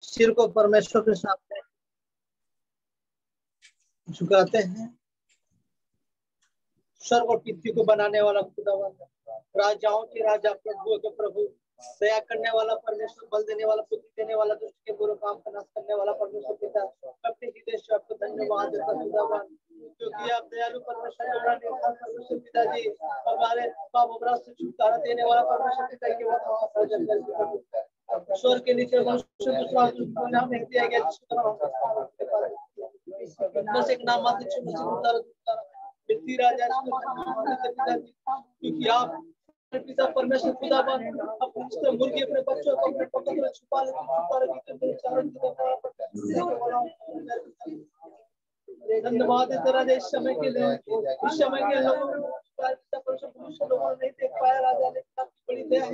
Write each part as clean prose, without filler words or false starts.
सिर को परमेश्वर के सामने झुकाते हैं। स्वर्ग और पृथ्वी को बनाने वाला खुदावन, राजाओं के राजा, प्रभुओं के प्रभु, दया करने वाला परमेश्वर, बल देने वाला, बुद्धि देने वाला, दुष्ट के बुरे काम का नाश करने वाला परमेश्वर पिता, अपने हृदय से आपको धन्यवाद देता हूं खुदावन, क्योंकि आप दयालु परमेश्वर परमेश्वर पिताजी, हमारे पाप अपराध से छुटकारा देने वाला परमेश्वर पिता के स्वर्ग के नीचे मनुष्य दूसरा नाम एक दिया गया बस एक नाम मात्र राजा, क्योंकि आप पिता परमेश्वर खुदावन अपने मुर्गी अपने बच्चों को अपने पकड़ में छुपा लेते। धन्यवाद तेरा इस समय के लिए, इस समय के लोगों नहीं देख पाया राजा, लेकिन आपकी बड़ी दया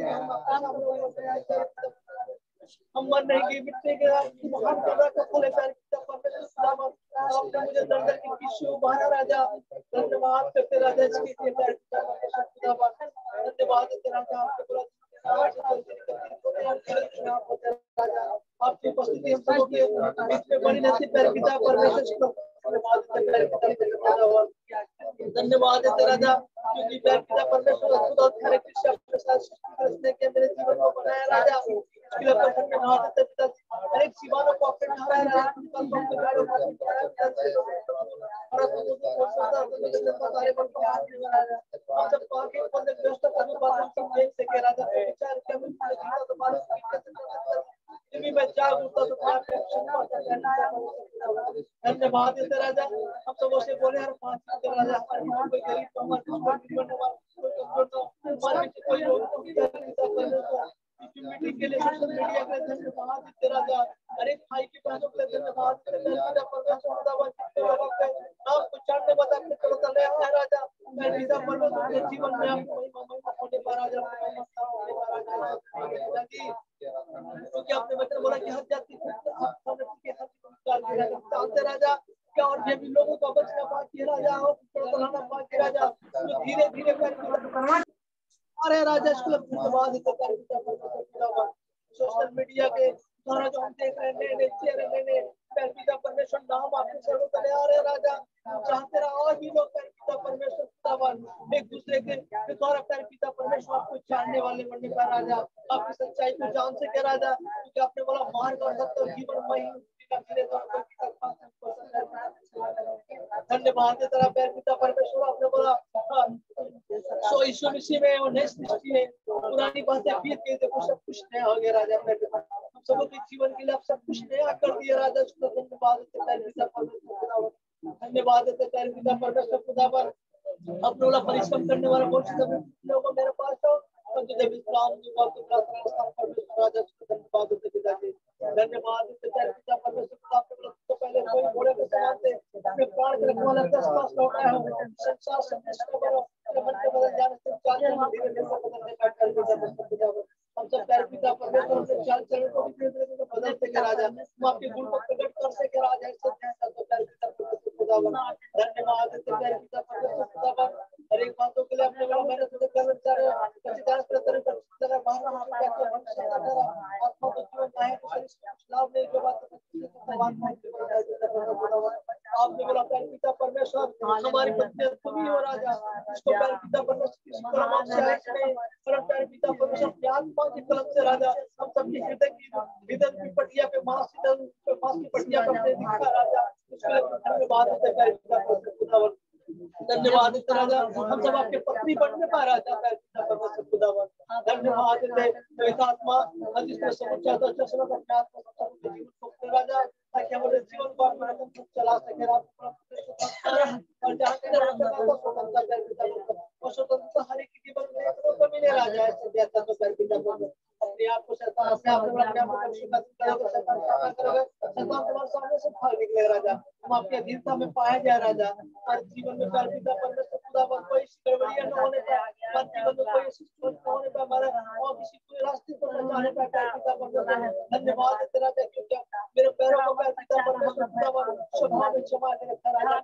हम मर नहीं गए, मिटने के महान करुणा का फल है परमेश्वर, आपने मुझे दंड की पीछे उभारा राजा। धन्यवाद करते राजा इसके लिए, धन्यवाद तेरा आपकी उपस्थिति हम सबों के बीच में बनी रहती है पिता परमेश्वर। धन्यवाद है राजा, क्योंकि पिता परमेश्वर हर के मेरे जीवन को बनाया राजा। हर एक जीवानों को अपने धन्यवाद राजा। हम सब से बोले हर 5 राजा, कोई गरीब कोई मीटिंग के लिए सोशल मीडिया का धन्यवाद राजा। हर एक भाई की बहनों के धन्यवाद आपको जानने बता के राजा। मैं परमेश्वर के जीवन में आपको महिमा होने पर राजा, क्योंकि आपने वचन बोला कि हर जाति राजा क्या और भी लोगों को बचना बाकी राजा, और बाकी राजा धीरे धीरे अरे राजा धन्यवाद सोशल मीडिया के द्वारा जो हम देख रहे हैं नए चेहरे पिता परमेश्वर नाम आपके सर्व तले आ रहे राजा। चाहते रहा और भी लोग पिता परमेश्वर खुदावन एक दूसरे के द्वारा पिता परमेश्वर आपको जानने वाले बनने का राजा, आपकी सच्चाई को जान सके राजा, क्योंकि आपने बोला मार्ग और सत्य और जीवन में धन्यवाद है तेरा पिता परमेश्वर। आपने बोला सो यीशु मसीह में और नई सृष्टि है, पुरानी बातें बीत गई तो सब कुछ नया हो गया राजा। हम सब के जीवन के लिए आप सब कुछ नया कर दिया राजा। धन्यवाद है पिता परमेश्वर, धन्यवाद है तेरे पिता परमेश्वर खुदावन। अब रोला परिश्रम करने वाला बहुत से लोग मेरे पास हो और तुझे विश्राम दूंगा तो प्रार्थना परमेश्वर राजा। धन्यवाद है पिताजी, धन्यवाद है तेरे पिता परमेश्वर खुदा। तो पहले कोई घोड़े के समान थे, अपने प्राण के रखवाला 10 पास लौटा है, संसार से विश्व करो मन के बदल जाने से चाल धीरे धीरे बदलने का कर हम सब तेरे पिता परमेश्वर से चाल चलन को भी बदल सके राजा। हम आपके गुण को प्रकट कर सके राजा। तेरे पिता परमेश्वर खुदावन धन्यवाद है तेरे पिता परमेश्वर खुदावन। हर एक बातों के लिए अपने मेहनत से कर्मचारी आत्मा को जीवन पाए तो लाभ नहीं के बाद आपने बोला प्यारे पिता परमेश्वर हमारी पत्नी तुम्ही हो राजा। इसको प्यारे पिता परमेश्वर प्यारे पिता परमेश्वर की आत्मा की कलम से राजा हम सबकी हृदय की पटिया पे मांस की पटिया पे अपने दिखा राजा। धन्यवाद है प्यारे पिता परमेश्वर, धन्यवाद है राजा। हम सब आपके पत्नी बनने पा राजा पिता परमेश्वर खुदावन। धन्यवाद है आत्मा जिसने समझा तो चश्मा अपने आत्मा जीवन को राजा, ताकि हमारे जीवन को चला सके और जहाँ स्वतंत्रता हर एक जीवन में तो मिले राजा। ऐसे देता तो कर पिता अपने आप को शैतान अपने आप तुम्हारे सामने से भाग निकले राजा। हम आपके अधीनता में पाया जाए राजा। हर जीवन में प्यारे पिता परमेश्वर खुदावन कोई गड़बड़ियां न होने पाए, हर जीवन में कोई सोच न होने पाए, हमारा और किसी कोई रास्ते पर न जाने पाए प्यारे पिता परमेश्वर। धन्यवाद है तेरा क्योंकि मेरे पैरों को प्यारे पिता परमेश्वर खुदावन स्वभाव में क्षमा के रखा राजा।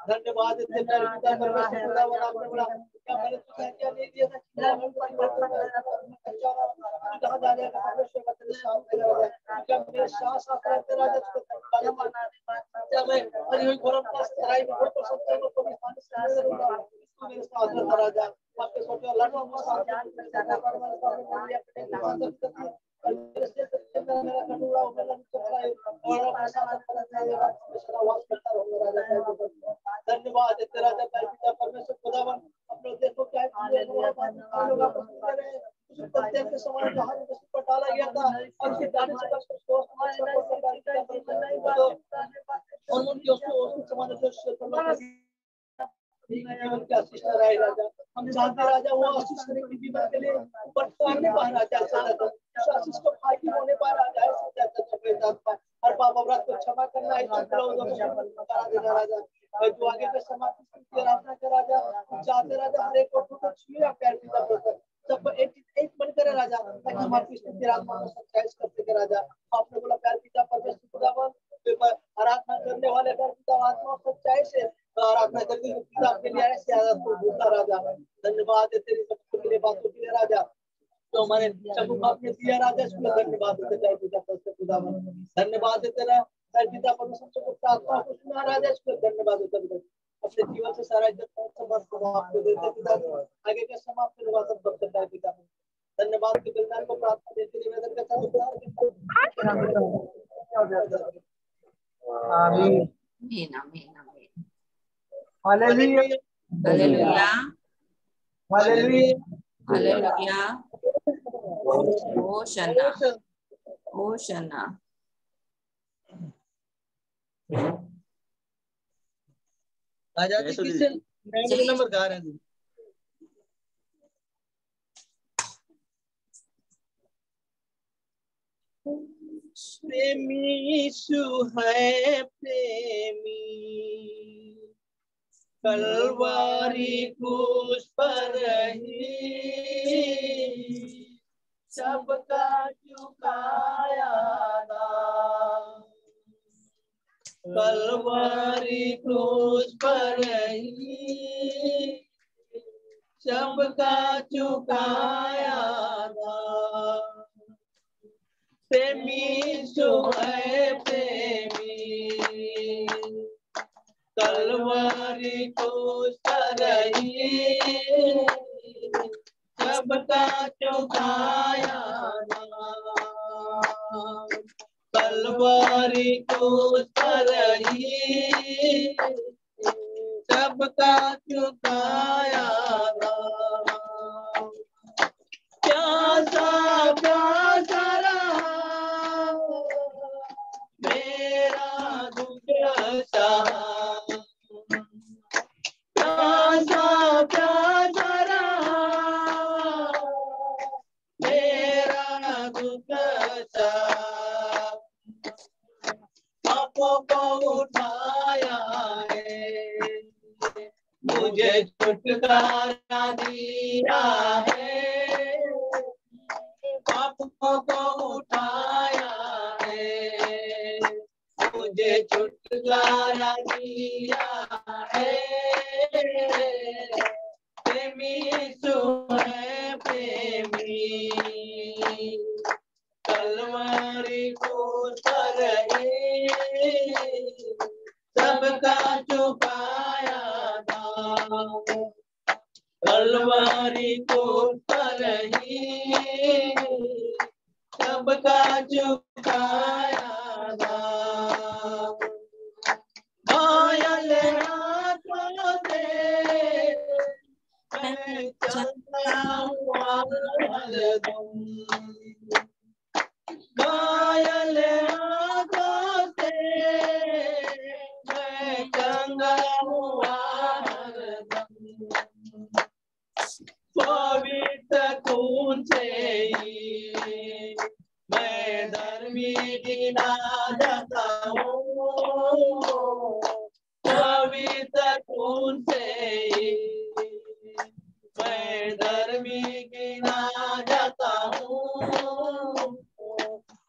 धन्यवाद है तेरा पिता परमेश्वर खुदावन। आपने बोला क्या मैंने तुझे क्या नहीं दिया था कहाँ जा रहे हैं परमेश्वर का तेरे सामने राजा, क्या मेरे सांस आते रहते राजा, जब मैं हरी हुई गरम का सराय में होकर सबसे को कभी पानी से करूंगा, इसको मेरे साथ रहता राजा, आपके सोचे लड़ना मत साथ जाना परमेश्वर का नाम लिया अपने मेरे से मेरा कटुरा हो मेरा चला और अपने साथ परमेश्वर का वास करता रहूंगा राजा। धन्यवाद तेरा जब पिता परमेश्वर खुदावन अपने देखो क्या लोग आपस में रहे उस पत्ते के समान जहां में पर डाला गया था और उसके दाने से उसको और उनकी उसको समान जो जीवन का आशीष रहे राजा, हम जानते राजा वो आशीष की जीवन के लिए ऊपर पाने पा राजा उस आशीष को भागी होने पा राजा ऐसे जाता हर पाप अपराध को क्षमा करना है करा देना राजा, और जो आगे के समाप्ति की आराधना कर राजा चाहते राजा हर एक को छुए प्यार पिता प्रभु सब एक मन करे राजा ताकि हम आपकी स्तुति आराधना में सच्चाई करते के राजा, आपने बोला प्यार पिता परमेश्वर खुदावन आराधना करने वाले प्यार पिता आत्मा सच्चाई से आराधना करते हैं पिता आपके लिए ऐसे आदत को भूलता राजा। धन्यवाद है तेरी सबके लिए बातों के लिए राजा, तो हमारे सबको आपने दिया राजा इसको धन्यवाद देते हैं पिता परमेश्वर खुदावन, धन्यवाद है तेरा पिता परमेश्वर सबको प्रार्थना को सुना राजा इसको धन्यवाद देते हैं अपने जीवन से सारा समाप्त आपको देते पिता आगे का समाप्त निर्वाचन कर सकता है पिता, धन्यवाद के बलिदान को प्रार्थना देते निवेदन के साथ आमीन आमीन आमीन hallelujah hallelujah hallelujah hallelujah hosanna होशाना। आजादी किससे नंबर गा रहे हैं प्रेमी यीशु है प्रेमी कलवारी क्रूस पर ही सबका चुकाया दाम, कलवारी क्रूस पर ही सबका चुकाया दाम, प्रेमी जो है प्रेमी कलवारी क्रूस पर ही सबका चुकाया दाम, कलवारी क्रूस पर ही सबका चुकाया दाम, प्यासा प्यासा रहा मेरा दुखड़ा प्यासा प्यासा रहा मेरा दुखड़ा पापों को उठाया है मुझे छुटकारा दिया है, पापों को उठाया है मुझे छुटकारा दिया है, प्रेमी यीशु है प्रेमी कलवारी क्रूस पर ही सबका चुकाया दाम, कलवारी क्रूस पर ही सबका चुकाया दाम, घायल हाथों से मैं चलता हुआ हरदम, घायल हाथों से मैं चंगा हुआ हरदम, पवित्र खून से ही मैं धर्मी गिना जाता हूँ, पवित्र खून से ही मैं धर्मी गिना जाता हूँ,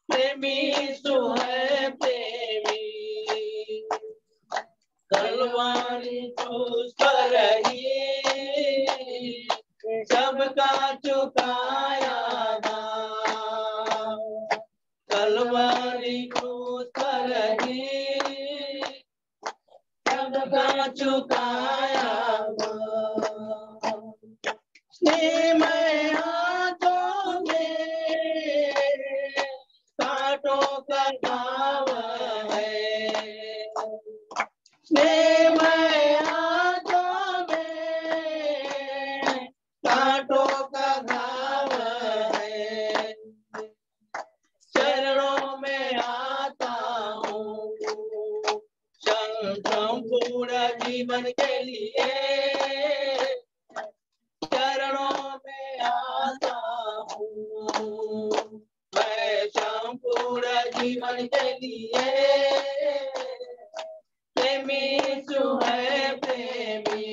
प्रेमी यीशु है प्रेमी कलवारी क्रूस पर ही सबका चुकाया दाम, का घाव है, स्नेह में हाथों में कांटों का घाव है, चरणों में आता हूँ संपूर्ण जीवन के लिए, चरणों में आता हूँ मैं संपूर्ण जीवन के लिए। प्रेमी यीशु है प्रेमी,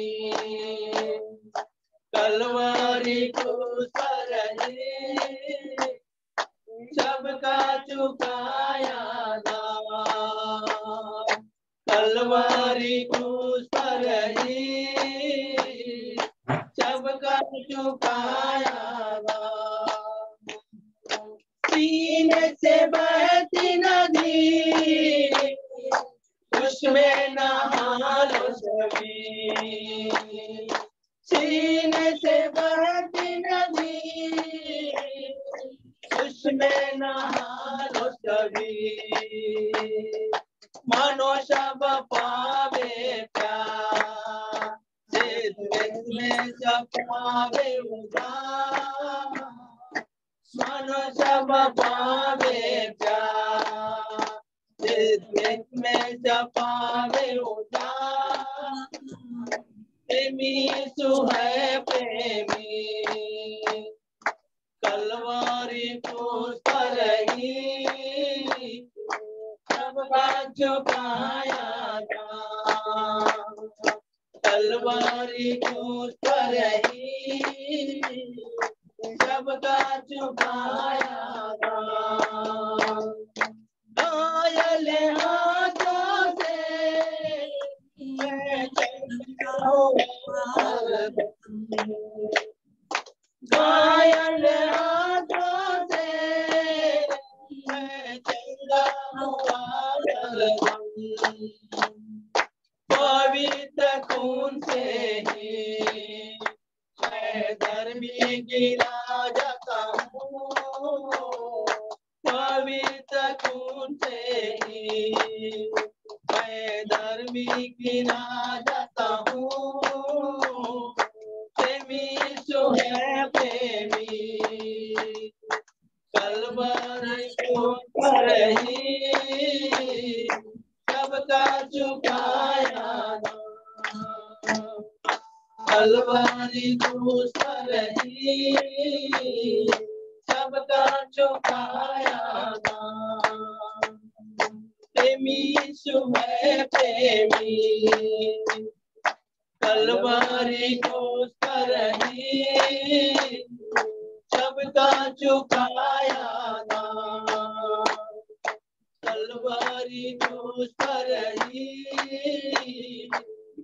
कलवरी क्रूस पर सबका चुकाया दाम, कलवरी क्रूस पर सबका चुकाया दाम। सीने से बहती नदी उसमें नहा लो सभी, सीने से बहती नदी उसमें नहा लो सभी, मानो सब पावे प्यार, में सब पावे उदार, मानो सब पावे प्यार, में सब पावे उदार। प्रेमी यीशु है प्रेमी, कलवरी क्रूस पर ही सबका चुकाया दाम, कलवरी क्रूस पर ही सबका चुकाया दाम। घायल हाथों से घायल हाथों से मैं चंगा हुआ पवित्र खून से ही मैं धर्मी गिरा जाता हूँ, पवित्र खून से ही मैं धर्मी गिरा जाता हूँ। प्रेमी यीशु है प्रेमी, कलवरी क्रूस पर ही सबका चुकाया दाम, कलवरी क्रूस पर ही सबका चुकाया दाम। प्रेमी यीशु है प्रेमी, कलवरी क्रूस पर ही सबका चुकाया दाम, कलवरी क्रूस पर ही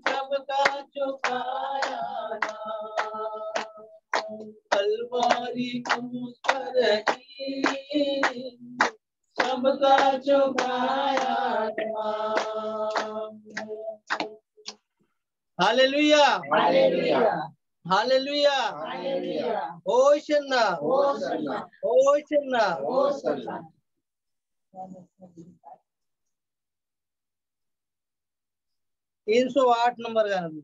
सबका चुकाया दाम, कलवरी क्रूस पर ही सबका चुकाया दाम। Hallelujah, hallelujah, hallelujah, hallelujah, hosanna, hosanna, hosanna. Hosanna. 308 number गाना।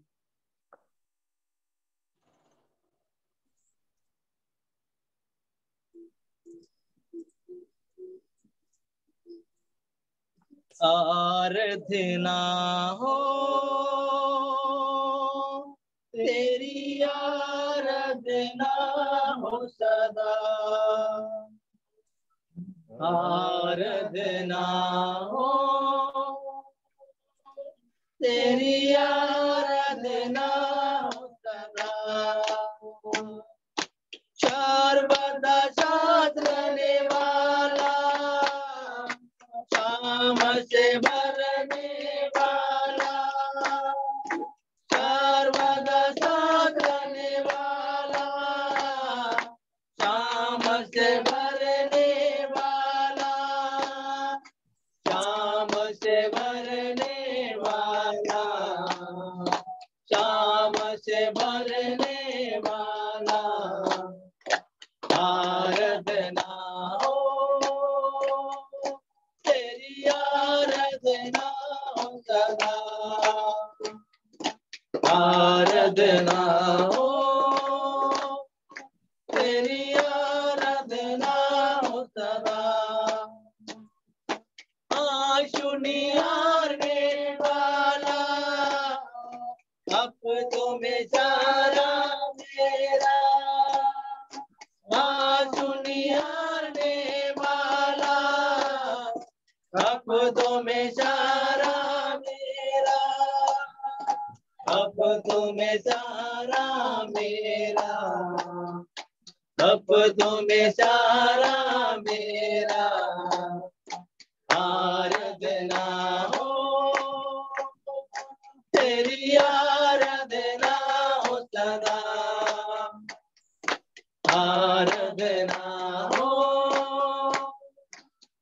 आराधना हो तेरी, आराधना हो सदा, आराधना हो तेरी, आराधना हो सदा। सर्वदा साथ रहने वाला, शाम से भरने वाला, सर्वदा साथ रहने वाला, शाम से भरने वाला, शाम से भरने वाला, शाम से भरने वाला। आराधना हो आराधना हो, तेरी आराधना हो सदा। सुनियारने वाला अब तो में सारा मेरा, सुनियारने वाला अब तो में सारा मेरा, अब तो में सारा मेरा, अब तो में सारा मेरा। आराधना हो, तेरी आराधना हो सदा। आराधना हो,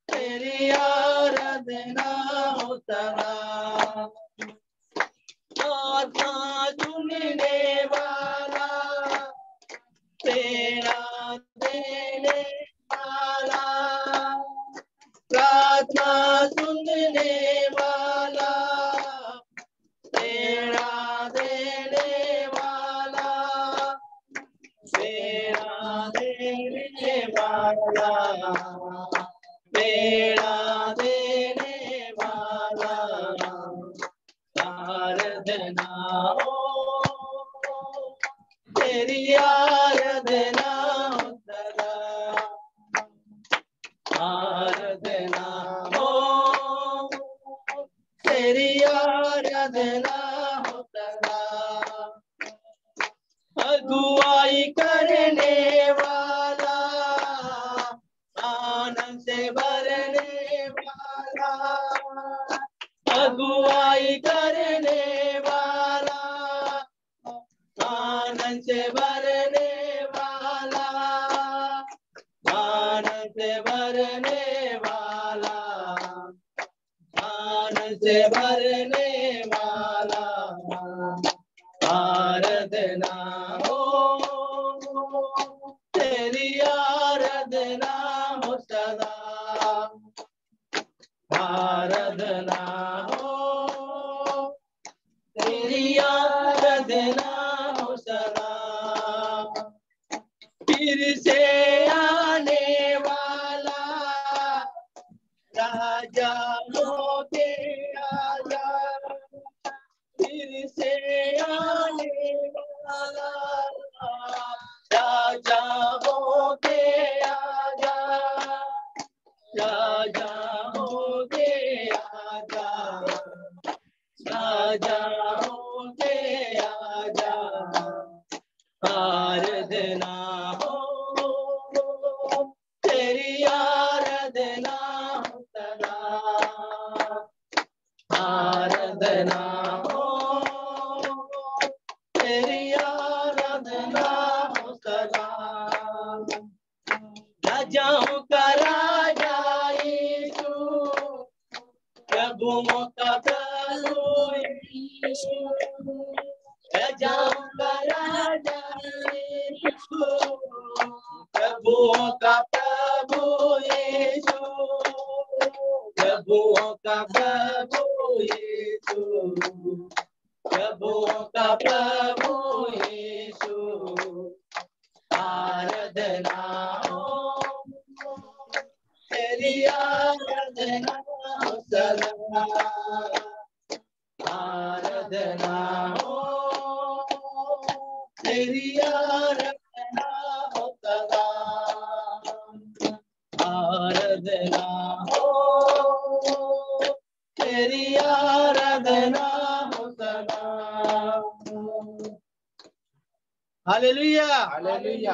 तेरी आराधना हो सदा। आत्मा सुनने वाला, तेरा देने वाला, प्रार्थना सुनने वाला, तेरा देने वाला, तेरा देने वाला, तेरा देने वाला। आराधना हो, तेरी आराधना हो सदा। आराधना हो, तेरी आराधना हो सदा। अगुवाई करने वाला, आनंद से भरने वाला, अगुवाई करने वाला, आनंद से भरने वाला, आनंद से भरने वाला, आनंद से भरने वाला। आराधना हो, तेरी आराधना हो सदा। आराधना हो, तेरी आराधना हो सदा। फिर से आने वाला राजा होके आजा, फिर से आने वाला राजा होके आजा, राजा होके आजा, राजा होके आजा। आराधना हो, तेरी आराधना हो सदा। आराधना हो, तेरी आराधना हो सदा। राजाओं का राजा यीशु, प्रभुओं का प्रभु यीशु, राजाओं का राजा यीशु, प्रभुओं का प्रभु यीशु, प्रभुओं का प्रभु यीशु, प्रभुओं का प्रभु यीशु। आराधना हो, तेरी आराधना हो सदा। आराधना हो, तेरी आराधना हो सदा। आराधना हो, तेरी आराधना हो सदा। Hallelujah, hallelujah,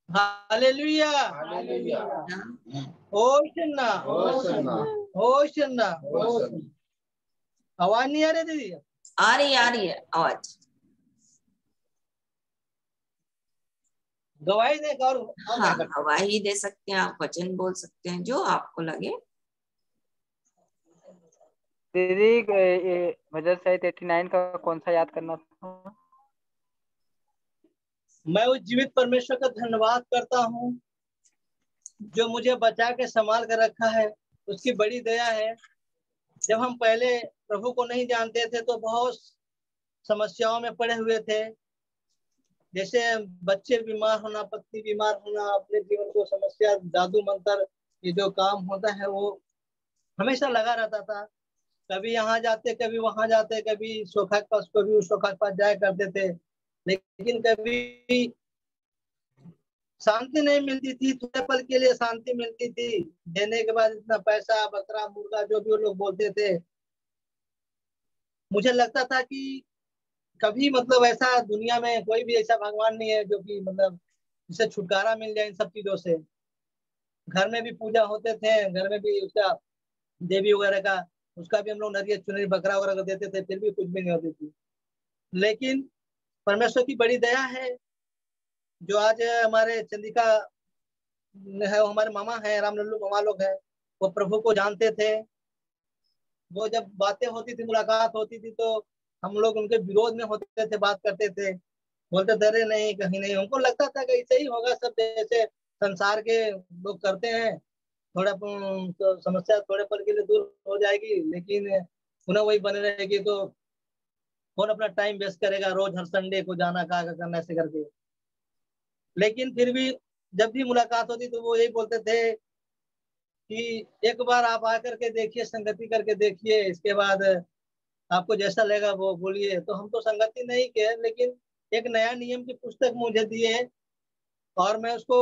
hallelujah, hallelujah. Hosanna, hosanna, hosanna. Hosanna. आवाज नहीं आ रही दीदी? आ रही है आवाज। गवाही दे और हाँ, गवाही दे सकते हैं आप, वचन बोल सकते हैं, जो आपको लगे। दीदी भजन संहिता 89 का कौन सा याद करना था? मैं उस जीवित परमेश्वर का धन्यवाद करता हूँ जो मुझे बचा के संभाल कर रखा है। उसकी बड़ी दया है। जब हम पहले प्रभु को नहीं जानते थे तो बहुत समस्याओं में पड़े हुए थे। जैसे बच्चे बीमार होना, पत्नी बीमार होना, अपने जीवन को समस्या, जादू मंत्र, ये जो काम होता है वो हमेशा लगा रहता था। कभी यहाँ जाते, कभी वहां जाते, कभी सोखा के पास, कभी उस सोखा के पास जाया करते थे, लेकिन कभी शांति नहीं मिलती थी। थोड़े पल के लिए शांति मिलती थी, देने के बाद इतना पैसा, बकरा मुर्गा जो भी वो लोग बोलते थे, मुझे लगता था कि कभी मतलब ऐसा दुनिया में कोई भी ऐसा भगवान नहीं है जो कि मतलब जिसे छुटकारा मिल जाए इन सब चीजों से। घर में भी पूजा होते थे, घर में भी उसका देवी वगैरह का, उसका भी हम लोग नरियल चुनरी बकरा वगैरह को देते थे, फिर भी कुछ भी नहीं होती थी। लेकिन परमेश्वर की बड़ी दया है, जो आज हमारे चंदिका है, वो हमारे मामा है, राम लल्लू मामा लोग हैं, वो प्रभु को जानते थे। वो जब बातें होती थी, मुलाकात होती थी, तो हम लोग उनके विरोध में होते थे, बात करते थे, बोलते थे अरे नहीं कहीं नहीं। हमको लगता था कि ऐसे ही होगा सब, जैसे संसार के लोग करते हैं, थोड़ा तो समस्या थोड़े पल के लिए दूर हो जाएगी, लेकिन पुनः वही बने रहेगी। तो कौन अपना टाइम वेस्ट करेगा रोज हर संडे को जाना, कहा करना, ऐसे करके। लेकिन फिर भी जब भी मुलाकात होती तो वो यही बोलते थे कि एक बार आप आकर के देखिए, संगति करके देखिए, इसके बाद आपको जैसा लगेगा वो बोलिए। तो हम तो संगति नहीं किए, लेकिन एक नया नियम की पुस्तक मुझे दिए और मैं उसको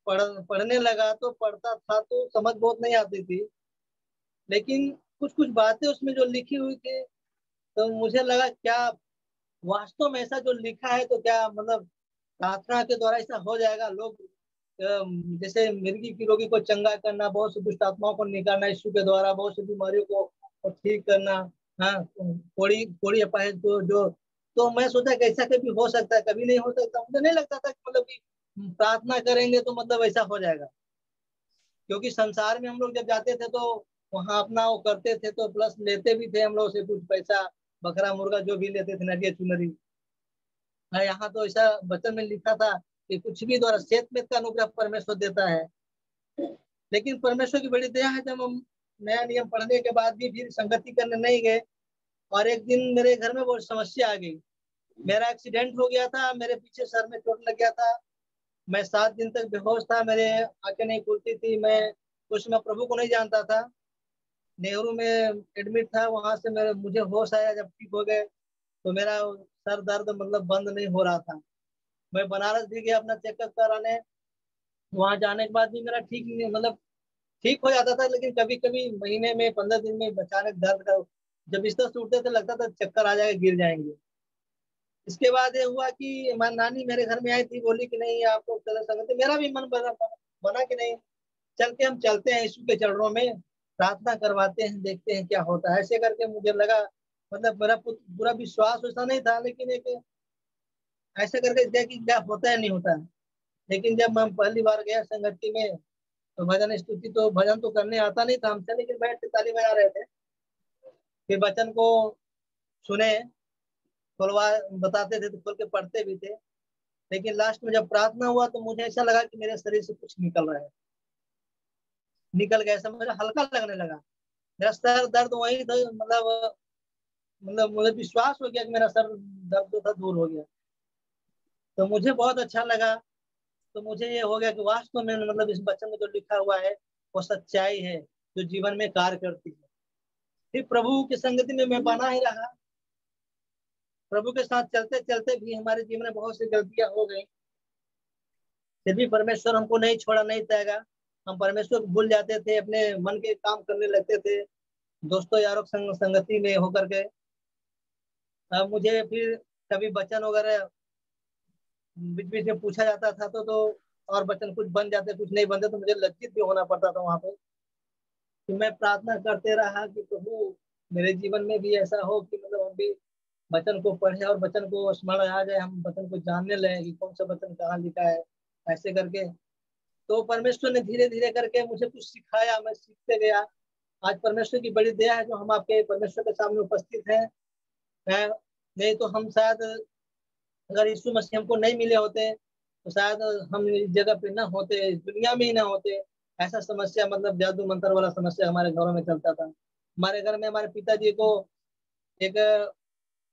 पढ़ने लगा। तो पढ़ता था तो समझ बहुत नहीं आती थी, लेकिन कुछ कुछ बातें उसमें जो लिखी हुई थी, तो मुझे लगा क्या वास्तव में ऐसा जो लिखा है, तो क्या मतलब प्रार्थना के द्वारा ऐसा हो जाएगा। लोग जैसे मिर्गी की रोगी को चंगा करना, बहुत से दुष्ट आत्माओं को निकालना यीशु के द्वारा, बहुत सी बीमारियों को ठीक करना, हाँ, कोड़ी कोड़ी अपाहिज को जो। तो मैं सोचा कि ऐसा कभी हो सकता है, कभी नहीं हो सकता। मुझे नहीं लगता था कि मतलब कि प्रार्थना करेंगे तो मतलब ऐसा हो जाएगा, क्योंकि संसार में हम लोग जब जाते थे तो वहां अपना वो करते थे, तो प्लस लेते भी थे हम लोग से कुछ पैसा, बकरा मुर्गा जो भी लेते थे, नरियल चुनरी। हाँ, यहाँ तो ऐसा वचन में लिखा था कि कुछ भी द्वारा सेत में का अनुग्रह परमेश्वर देता है। लेकिन परमेश्वर की बड़ी दया है, जब हम नया नियम पढ़ने के बाद भी फिर संगति करने नहीं गए, और एक दिन मेरे घर में बहुत समस्या आ गई। मेरा एक्सीडेंट हो गया था, मेरे पीछे सर में चोट लग गया था। मैं 7 दिन तक बेहोश था, मेरे आंखें नहीं खुलती थी। मैं कुछ मैं प्रभु को नहीं जानता था। नेहरू में एडमिट था, वहां से मेरे मुझे होश आया जब ठीक हो गए, तो मेरा सर दर्द मतलब बंद नहीं हो रहा था। मैं बनारस भी गया अपना चेकअप कराने, वहां जाने के बाद भी मेरा ठीक नहीं, मतलब ठीक हो जाता था, लेकिन कभी कभी महीने में 15 दिन में अचानक दर्द का, जब बिस्तर से उठते थे लगता था चक्कर आ जाएगा, गिर जाएंगे। इसके बाद ये हुआ कि हमारी नानी मेरे घर में आई थी, बोली कि नहीं आपको चलो संगति। मेरा भी मन बना कि नहीं, चल के हम चलते हैं यीशु के चरणों में, प्रार्थना करवाते हैं, देखते हैं क्या होता है। ऐसे करके मुझे लगा, मतलब मेरा पूरा विश्वास वैसा नहीं था, लेकिन एक ऐसे करके देखिए क्या होता है नहीं होता है। लेकिन जब मैं पहली बार गया संगति में, तो भजन स्तुति, तो भजन तो करने आता नहीं था हमसे, लेकिन बैठ के ताली बजा रहे थे, फिर वचन को सुने, खोलवा बताते थे तो खोल के पढ़ते भी थे। लेकिन लास्ट में जब प्रार्थना हुआ तो मुझे ऐसा लगा कि मेरे शरीर से कुछ निकल रहा है, निकल गया, ऐसा मुझे हल्का लगने लगा। मेरा सर दर्द वही था, मतलब मुझे विश्वास हो गया कि मेरा सर दर्द जो था दूर हो गया। तो मुझे बहुत अच्छा लगा। तो मुझे ये हो गया कि वास्तव में मतलब इस वचन में जो लिखा हुआ है वो सच्चाई है, जो जीवन में कार्य करती है। फिर प्रभु की संगति में मैं बना ही रहा। प्रभु के साथ चलते चलते भी हमारे जीवन में बहुत सी गलतियां हो गई, फिर भी परमेश्वर हमको नहीं छोड़ा, नहीं त्यागा। हम परमेश्वर को भूल जाते थे, अपने मन के काम करने लगते थे, दोस्तों यारों संगति में होकर के। अब मुझे फिर कभी वचन वगैरह बीच बीच में पूछा जाता था, और वचन कुछ बन जाते, कुछ नहीं बनते, तो मुझे लज्जित भी होना पड़ता था वहां पे। कि मैं प्रार्थना करते रहा कि प्रभु मेरे जीवन में भी ऐसा हो कि मतलब हम भी वचन को पढ़े और वचन को स्मरण आ जाए, हम वचन को जानने लगे कि कौन सा वचन कहाँ लिखा है, ऐसे करके। तो परमेश्वर ने धीरे धीरे करके मुझे कुछ सिखाया, मैं सीखते गया। आज परमेश्वर की बड़ी दया है जो हम आपके परमेश्वर के सामने उपस्थित हैं। नहीं तो हम शायद, अगर यीशु मसीह हमको नहीं मिले होते तो शायद हम इस जगह पे ना होते, इस दुनिया में ही ना होते। ऐसा समस्या, मतलब जादू मंत्र वाला समस्या हमारे घरों में चलता था। हमारे घर में हमारे पिताजी को एक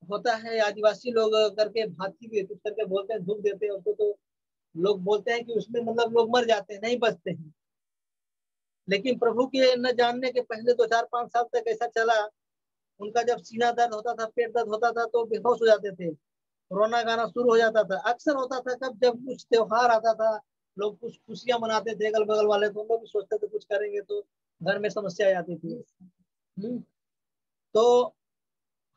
होता है आदिवासी लोग करके भाती भी कुछ करके बोलते हैं, धूप देते हैं उसको, तो लोग बोलते हैं कि उसमें मतलब लोग मर जाते हैं, नहीं बचते हैं। लेकिन प्रभु के न जानने के पहले तो 4-5 साल तक ऐसा चला। उनका जब सीना दर्द होता था, पेट दर्द होता था तो बेहोश हो जाते थे, रोना गाना शुरू हो जाता था। अक्सर होता था कब जब कुछ त्योहार आता था, लोग कुछ खुशियां मनाते थे अगल बगल वाले, तो हम लोग भी सोचते थे कुछ करेंगे तो घर में समस्या आ जाती थी। तो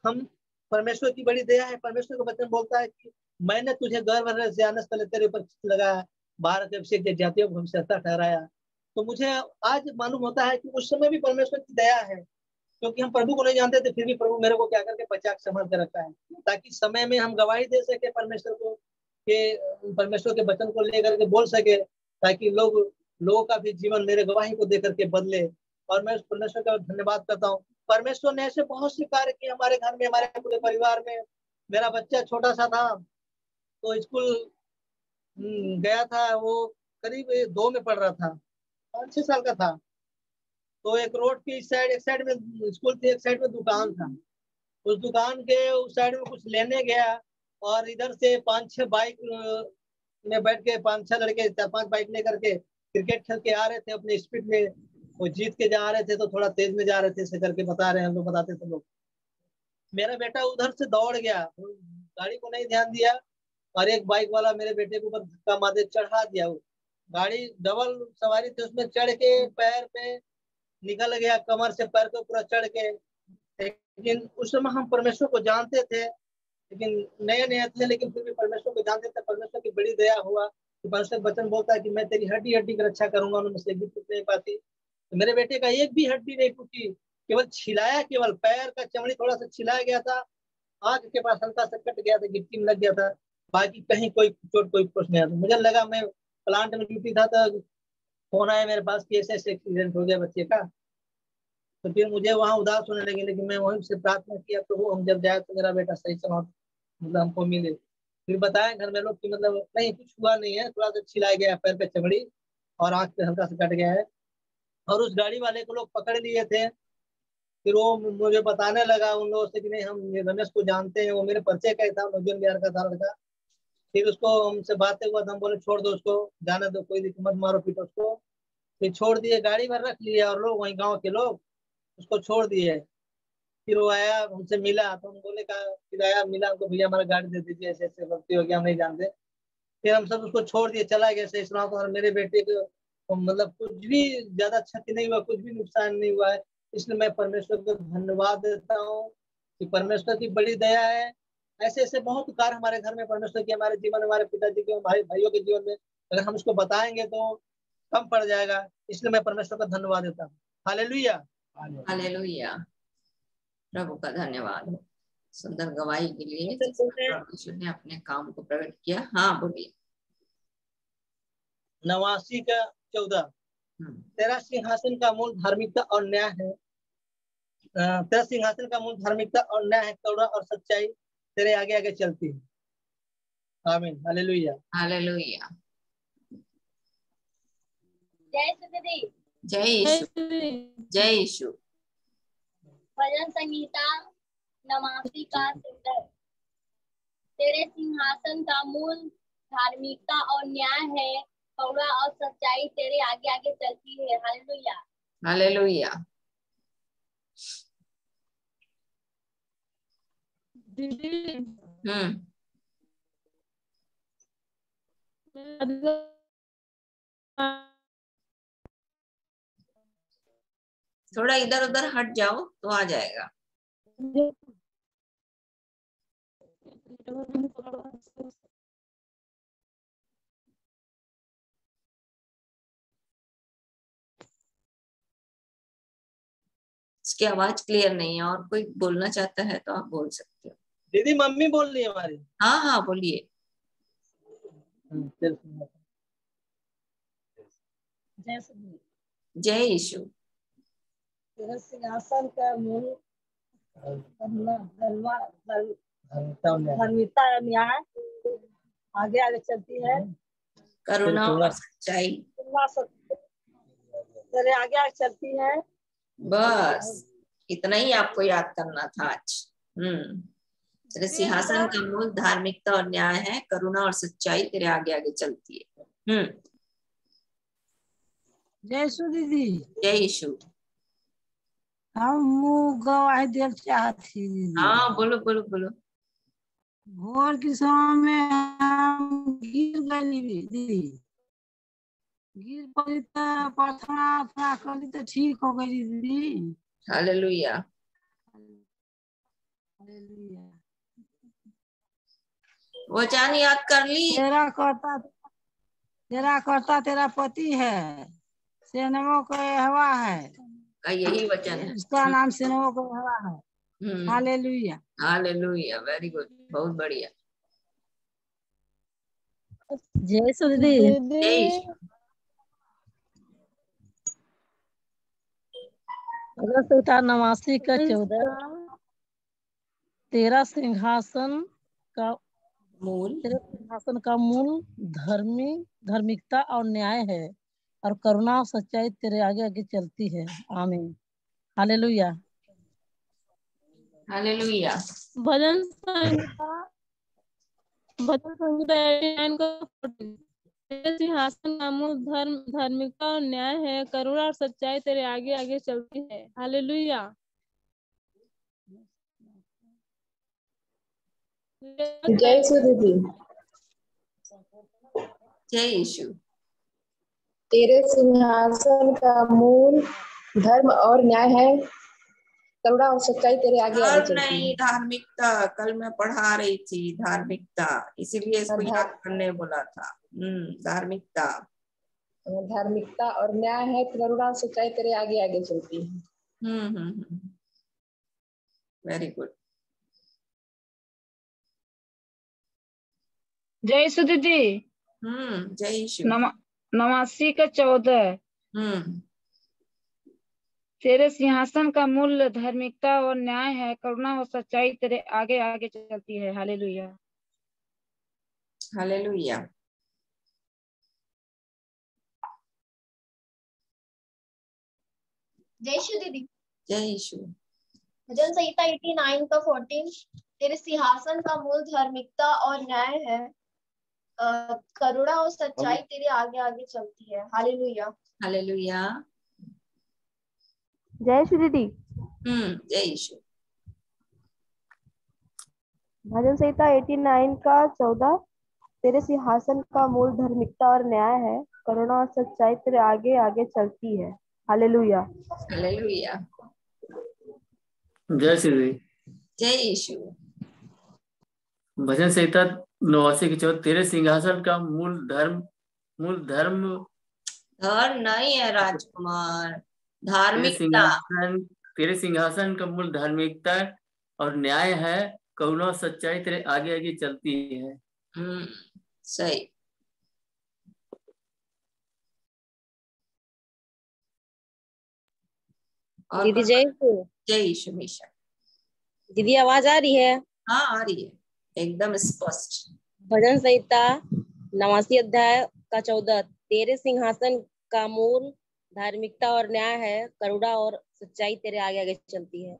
हम, परमेश्वर की बड़ी दया है, परमेश्वर का वचन बोलता है कि मैंने तुझे गर्भ से आने से पहले तेरे ऊपर लगाया, भारत के अभिषेक जातियों को भविष्यता ठहराया। तो मुझे आज मालूम होता है कि उस समय भी परमेश्वर की दया है, क्योंकि हम प्रभु को नहीं जानते थे, फिर भी प्रभु मेरे को क्या करके बचा के संभाल के रखा है, ताकि समय में हम गवाही दे सके परमेश्वर को, के परमेश्वर के वचन को लेकर के बोल सके, ताकि लोगों का भी जीवन मेरे गवाही को देकर के बदले। और मैं उस परमेश्वर का धन्यवाद करता हूँ। परमेश्वर ने ऐसे बहुत से कार्य किए हमारे घर में, हमारे पूरे परिवार में। मेरा बच्चा छोटा सा था तो स्कूल गया था, वो करीब 2 में पढ़ रहा था, 5-6 साल का था। तो एक रोड की साइड, एक साइड में स्कूल थी, एक साइड में दुकान था। उस दुकान के उस साइड में कुछ लेने गया, और इधर से 5-6 बाइक में बैठ के 5-6 लड़के 4-5 बाइक लेकर के क्रिकेट खेल के आ रहे थे अपने स्पीड में। वो जीत के जा रहे थे तो थोड़ा तेज में जा रहे थे, ऐसे करके बता रहे हैं हम लोग, बताते थे लोग। मेरा बेटा उधर से दौड़ गया, गाड़ी को नहीं ध्यान दिया, और एक बाइक वाला मेरे बेटे के ऊपर धक्का मार चढ़ा दिया। वो गाड़ी डबल सवारी थी, उसमें चढ़ के पैर पे निकल गया, कमर से पैर को पूरा चढ़ के। लेकिन उस समय हम परमेश्वर को जानते थे, लेकिन नए नए थे, लेकिन फिर भी परमेश्वर को जानते थे। परमेश्वर की बड़ी दया हुआ कि परमेश्वर वचन बोलता है कि मैं तेरी हड्डी हड्डी की रक्षा करूंगा, उनमें से भी टूट नहीं पाती। तो मेरे बेटे का एक भी हड्डी नहीं टूटी, केवल छिलाया, केवल पैर का चमड़ी थोड़ा सा छिलाया गया था, आंख के पास हल्का सा कट गया था, गिट्टी में लग गया था, बाकी कहीं कोई चोट कोई कुछ नहीं आता। मुझे लगा, मैं प्लांट में ड्यूटी था तो फोन आया मेरे पास कि ऐसे ऐसे एक्सीडेंट हो गया बच्चे का। तो फिर मुझे वहां उदास होने लगे, लेकिन मैं वहीं से प्रार्थना किया, प्रभु हम जब जाए तो मेरा बेटा सही सलामत मतलब हमको मिले। फिर बताया घर में लोग कि मतलब नहीं, कुछ हुआ नहीं है, थोड़ा सा छिलाया गया है पैर पे चमड़ी, और आंख पे हल्का सा कट गया है। और उस गाड़ी वाले को लोग पकड़ लिए थे। फिर वो मुझे बताने लगा उन लोगों से कि नहीं, हम ये रमेश को जानते हैं, वो मेरे परिचय का ही था, नौजवान बिहार का था लड़का। फिर उसको हमसे बातें हुआ था, हम बोले छोड़ दो उसको, जाने दो, कोई दिक्कत मत, मारो पीटो उसको। फिर छोड़ दिए, गाड़ी में रख लिए, और लोग वहीं गाँव के लोग उसको छोड़ दिए। फिर वो आया, हमसे मिला, तो हम बोले कहा, फिर आया मिला हमको, भैया हमारा गाड़ी दे दीजिए, ऐसे ऐसे गलती हो गया, हम नहीं जानते। फिर हम सब उसको छोड़ दिए, चला गया सही सुना। और मेरे बेटे को तो मतलब कुछ भी ज्यादा क्षति नहीं हुआ, कुछ भी नुकसान नहीं हुआ है। इसलिए मैं परमेश्वर को धन्यवाद देता हूँ कि परमेश्वर की बड़ी दया है। ऐसे ऐसे बहुत कार्य हमारे घर में परमेश्वर की, हमारे जीवन, हमारे पिताजी के, भाई भाइयों के जीवन में, अगर हम उसको बताएंगे तो कम पड़ जाएगा। इसलिए मैं परमेश्वर का धन्यवाद देता हूँ। हालेलुया। हालेलुया, प्रभु का धन्यवाद हो सुंदर गवाही के लिए, परमेश्वर ने अपने काम को प्रकट किया। हाँ बोलिए। 89 का 14, तेरा सिंहासन का मूल धार्मिकता और न्याय है। तेरा सिंहासन का मूल धार्मिकता और न्याय है, करुणा और सच्चाई तेरे आगे आगे चलती है। आमीन, हालेलुया। हालेलुया, जय सुखदेव, जय यीशु, जय यीशु। भजन संगीता 89 का सुंदर। तेरे सिंहासन का मूल धार्मिकता और न्याय है, करुणा और सच्चाई तेरे आगे आगे चलती है। Hallelujah, hallelujah. थोड़ा इधर उधर हट जाओ तो आ जाएगा। इसकी आवाज क्लियर नहीं है, और कोई बोलना चाहता है तो आप बोल सकते हो। दीदी मम्मी बोल रही है हमारी। हाँ हाँ बोलिए। जय यीशु। तेरे सिंहासन का मूल धार्मिकता और न्याय आगे आगे चलती है, करुणा और सच्चाई तेरे आगे आगे चलती है। बस इतना ही आपको याद करना था आज। तेरे सिंहासन का मूल धार्मिकता और न्याय है, करुणा और सच्चाई तेरे आगे आगे चलती है। जय यीशु दीदी। जय यीशु। हम गवाही देव चाहती दीदी। हाँ बोलो बोलो बोलो। भोर के समय में हम गिर गई दीदी, गिर पड़ी तो प्रार्थना करी तो ठीक हो गई दीदी। हालेलुया। हालेलुया। वचन याद कर ली। तेरा कर्ता तेरा पति है, सेनाओं का यहोवा है। का यही वचन है। उसका नाम सेनाओं का यहोवा है। हालेलुया। हालेलुया, वेरी गुड, बहुत बढ़िया। जय यीशु दीदी। जय यीशु। अगस्त 89 तेरा सिंहासन का मूल धार्मिकता और न्याय है, और करुणा और सच्चाई तेरे आगे आगे चलती है। आमीन। हालेलुया। हालेलुया। भजन संहिता 89 तेरे सिंहासन का मूल धार्मिकता और न्याय है, करुणा और सच्चाई तेरे आगे आगे चलती है। हालेलुया। जय यीशु दीदी। जय यीशु। तेरे सिंहासन का मूल धर्म और न्याय है, करुणा और सच्चाई तेरे आगे आगे चलती है। नहीं, धार्मिकता, कल मैं पढ़ा रही थी धार्मिकता, इसीलिए इसको याद करने बोला था। धार्मिकता और न्याय है, करुणा और सच्चाई तेरे आगे आगे चलती है। Very good. जय यीशु दीदी। जय यीशु। 89 तेरे सिंहासन का मूल धार्मिकता और न्याय है, करुणा और सच्चाई तेरे आगे आगे चलती है। हालेलुया। हालेलुया। जय यीशु दीदी। जय यीशु। भजन संहिता 89 का 14 तेरे सिंहासन का मूल धार्मिकता और न्याय है, करुणा और सच्चाई तेरे आगे आगे चलती है। हालेलुया। हालेलुया। जय यीशु दीदी। जय यीशु। भजन संहिता 89 का 14 तेरे सिंहासन का मूल धार्मिकता और न्याय है, करुणा और सच्चाई तेरे आगे आगे चलती है। हालेलुया। हालेलुया। जय श्री। जय यीशु। भजन संहिता 89 की 14 तेरे सिंहासन का मूल धर्म नहीं है राजकुमार, धार्मिकता। तेरे सिंहासन का मूल धार्मिकता और न्याय है, करुणा और सच्चाई तेरे आगे आगे चलती है। सही। दीदी जय यीशु। मिशा दीदी, आवाज आ रही है? हाँ आ रही है, एकदम स्पष्ट। भजन संहिता 89 का 14 तेरे सिंहासन का मूल धार्मिकता और न्याय है, करुणा और सच्चाई तेरे आगे आगे चलती है।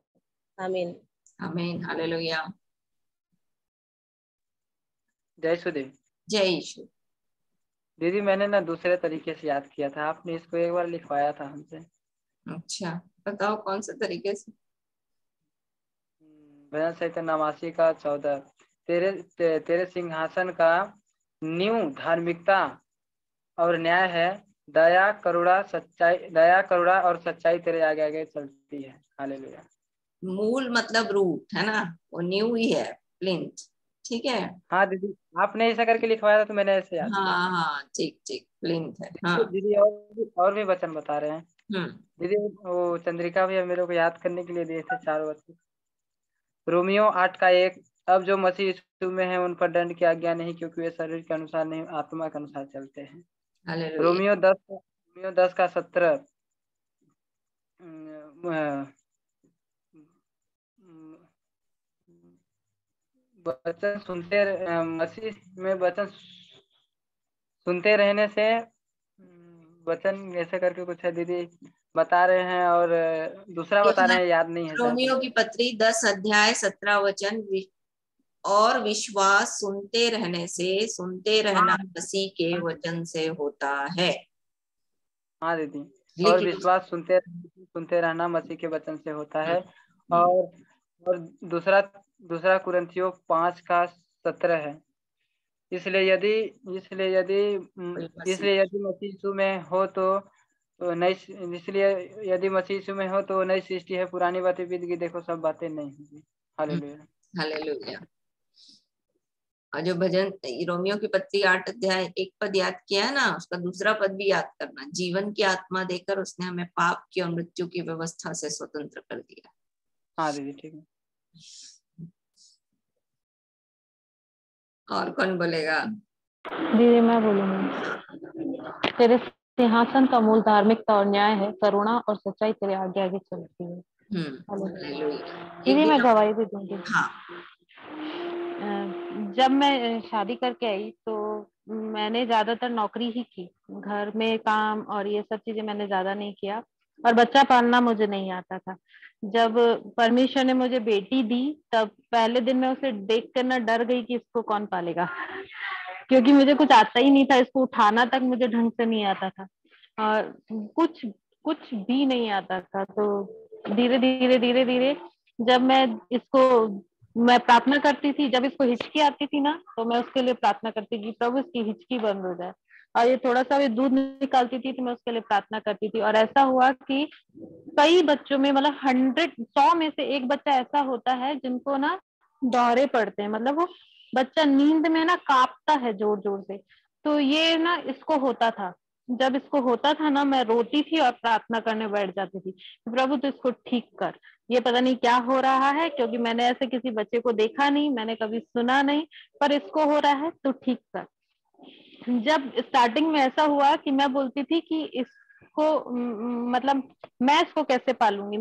आमीन। आमीन। हालेलुया। जय यीशु देव। जय यीशु। दीदी मैंने ना दूसरे तरीके से याद किया था, आपने इसको एक बार लिखवाया था हमसे। अच्छा बताओ कौन से तरीके से? भजन संहिता 89 का 14 तेरे सिंहासन का न्यू धार्मिकता और न्याय है, दया करुणा और सच्चाई तेरे आगे आगे चलती है। हालेलुया। मूल मतलब रूट है ना, वो न्यू ही है, प्लिंथ। ठीक है। हाँ दीदी, आपने ऐसा करके लिखवाया था तो मैंने ऐसे याद किया। हाँ ठीक ठीक, प्लिंथ है। हाँ दीदी और भी वचन बता रहे हैं। दीदी वो चंद्रिका भी मेरे को याद करने के लिए दिए थे 4 वचन। रोमियो 8 का 1 अब जो मसीह यीशु में है उन पर दंड की आज्ञा नहीं, क्योंकि वे शरीर के अनुसार नहीं आत्मा के अनुसार चलते हैं। रोमियो 10 का 17 वचन सुनते मसीह में वचन सुनते रहने से वचन ऐसे करके कुछ है दीदी बता रहे हैं, और दूसरा बता रहे हैं, याद नहीं है। रोमियो की पत्री 10 अध्याय 17 वचन और विश्वास सुनते रहने से, सुनते रहना मसीह के वचन से होता है। हाँ दीदी, और विश्वास सुनते रहना मसीह के वचन से होता है। और दूसरा कुरिन्थियों 5:17 है। इसलिए यदि मसीह यीशु में हो तो नई सृष्टि है, पुरानी बातें बीत गई, देखो सब बातें नहीं होगी। Hallelujah, hallelujah. और जो भजन रोमियो की पत्री 8 अध्याय 1 पद याद किया है ना, उसका दूसरा पद भी याद करना। जीवन की आत्मा देकर उसने हमें पाप की और मृत्यु की व्यवस्था से स्वतंत्र कर दिया। हाँ दीदी, ठीक है। और कौन बोलेगा? दीदी मैं बोलूंगी। तेरे सिंहासन का मूल धार्मिकता और न्याय है, करुणा और सच्चाई तेरे आगे आगे चलती है। दीदी मैं गवाही भी दूंगी। हाँ। जब मैं शादी करके आई तो मैंने ज्यादातर नौकरी ही की, घर में काम और ये सब चीजें मैंने ज्यादा नहीं किया, और बच्चा पालना मुझे नहीं आता था। जब परमेश्वर ने मुझे बेटी दी तब पहले दिन मैं उसे देख कर ना डर गई कि इसको कौन पालेगा, क्योंकि मुझे कुछ आता ही नहीं था। इसको उठाना तक मुझे ढंग से नहीं आता था और कुछ भी नहीं आता था। तो धीरे धीरे जब मैं प्रार्थना करती थी, जब इसको हिचकी आती थी ना तो मैं उसके लिए प्रार्थना करती थी, प्रभु इसकी हिचकी बंद हो जाए। और ये थोड़ा सा भी दूध निकालती थी तो मैं उसके लिए प्रार्थना करती थी। और ऐसा हुआ कि कई बच्चों में, मतलब 100 में से एक बच्चा ऐसा होता है जिनको ना दौरे पड़ते हैं, मतलब वो बच्चा नींद में ना कांपता है जोर जोर से। तो ये ना इसको होता था। जब इसको होता था ना, मैं रोती थी और प्रार्थना करने बैठ जाती थी, प्रभु तो इसको ठीक कर, ये पता नहीं क्या हो रहा है, क्योंकि मैंने ऐसे किसी बच्चे को देखा नहीं, मैंने कभी सुना नहीं, पर इसको हो रहा है तो ठीक कर। जब स्टार्टिंग में ऐसा हुआ कि मैं बोलती थी कि इसको मतलब मैं इसको कैसे पालूंगी,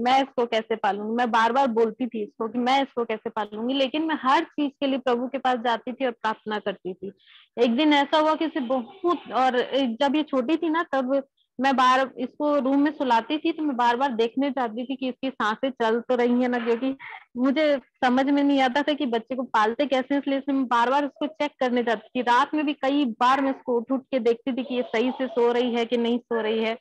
मैं बार बार बोलती थी इसको कि मैं इसको कैसे पालूंगी, लेकिन मैं हर चीज के लिए प्रभु के पास जाती थी और प्रार्थना करती थी। एक दिन ऐसा हुआ कि और जब ये छोटी थी ना तब मैं इसको रूम में सुलाती थी तो मैं बार बार देखने जाती थी कि इसकी सांसें चल तो रही है ना, क्योंकि मुझे समझ में नहीं आता था कि बच्चे को पालते कैसे, इसलिए मैं बार बार उसको चेक करने जाती थी। रात में भी कई बार मैं इसको उठ के देखती थी कि ये सही से सो रही है कि नहीं सो रही है।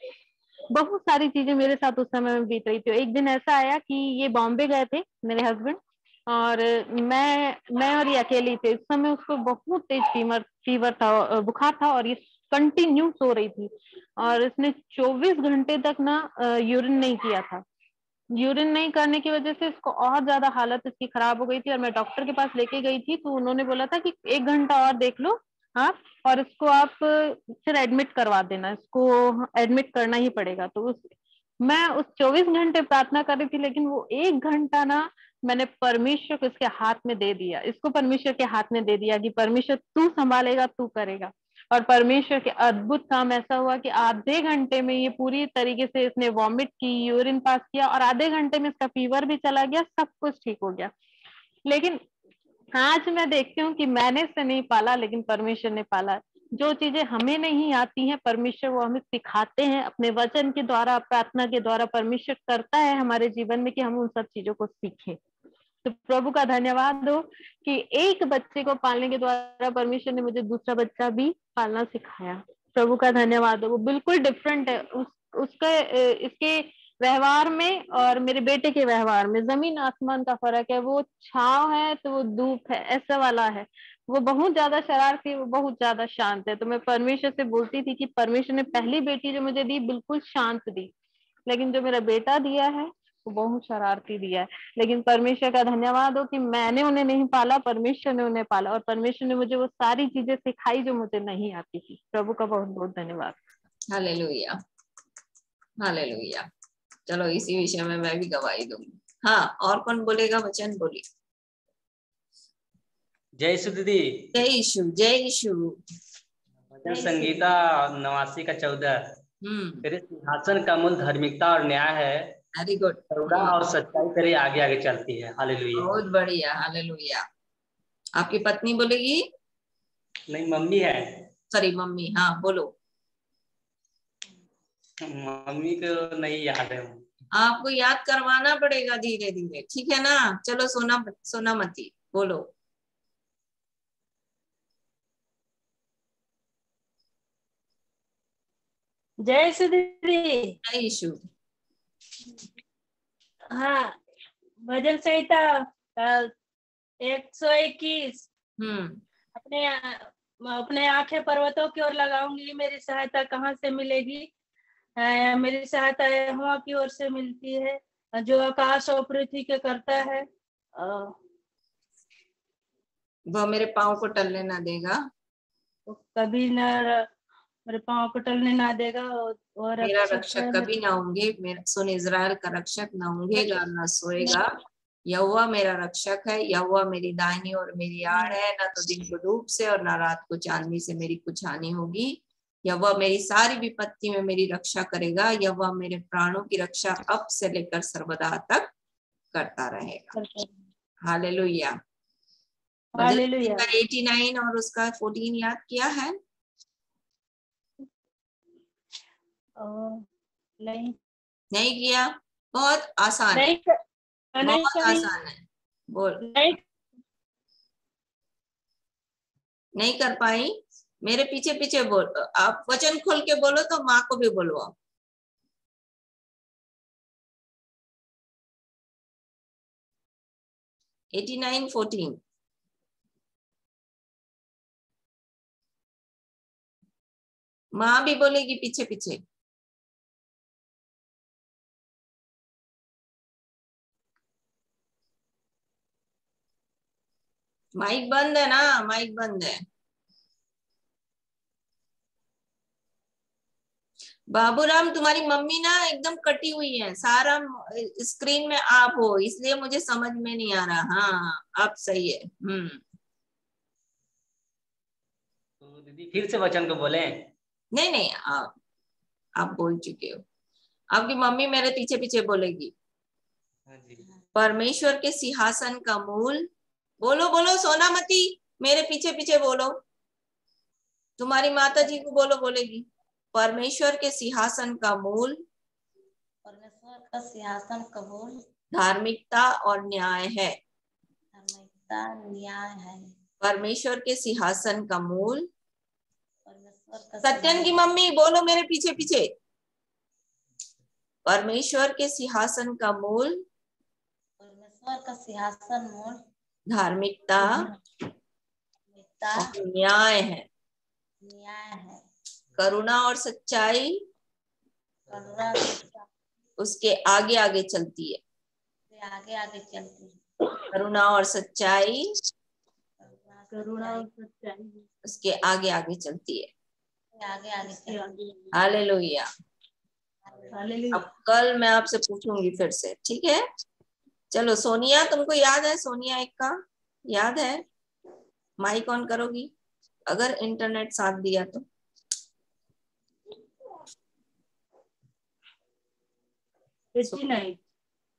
बहुत सारी चीजें मेरे साथ उस समय में बीत रही थी। एक दिन ऐसा आया कि ये बॉम्बे गए थे मेरे हस्बैंड, और मैं और ये अकेली थे। इस समय उसको बहुत तेज फीवर था, बुखार था, और ये कंटिन्यू सो रही थी और इसने 24 घंटे तक ना यूरिन नहीं किया था। यूरिन नहीं करने की वजह से इसको और ज्यादा हालत इसकी खराब हो गई थी, और मैं डॉक्टर के पास लेके गई थी तो उन्होंने बोला था कि 1 घंटा और देख लो आप, और इसको आप फिर एडमिट करवा देना, इसको एडमिट करना ही पड़ेगा। तो मैं उस 24 घंटे प्रार्थना कर रही थी, लेकिन वो 1 घंटा ना मैंने परमेश्वर को इसके हाथ में दे दिया, इसको परमेश्वर के हाथ में दे दिया कि परमेश्वर तू संभालेगा, तू करेगा। और परमेश्वर के अद्भुत काम ऐसा हुआ कि आधे घंटे में ये पूरी तरीके से इसने वॉमिट की, यूरिन पास किया, और आधे घंटे में इसका फीवर भी चला गया, सब कुछ ठीक हो गया। लेकिन आज मैं देखती हूँ कि मैंने इसे नहीं पाला, लेकिन परमेश्वर ने पाला। जो चीजें हमें नहीं आती हैं परमेश्वर वो हमें सिखाते हैं अपने वचन के द्वारा, प्रार्थना के द्वारा परमेश्वर करता है हमारे जीवन में कि हम उन सब चीजों को सीखें। तो प्रभु का धन्यवाद हो कि एक बच्चे को पालने के द्वारा परमेश्वर ने मुझे दूसरा बच्चा भी पालना सिखाया। प्रभु का धन्यवाद हो। वो बिल्कुल डिफरेंट है, इसके व्यवहार में और मेरे बेटे के व्यवहार में जमीन आसमान का फर्क है। वो छांव है तो वो धूप है, ऐसा वाला है। वो बहुत ज्यादा शरारती है, वो बहुत ज्यादा शांत है। तो मैं परमेश्वर से बोलती थी कि परमेश्वर ने पहली बेटी जो मुझे दी बिल्कुल शांत दी, लेकिन जो मेरा बेटा दिया है वो बहुत शरारती दिया है। लेकिन परमेश्वर का धन्यवाद हो कि मैंने उन्हें नहीं पाला, परमेश्वर ने उन्हें पाला, और परमेश्वर ने मुझे वो सारी चीजें सिखाई जो मुझे नहीं आती थी। प्रभु का बहुत बहुत धन्यवाद। Hallelujah, hallelujah. चलो इसी विषय में मैं भी गवाही दूंगी। हाँ, और कौन बोलेगा? वचन बोली। जय यीशु दीदी। जय यीशु, जय यीशु। भजन संगीता 89:14। तेरे सिंहासन का मूल धार्मिकता और न्याय है, वेरी गुड, करुणा और सच्चाई तेरे आगे आगे चलती है। हालेलुया, बहुत बढ़िया, हालेलुया। आपकी पत्नी बोलेगी? नहीं, मम्मी है। Sorry, mummy. हाँ बोलो। मम्मी को नहीं याद है। आपको याद करवाना पड़ेगा धीरे धीरे, ठीक है ना? चलो सोनामती बोलो। जय श्री दीदी। जय यीशु। हाँ, भजन संहिता 121। अपने आंखें पर्वतों की ओर लगाऊंगी, मेरी सहायता कहाँ से मिलेगी? मेरी सहायता यहोवा की ओर से मिलती है, जो आकाश और पृथ्वी के करता है। वो मेरे पाँव को टलने ना देगा, कभी न मेरे पाँव को टलने ना देगा। और मेरा रक्षक कभी ना होंगे, सुन इज़राइल का रक्षक ना ऊँघेगा ना सोएगा। यहोवा मेरा रक्षक है, यहोवा मेरी दाहिनी और मेरी आड़ है, ना तो दिन को धूप से और ना रात को चांदनी से मेरी कुछ हानि होगी। यहोवा मेरी सारी विपत्ति में मेरी रक्षा करेगा, यहोवा मेरे प्राणों की रक्षा अब से लेकर सर्वदा तक करता रहेगा। हालेलुया। 89 और उसका 14 याद किया है? नहीं किया? बहुत आसान है, बहुत आसान है। बोल। नहीं कर पाई? मेरे पीछे पीछे बोल। आप वचन खोल के बोलो तो माँ को भी बोलो। 89:14। माँ भी बोलेगी पीछे पीछे। माइक बंद है ना? माइक बंद है। बाबूराम, तुम्हारी मम्मी ना एकदम कटी हुई है, सारा स्क्रीन में आप हो, इसलिए मुझे समझ में नहीं आ रहा। हाँ, अब सही है। तो दीदी फिर से वचन को बोले? नहीं नहीं, आप बोल चुके हो। आपकी मम्मी मेरे पीछे पीछे बोलेगी। परमेश्वर के सिंहासन का मूल। बोलो बोलो सोनामती, मेरे पीछे पीछे बोलो। तुम्हारी माता जी को बोलो, बोलेगी। परमेश्वर के सिंहासन का मूल। परमेश्वर का सिंहासन का मूल धार्मिकता और न्याय है। धार्मिकता न्याय है। परमेश्वर के सिंहासन का मूल। परमेश्वर का सत्यन की मम्मी बोलो मेरे पीछे पीछे। परमेश्वर के सिंहासन का मूल। परमेश्वर का सिंहासन मूल धार्मिकता और न्याय है। न्याय है। करुणा और सच्चाई करुणा उसके आगे आगे चलती है। आगे आगे चलती है। करुणा और सच्चाई उसके आगे आगे चलती है। आगे आगे चलती है। हालेलुया। अब कल मैं आपसे पूछूंगी फिर से, ठीक है? चलो सोनिया, तुमको याद है? सोनिया एक का याद है? माइक ऑन करोगी अगर इंटरनेट साथ दिया तो?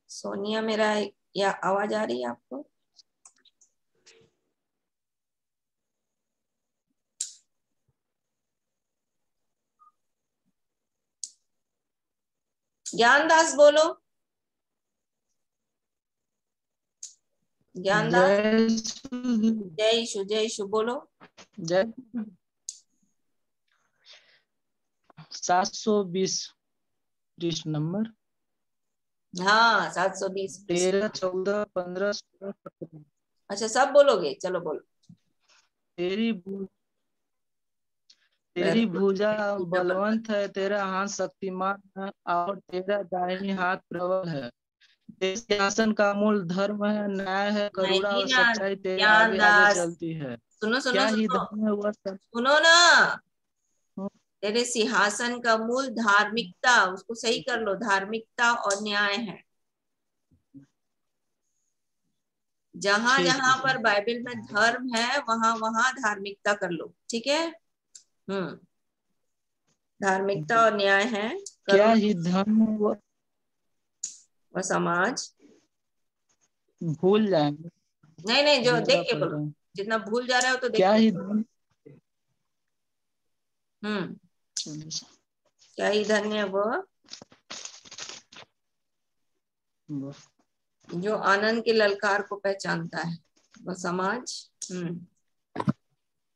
सोनिया, मेरा या आवाज आ रही है आपको? ज्ञानदास बोलो। ज्ञानदास, जय यीशु, जय यीशु बोलो। जय 720 पृष्ठ नंबर। हाँ, 720 13, 14, 15, 16, 17। अच्छा, सब बोलोगे? चलो बोलो। तेरी भुजा बलवंत है, तेरा हाथ शक्तिमान है और तेरा दाहिनी हाथ प्रबल है। तेरे सिंहासन का मूल धर्म है, न्याय है, करुणा और सच्चाई तेरे आगे आगे चलती है। सुनो सुनो क्या ही सुनो, सुनो ना। तेरे सिंहासन का मूल धार्मिकता, उसको सही कर लो, धार्मिकता और न्याय है। जहां जहां पर बाइबल में धर्म है वहां वहां धार्मिकता कर लो, ठीक है? धार्मिकता और न्याय है। क्या ही धर्म व समाज भूल जाएंगे। नहीं नहीं, जो देख के बोलो, जितना भूल जा रहे हो तो देख क्या के ही क्या ही धन्य वो जो आनंद के ललकार को पहचानता है, वो समाज।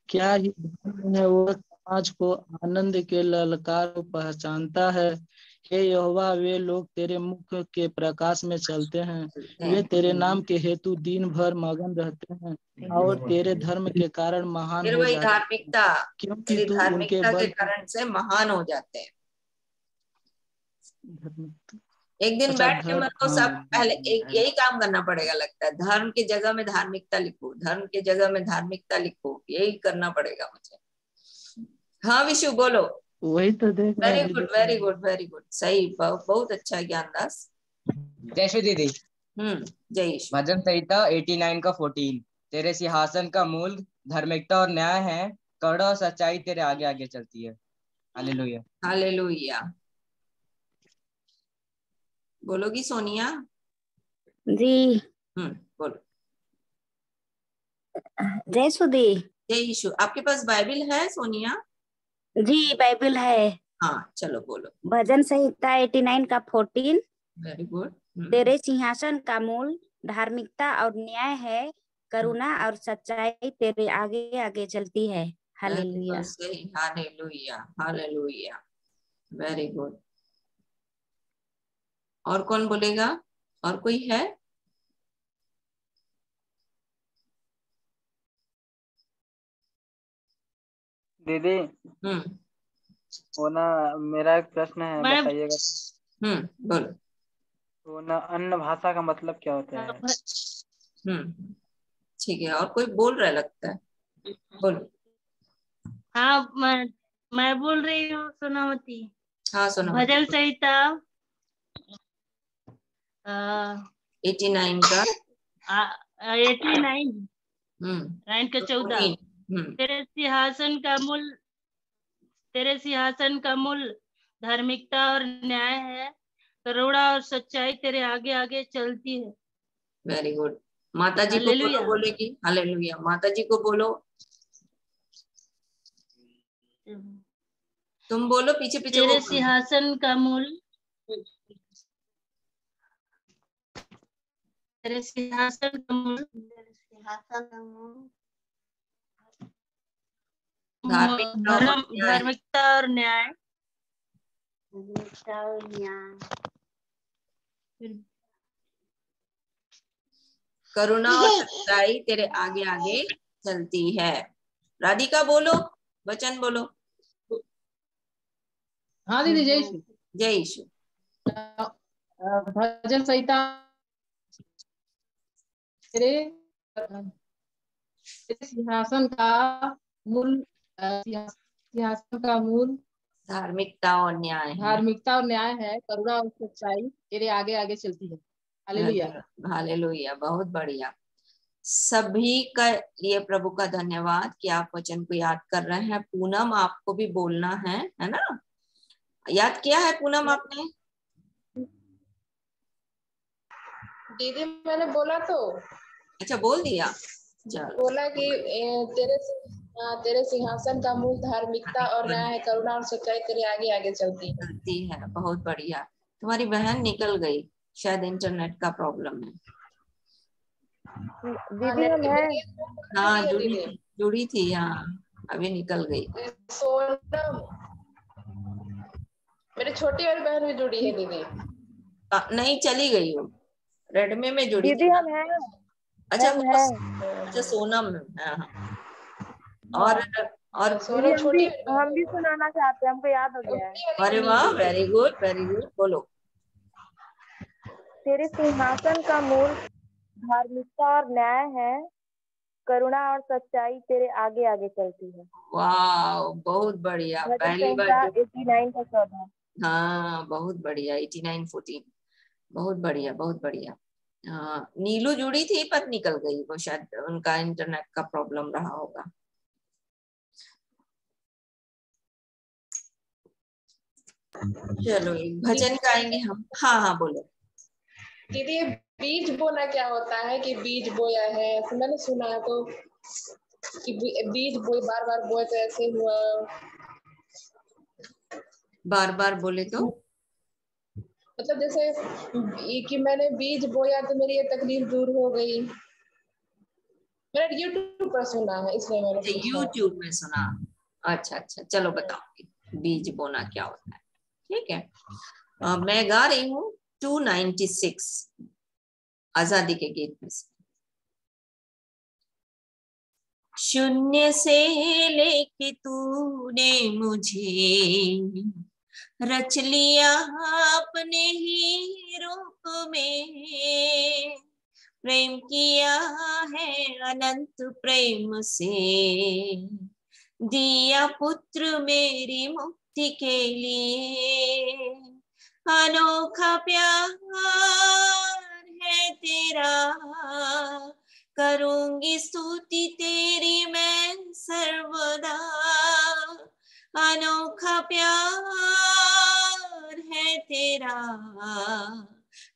क्या ही धन्य है वो समाज को आनंद के ललकार को पहचानता है। हे यहोवा, वे लोग तेरे मुख के प्रकाश में चलते हैं, वे तेरे नाम के हेतु दिन भर मगन रहते हैं और तेरे धर्म के कारण महान फिर हो वही जाते हैं, धार्मिकता, क्योंकि तेरी तू उनके धार्मिकता के बल कारण से महान हो जाते हैं। एक दिन अच्छा, बैठ के मन को सब पहले यही काम करना पड़ेगा, लगता है धर्म की जगह में धार्मिकता लिखो, धर्म की जगह में धार्मिकता लिखो, यही करना पड़ेगा मुझे। हाँ विशु बोलो। वही तो देख रहे वेरी हैं good very good very good, सही, बहुत अच्छा है ज्ञानदास। जय श्री दीदी। जय यीशु। भजन संहिता 89 का 14। तेरे सिंहासन का मूल धार्मिकता और न्याय है, करुणा और सच्चाई तेरे आगे आगे चलती है। Hallelujah hallelujah. बोलोगी सोनिया? जी बोलो। जय सुदी। जय यीशु। आपके पास बाइबल है सोनिया? जी बाइबल है। हाँ चलो बोलो। भजन संहिता 89 का 14। Very good. तेरे सिंहासन का मूल धार्मिकता और न्याय है, करुणा और सच्चाई तेरे आगे आगे चलती है। हालेलुया। सही, हालेलुया हालेलुया, वेरी गुड। और कौन बोलेगा? और कोई है? दीदी वो ना, मेरा एक प्रश्न है, बताइएगा। बोलो। वो ना, अन्य भाषा का मतलब क्या होता है? ठीक है, और कोई बोल रहा लगता है, बोलो। हाँ मैं बोल रही हूँ सोनामती। हाँ सोनामती। भजन संहिता 89 का 89 का 14। तेरे सिंहासन का मूल धार्मिकता और न्याय है, करुणा और सच्चाई तेरे आगे आगे चलती है। Very good. माता जी को बोलो, बोलेगी। हालेलुया। माता जी को बोलो, तुम बोलो पीछे पीछे। तेरे सिंहासन का मूल, तेरे सिंहासन का मूल धार्मिकता और न्याय, करुणा और सच्चाई तेरे आगे आगे चलती है। राधिका बोलो, वचन बोलो। हाँ दीदी। जय यीशु। जय यीशु। भजन संहिता तेरे सिंहासन का मूल धार्मिकता और न्याय है, करुणा और सच्चाई तेरे आगे आगे चलती है। Hallelujah hallelujah. बहुत बढ़िया। सभी का लिए प्रभु का धन्यवाद कि आप वचन को याद कर रहे हैं। पूनम आपको भी बोलना है ना? याद किया है पूनम आपने? दीदी मैंने बोला तो। अच्छा बोल दिया। चलो। बोला कि तेरे सिंहासन का मूल धार्मिकता और न्याय है, करुणा और सच्चाई तेरे आगे आगे चलती है। बहुत बढ़िया। तुम्हारी बहन निकल गई, शायद इंटरनेट का प्रॉब्लम है। दीदी हम है। हाँ जुड़ी थी। हाँ अभी निकल गई। मेरी छोटी वाली बहन भी जुड़ी है दीदी। नहीं चली गई हो, रेडमी में जुड़ी दीदी थी। हम है। अच्छा सोनम। और सोनम छोटी, हम भी सुनाना चाहते हैं, हमको याद हो गया है। अरे वाह, वेरी गुड वेरी गुड। बोलो। तेरे सिंहासन का मूल धार्मिकता और न्याय है, करुणा और सच्चाई तेरे आगे आगे चलती है। वाह बहुत बढ़िया। पहली बार 89 का 14। हाँ बहुत बढ़िया। 89:14 बहुत बढ़िया बहुत बढ़िया। नीलू जुड़ी थी पर निकल गई, वो शायद उनका इंटरनेट का प्रॉब्लम रहा होगा। चलो एक भजन गाएंगे हम। हाँ बोलो दीदी। बीज बोना क्या होता है कि बीज बोया है? मैंने सुना है तो कि बीज बोए, बार बार बोए तो ऐसे हुआ। बार बार बोले तो मतलब जैसे कि मैंने बीज बोया तो मेरी ये तकलीफ दूर हो गई। मैंने यूट्यूब पर सुना है, इसलिए मैंने यूट्यूब में सुना। अच्छा अच्छा, चलो बताऊंगी बीज बोना क्या होता है। ठीक है, मैं गा रही हूँ 296 आजादी के गीत में से। शून्य से लेके तूने मुझे रच लिया अपने ही रूप में, प्रेम किया है अनंत प्रेम से, दिया पुत्र मेरी मुक्ति के लिए। अनोखा प्यार है तेरा, करूंगी स्तुति तेरी मैं सर्वदा। अनोखा प्यार है तेरा,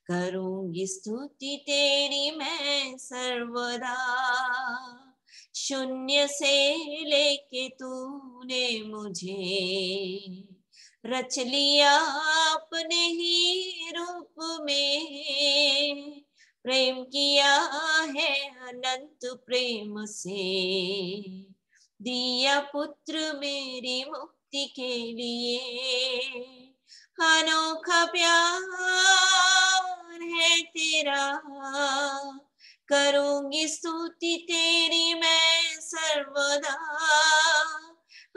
करूंगी स्तुति तेरी मैं सर्वदा। शून्य से लेके तूने मुझे रच लिया अपने ही रूप में, प्रेम किया है अनंत प्रेम से, दिया पुत्र मेरी मुक्ति के लिए। अनोखा प्यार है तेरा, करूंगी स्तुति तेरी मैं सर्वदा।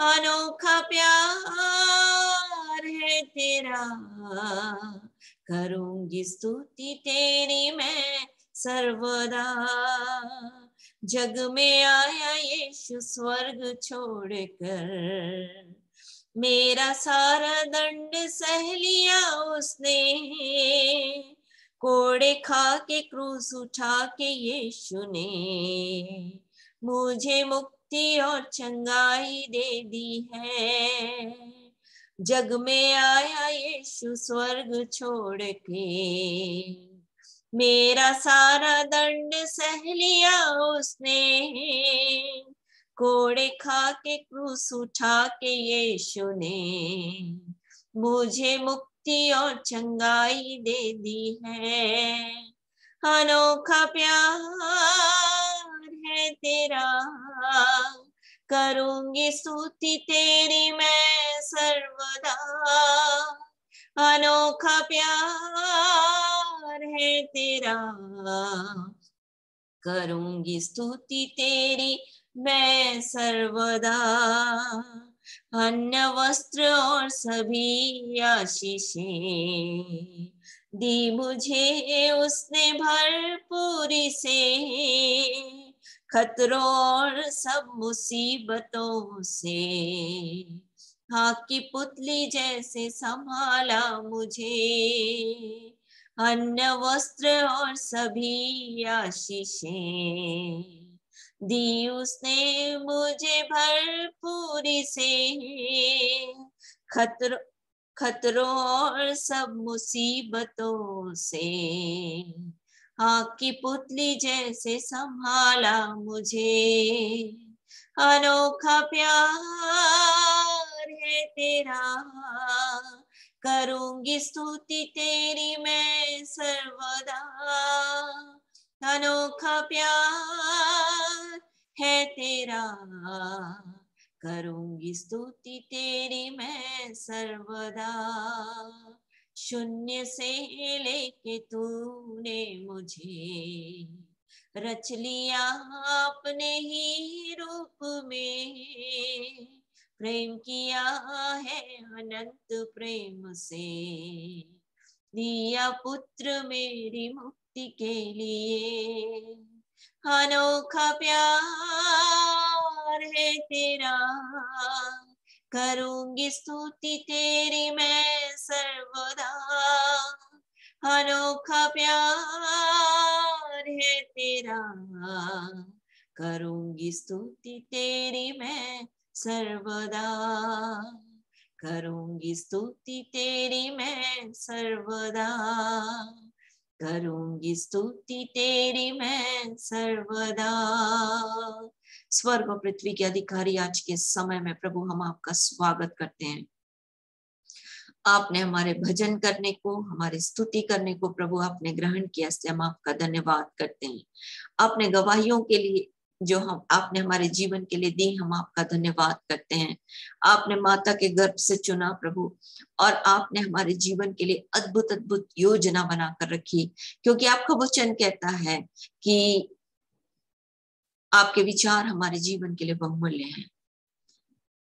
अनोखा प्यार है तेरा, करूंगी स्तुति तेरी मैं सर्वदा। जग में आया यीशु स्वर्ग छोड़कर, मेरा सारा दंड सह लिया उसने। कोड़े खा के क्रूस उठा के यीशु ने मुझे मुक्ति और चंगाई दे दी है। जग में आया यीशु स्वर्ग छोड़ के, मेरा सारा दंड सह लिया उसने। कोड़े खा के क्रूस उठा के यीशु ने मुझे मुक्ति और चंगाई दे दी है। अनोखा प्यार है तेरा, करूंगी स्तुति तेरी मैं सर्वदा। अनोखा प्यार है तेरा, करूंगी स्तुति तेरी मैं सर्वदा। अन्न वस्त्र और सभी आशीषें दी मुझे उसने भरपूरी से। खतरों और सब मुसीबतों से आग की पुतली जैसे संभाला मुझे। अन्न वस्त्र और सभी आशीषें दी उसने मुझे भरपूरी से। खतरों और सब मुसीबतों से आग की पुतली जैसे संभाला मुझे। अनोखा प्यार है तेरा, करूंगी स्तुति तेरी मैं सर्वदा। अनोखा प्यार है तेरा, करूंगी स्तुति तेरी मैं सर्वदा। शून्य से लेके तूने मुझे रच लिया अपने ही रूप में, प्रेम किया है अनंत प्रेम से, दिया पुत्र मेरी मुक्ति के लिए। अनोखा प्यार है तेरा, करूंगी स्तुति तेरी मैं सर्वदा। अनोखा प्यार है तेरा, करूंगी स्तुति तेरी मैं सर्वदा। करूंगी स्तुति तेरी मैं सर्वदा। करूंगी स्तुति तेरी मैं सर्वदा। स्वर्ग और पृथ्वी के अधिकारी, आज के समय में प्रभु हम आपका स्वागत करते हैं। आपने हमारे भजन करने को, हमारी स्तुति करने को प्रभु आपने ग्रहण किया, इसलिए हम आपका धन्यवाद करते हैं। आपने गवाहियों के लिए जो हम आपने हमारे जीवन के लिए दी, हम आपका धन्यवाद करते हैं। आपने माता के गर्भ से चुना प्रभु, और आपने हमारे जीवन के लिए अद्भुत अद्भुत योजना बनाकर रखी, क्योंकि आपका वचन कहता है कि आपके विचार हमारे जीवन के लिए बहुमूल्य हैं।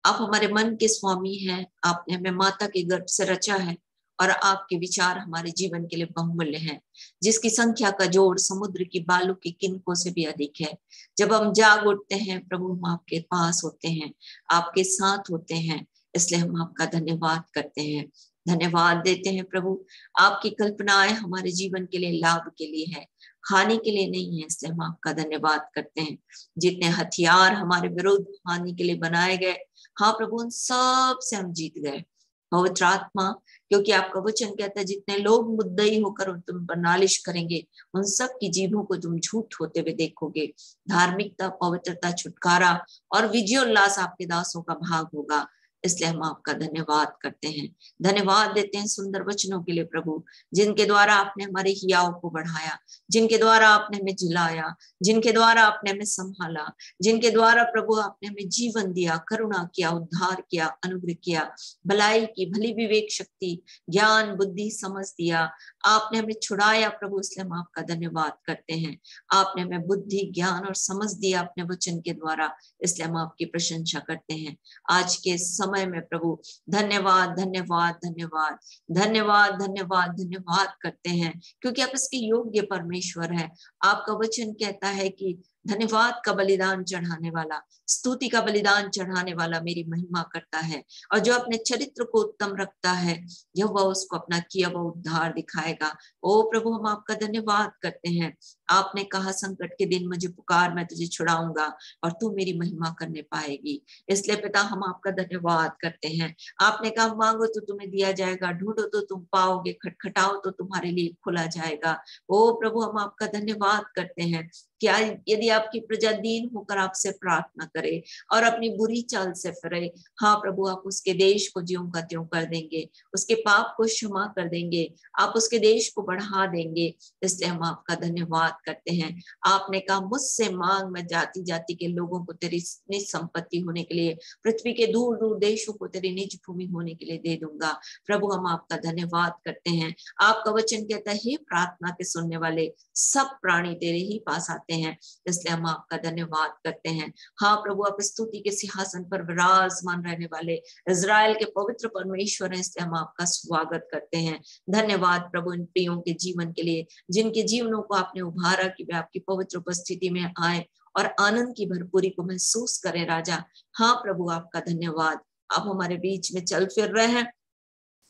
आप हमारे मन के स्वामी हैं, आपने हमें माता के गर्भ से रचा है, और आपके विचार हमारे जीवन के लिए बहुमूल्य हैं, जिसकी संख्या का जोड़ समुद्र की बालू की किनकों से भी अधिक है। जब हम जाग उठते हैं प्रभु, हम आपके पास होते हैं, आपके साथ होते हैं, इसलिए हम आपका धन्यवाद करते हैं, धन्यवाद देते हैं प्रभु। आपकी कल्पनाएं हमारे जीवन के लिए लाभ के लिए है, हानि के लिए नहीं है, इसलिए हम आपका धन्यवाद करते हैं। जितने हथियार हमारे विरुद्ध हानि के लिए बनाए गए, हाँ प्रभु, उन सब से हम जीत गए पवित्र आत्मा, क्योंकि आपका वचन कहता है जितने लोग मुद्दई होकर तुम पर नालिश करेंगे, उन सब की जीभों को तुम झूठ होते हुए देखोगे। धार्मिकता, पवित्रता, छुटकारा और विजयोल्लास आपके दासों का भाग होगा, इसलिए हम आपका धन्यवाद करते हैं, धन्यवाद देते हैं सुंदर वचनों के लिए प्रभु, जिनके द्वारा आपने हमारे हियाव को बढ़ाया, जिनके द्वारा आपने हमें जिलाया, जिनके द्वारा आपने हमें संभाला, जिनके द्वारा प्रभु आपने हमें जीवन दिया, करुणा किया, उद्धार किया, अनुग्रह किया, भलाई की, भली विवेक शक्ति, ज्ञान, बुद्धि, समझ दिया, आपने हमें छुड़ाया प्रभु, इसलिए हम आपका धन्यवाद करते हैं। आपने हमें बुद्धि, ज्ञान और समझ दिया अपने वचन के द्वारा, इसलिए हम आपकी प्रशंसा करते हैं। आज के समय में प्रभु धन्यवाद धन्यवाद धन्यवाद धन्यवाद धन्यवाद धन्यवाद करते हैं, क्योंकि आप इसके योग्य परमेश्वर है। आपका वचन कहता है कि धन्यवाद का बलिदान चढ़ाने वाला, स्तुति का बलिदान चढ़ाने वाला मेरी महिमा करता है, और जो अपने चरित्र को उत्तम रखता है यह वह उसको अपना किया वह उद्धार दिखाएगा। ओ प्रभु, हम आपका धन्यवाद करते हैं। आपने कहा संकट के दिन मुझे पुकार, मैं तुझे छुड़ाऊंगा और तू मेरी महिमा करने पाएगी, इसलिए पिता हम आपका धन्यवाद करते हैं। आपने कहा मांगो तो तुम्हें दिया जाएगा, ढूंढो तो तुम पाओगे, खटखटाओ तो तुम्हारे लिए खुला जाएगा। ओ प्रभु, हम आपका धन्यवाद करते हैं। क्या यदि आपकी प्रजा दीन होकर आपसे प्रार्थना करे और अपनी बुरी चाल से फिरे, हाँ प्रभु, आप उसके देश को ज्यों का त्यों कर देंगे, उसके पाप को क्षमा कर देंगे, आप उसके देश को बढ़ा देंगे, इसलिए हम आपका धन्यवाद करते हैं। आपने कहा मुझसे मांग, मैं जाति जाति के लोगों को तेरी निज संपत्ति होने के लिए, पृथ्वी के दूर दूर देशों को तेरी निज भूमि होने के लिए दे दूंगा। प्रभु, हम आपका धन्यवाद करते हैं। आपका वचन कहता है हे प्रार्थना के सुनने वाले, सब प्राणी तेरे ही पास आते हैं, इसलिए हम आपका धन्यवाद करते हैं। हाँ प्रभु, आप स्तुति के सिंहासन पर विराजमान रहने वाले इजराइल के पवित्र परमेश्वर हैं, इसलिए हम आपका स्वागत करते हैं। धन्यवाद प्रभु इन प्रियों के जीवन के लिए, जिनके जीवनों को आपने उभारा कि वे आपकी पवित्र उपस्थिति में आए और आनंद की भरपूरी को महसूस करें। राजा, हाँ प्रभु, आपका धन्यवाद। आप हमारे बीच में चल फिर रहे हैं,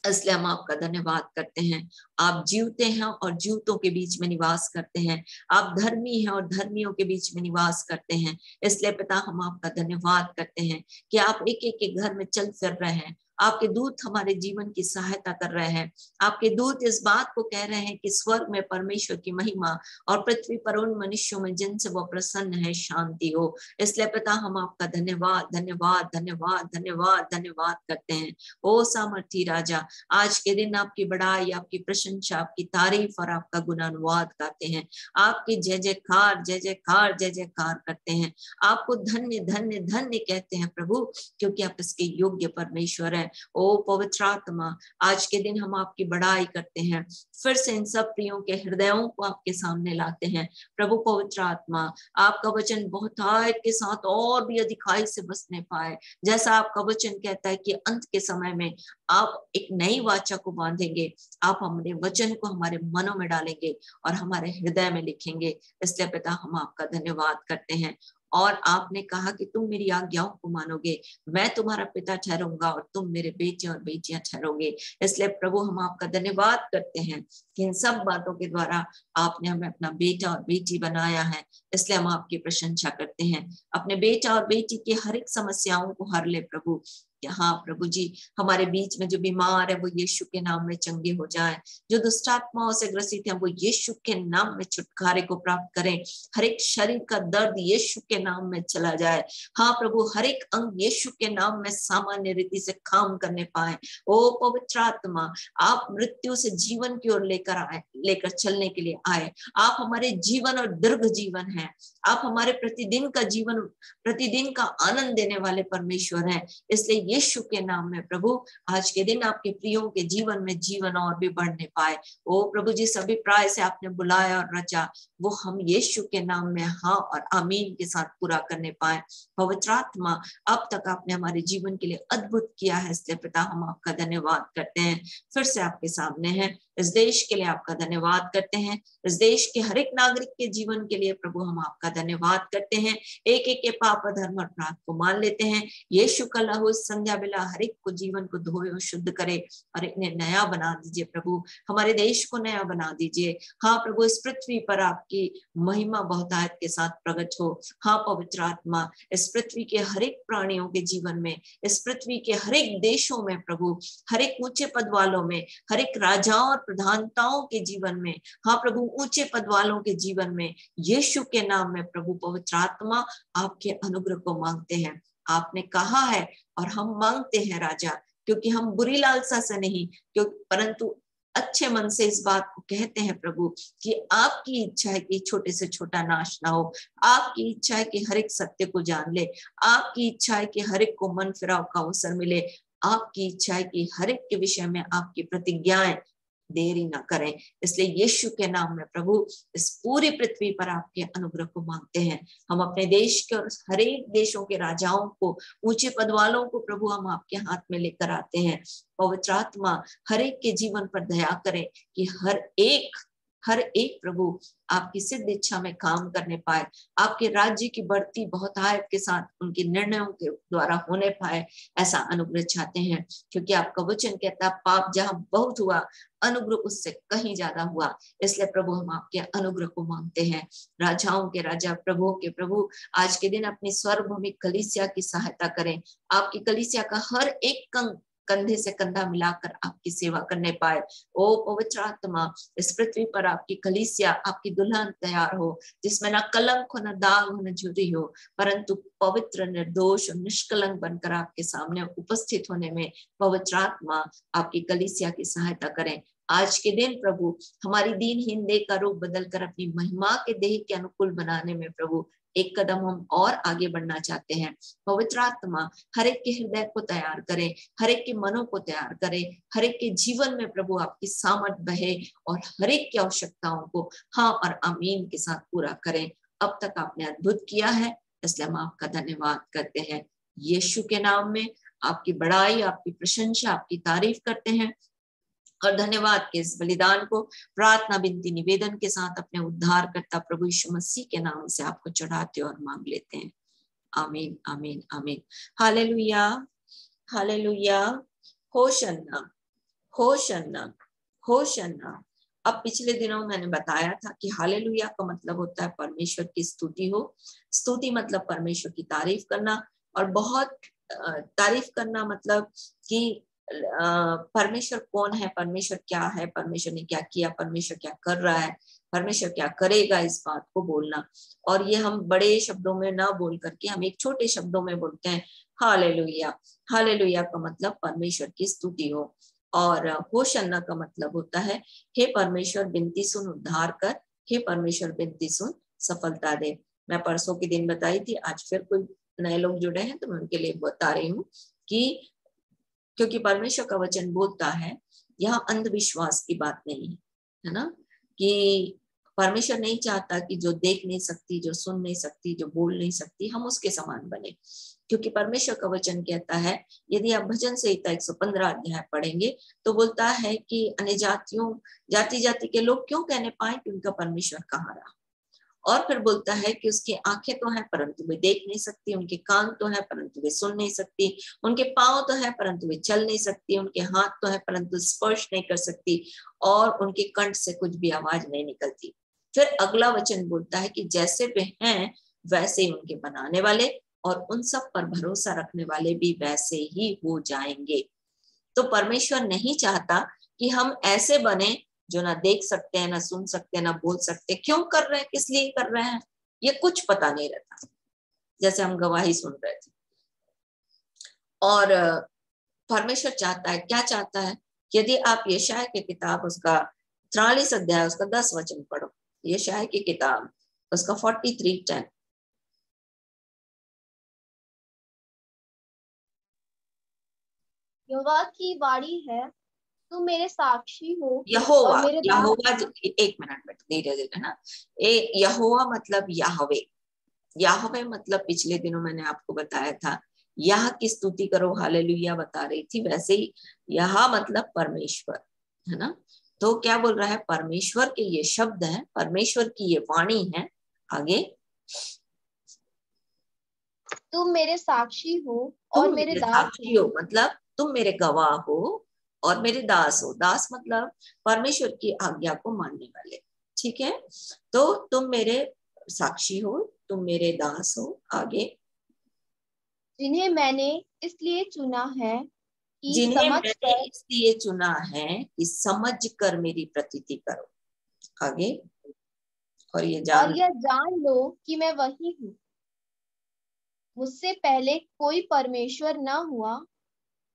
इसलिए हम आपका धन्यवाद करते हैं। आप जीवते हैं और जीवतों के बीच में निवास करते हैं, आप धर्मी हैं और धर्मियों के बीच में निवास करते हैं, इसलिए पिता हम आपका धन्यवाद करते हैं कि आप एक एक के घर में चल फिर रहे हैं। आपके दूत हमारे जीवन की सहायता कर रहे हैं। आपके दूत इस बात को कह रहे हैं कि स्वर्ग में परमेश्वर की महिमा और पृथ्वी पर उन मनुष्यों में जिनसे वो प्रसन्न है शांति हो। इसलिए पिता हम आपका धन्यवाद धन्यवाद धन्यवाद धन्यवाद धन्यवाद करते हैं। ओ सामर्थी राजा, आज के दिन आपकी बड़ाई, आपकी प्रशंसा, आपकी तारीफ और आपका गुणानुवाद गाते हैं। आपकी जय जयकार जय जयकार जय जयकार करते हैं। आपको धन्य धन्य धन्य कहते हैं प्रभु, क्योंकि आप इसके योग्य परमेश्वर हैं। ओ पवित्र आत्मा, आज के दिन हम आपकी बड़ाई करते हैं, फिर से इन सब प्रियों के हृदयों को आपके सामने लाते हैं। प्रभु पवित्र आत्मा, आपका वचन बहुतायत के साथ और भी अधिकाई से बसने पाए, जैसा आपका वचन कहता है कि अंत के समय में आप एक नई वाचा को बांधेंगे, आप हमारे वचन को हमारे मनों में डालेंगे और हमारे हृदय में लिखेंगे। इसलिए पिता हम आपका धन्यवाद करते हैं। और आपने कहा कि तुम मेरी आज्ञाओं को मानोगे, मैं तुम्हारा पिता ठहरूंगा और तुम मेरे बेटे और बेटियां ठहरोगे। इसलिए प्रभु हम आपका धन्यवाद करते हैं कि इन सब बातों के द्वारा आपने हमें अपना बेटा और बेटी बनाया है, इसलिए हम आपकी प्रशंसा करते हैं। अपने बेटा और बेटी की हर एक समस्याओं को हर ले प्रभु, हाँ प्रभु जी, हमारे बीच में जो बीमार है वो यीशु के नाम में चंगे हो जाएं, जो दुष्ट आत्माओं से ग्रसित हैं वो यीशु के नाम में छुटकारे को प्राप्त करें। हर एक शरीर का दर्द यीशु के नाम में चला जाए। हाँ प्रभु, हर एक अंग यीशु के नाम में सामान्य रीति से काम करने पाए। ओ पवित्र आत्मा, आप मृत्यु से जीवन की ओर लेकर चलने के लिए आए। आप हमारे जीवन और दीर्घ जीवन हैं। आप हमारे प्रतिदिन का जीवन, प्रतिदिन का आनंद देने वाले परमेश्वर हैं। इसलिए यीशु के नाम में प्रभु आज के दिन आपके प्रियों के जीवन में जीवन और भी बढ़ने पाए। ओ प्रभु जी, सभी प्राय से आपने बुलाया और रचा वो हम यीशु के नाम में हाँ और आमीन के साथ पूरा करने पाए। पवित्र आत्मा, अब तक आपने हमारे जीवन के लिए अद्भुत किया है, इसलिए पिता हम आपका धन्यवाद करते हैं। फिर से आपके सामने हैं, इस देश के लिए आपका धन्यवाद करते हैं। इस देश के हर एक नागरिक के जीवन के लिए प्रभु हम आपका धन्यवाद करते हैं। एक एक के पाप धर्म और अपराध को मान लेते हैं। यीशु का लहू संध्या बेला हर एक को जीवन को धोए और शुद्ध करे और इन्हें नया बना दीजिए। प्रभु हमारे देश को नया बना दीजिए। हाँ प्रभु, इस पृथ्वी पर आपकी महिमा बहुतायत के साथ प्रकट हो। हाँ पवित्र आत्मा, इस पृथ्वी के हर एक प्राणियों के जीवन में, इस पृथ्वी के हर एक देशों में प्रभु, हर एक ऊंचे पद वालों में, हर एक राजाओं और प्रधानताओं के जीवन में, हाँ प्रभु ऊंचे पद वालों के जीवन में यीशु के नाम में प्रभु पवित्र आत्मा आपके अनुग्रह को मांगते हैं। आपने कहा है और हम मांगते हैं राजा, क्योंकि हम बुरी लालसा से नहीं, क्योंकि परंतु अच्छे मन से इस बात को कहते हैं प्रभु कि आपकी इच्छा है कि छोटे से छोटा नाश ना हो। आपकी इच्छा है कि हर एक सत्य को जान ले। आपकी इच्छा है कि हर एक को मन फिराव का अवसर मिले। आपकी इच्छा है कि हर एक के विषय में आपकी प्रतिज्ञाएं देरी ना करें। इसलिए यीशु के नाम में प्रभु इस पूरी पृथ्वी पर आपके अनुग्रह को मांगते हैं। हम अपने देश के और हर एक देशों के राजाओं को, ऊंचे पद वालों को प्रभु हम आपके हाथ में लेकर आते हैं। पवित्र आत्मा हर एक के जीवन पर दया करें कि हर एक प्रभु आपकी सिद्ध इच्छा में काम करने पाए। आपके राज्य की बढ़ती बहुतायत के साथ उनके निर्णयों के द्वारा होने पाए, ऐसा अनुग्रह चाहते हैं। क्योंकि आपका वचन कहता है पाप जहां बहुत हुआ, अनुग्रह उससे कहीं ज्यादा हुआ। इसलिए प्रभु हम आपके अनुग्रह को मांगते हैं। राजाओं के राजा, प्रभुओं के प्रभु, आज के दिन अपनी सर्वभूमिक कलीसिया की सहायता करें। आपकी कलीसिया का हर एक कंधे से कंधा मिलाकर आपकी सेवा करने पाए। ओ पवित्र आत्मा, इस पृथ्वी पर आपकी कलीसिया, आपकी दुल्हन तैयार हो, जिसमें ना कलंक हो, ना दाग हो, ना झुर्री हो, परंतु पवित्र, निर्दोष और निष्कलंक बनकर आपके सामने उपस्थित होने में पवित्र आत्मा आपकी कलीसिया की सहायता करें। आज के दिन प्रभु हमारी दीनहीन देह का रूप बदलकर अपनी महिमा के देह के अनुकूल बनाने में प्रभु एक कदम हम और आगे बढ़ना चाहते हैं। पवित्र आत्मा हर एक के हृदय को तैयार करे, हर एक के मनों को तैयार करे, हर एक के जीवन में प्रभु आपकी सामर्थ बहे और हर एक की आवश्यकताओं को हाँ और आमीन के साथ पूरा करें। अब तक आपने अद्भुत किया है, इसलिए हम आपका धन्यवाद करते हैं। यीशु के नाम में आपकी बड़ाई, आपकी प्रशंसा, आपकी तारीफ करते हैं और धन्यवाद के इस बलिदान को प्रार्थना, विनती, निवेदन के साथ अपने उद्धारकर्ता प्रभु यीशु मसीह के नाम से आपको चढ़ाते और मांग लेते हैं। आमीन, आमीन, आमीन। Hallelujah, hallelujah. Hosanna, hosanna, hosanna. अब पिछले दिनों मैंने बताया था कि हालेलुया का मतलब होता है परमेश्वर की स्तुति हो। स्तुति मतलब परमेश्वर की तारीफ करना, और बहुत तारीफ करना मतलब कि परमेश्वर कौन है, परमेश्वर क्या है, परमेश्वर ने क्या किया, परमेश्वर क्या कर रहा है, परमेश्वर क्या करेगा, इस बात को बोलना। और ये हम बड़े शब्दों में ना बोल करके हम एक छोटे शब्दों में बोलते हैं हालेलुया। हालेलुया का मतलब परमेश्वर की स्तुति हो। और होशन्ना का मतलब होता है हे परमेश्वर बिनती सुन उद्धार कर, हे परमेश्वर बिनती सुन सफलता दे। मैं परसों के दिन बताई थी, आज फिर कोई नए लोग जुड़े हैं तो मैं उनके लिए बता रही हूँ कि क्योंकि परमेश्वर का वचन बोलता है, यहाँ अंधविश्वास की बात नहीं है ना, कि परमेश्वर नहीं चाहता कि जो देख नहीं सकती, जो सुन नहीं सकती, जो बोल नहीं सकती, हम उसके समान बने। क्योंकि परमेश्वर का वचन कहता है, यदि आप भजन संहिता 115 अध्याय पढ़ेंगे तो बोलता है कि अन्य जातियों, जाति जाति के लोग क्यों कहने पाए कि उनका परमेश्वर कहाँ रहा। और फिर बोलता है कि उसकी आंखें तो हैं परंतु वे देख नहीं सकती, उनके कान तो हैं परंतु वे सुन नहीं सकती, उनके पांव तो हैं परंतु वे चल नहीं सकती, उनके हाथ तो हैं परंतु स्पर्श नहीं कर सकती, और उनके कंठ से कुछ भी आवाज नहीं निकलती। फिर अगला वचन बोलता है कि जैसे वे हैं वैसे ही उनके बनाने वाले और उन सब पर भरोसा रखने वाले भी वैसे ही हो जाएंगे। तो परमेश्वर नहीं चाहता कि हम ऐसे बने जो ना देख सकते हैं, ना सुन सकते हैं, ना बोल सकते। क्यों कर रहे हैं, किस लिए कर रहे हैं, ये कुछ पता नहीं रहता। जैसे हम गवाही सुन रहे थे। और परमेश्वर चाहता है, क्या चाहता है, यदि आप यशाया की किताब उसका 43 अध्याय उसका 10 वचन पढ़ो, यशाया की किताब उसका 43:10। यहोवा की वाणी है, तुम मेरे साक्षी हो यहोवा, और मेरे यहोवा, एक मिनट बेटा धीरे धीरे ना। यहोवा मतलब याहवे। याहवे मतलब पिछले दिनों मैंने आपको बताया था, यह की स्तुति करो, हालेलुया बता रही थी। वैसे ही यह मतलब परमेश्वर, है ना। तो क्या बोल रहा है, परमेश्वर के ये शब्द हैं, परमेश्वर की ये वाणी है। आगे, तुम मेरे साक्षी हो और मेरे दास साक्षी हो मतलब तुम मेरे गवाह हो और मेरे दास हो। दास मतलब परमेश्वर की आज्ञा को मानने वाले, ठीक है। तो तुम मेरे साक्षी हो, तुम मेरे दास हो। आगे, जिन्हें मैंने इसलिए चुना है कि जिन्हें मैंने इसलिए चुना है कि समझ कर मेरी प्रतीति करो। आगे, और ये जान लो कि मैं वही हूँ, मुझसे पहले कोई परमेश्वर न हुआ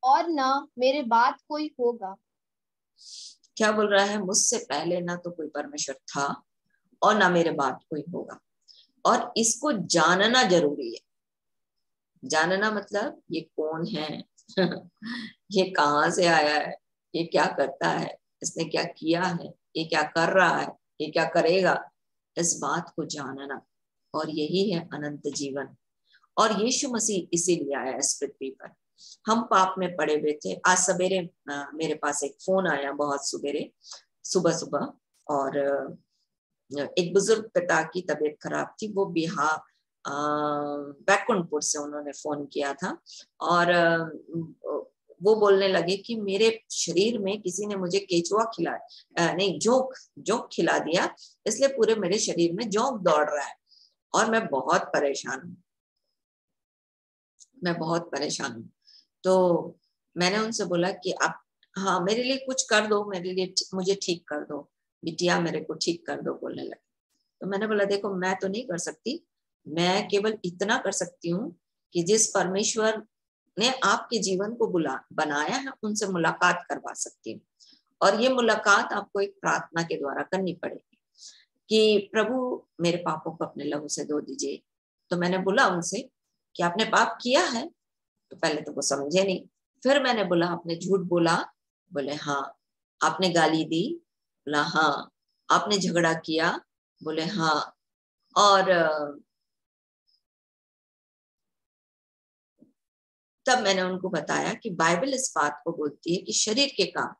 और न मेरे बाद कोई होगा। क्या बोल रहा है, मुझसे पहले ना तो कोई परमेश्वर था और ना मेरे बाद कोई होगा। और इसको जानना जरूरी है। जानना मतलब ये कौन है ये कहाँ से आया है, ये क्या करता है, इसने क्या किया है, ये क्या कर रहा है, ये क्या करेगा, इस बात को जानना। और यही है अनंत जीवन। और यीशु मसीह इसीलिए आया इस पृथ्वी पर। हम पाप में पड़े हुए थे। आज सवेरे मेरे पास एक फोन आया, बहुत सवेरे सुबह सुबह, और एक बुजुर्ग पिता की तबीयत खराब थी। वो बिहार बैकुंठपुर से उन्होंने फोन किया था। और वो बोलने लगे कि मेरे शरीर में किसी ने मुझे केचुआ खिलाया, नहीं जोंक खिला दिया, इसलिए पूरे मेरे शरीर में जोंक दौड़ रहा है और मैं बहुत परेशान हूँ, मैं बहुत परेशान हूँ। तो मैंने उनसे बोला कि आप हाँ मेरे लिए कुछ कर दो, मेरे लिए मुझे ठीक कर दो, बिटिया मेरे को ठीक कर दो, बोलने लगे। तो मैंने बोला देखो मैं तो नहीं कर सकती, मैं केवल इतना कर सकती हूँ कि जिस परमेश्वर ने आपके जीवन को बनाया है उनसे मुलाकात करवा सकती हूँ। और ये मुलाकात आपको एक प्रार्थना के द्वारा करनी पड़ेगी कि प्रभु मेरे पापों को अपने लहू से धो दीजिए। तो मैंने बोला उनसे कि आपने पाप किया है? तो पहले तो वो समझे नहीं। फिर मैंने बोला आपने झूठ बोला? बोले हाँ। आपने गाली दी? बोला हाँ। आपने झगड़ा किया? बोले हाँ। और तब मैंने उनको बताया कि बाइबल इस बात को बोलती है कि शरीर के काम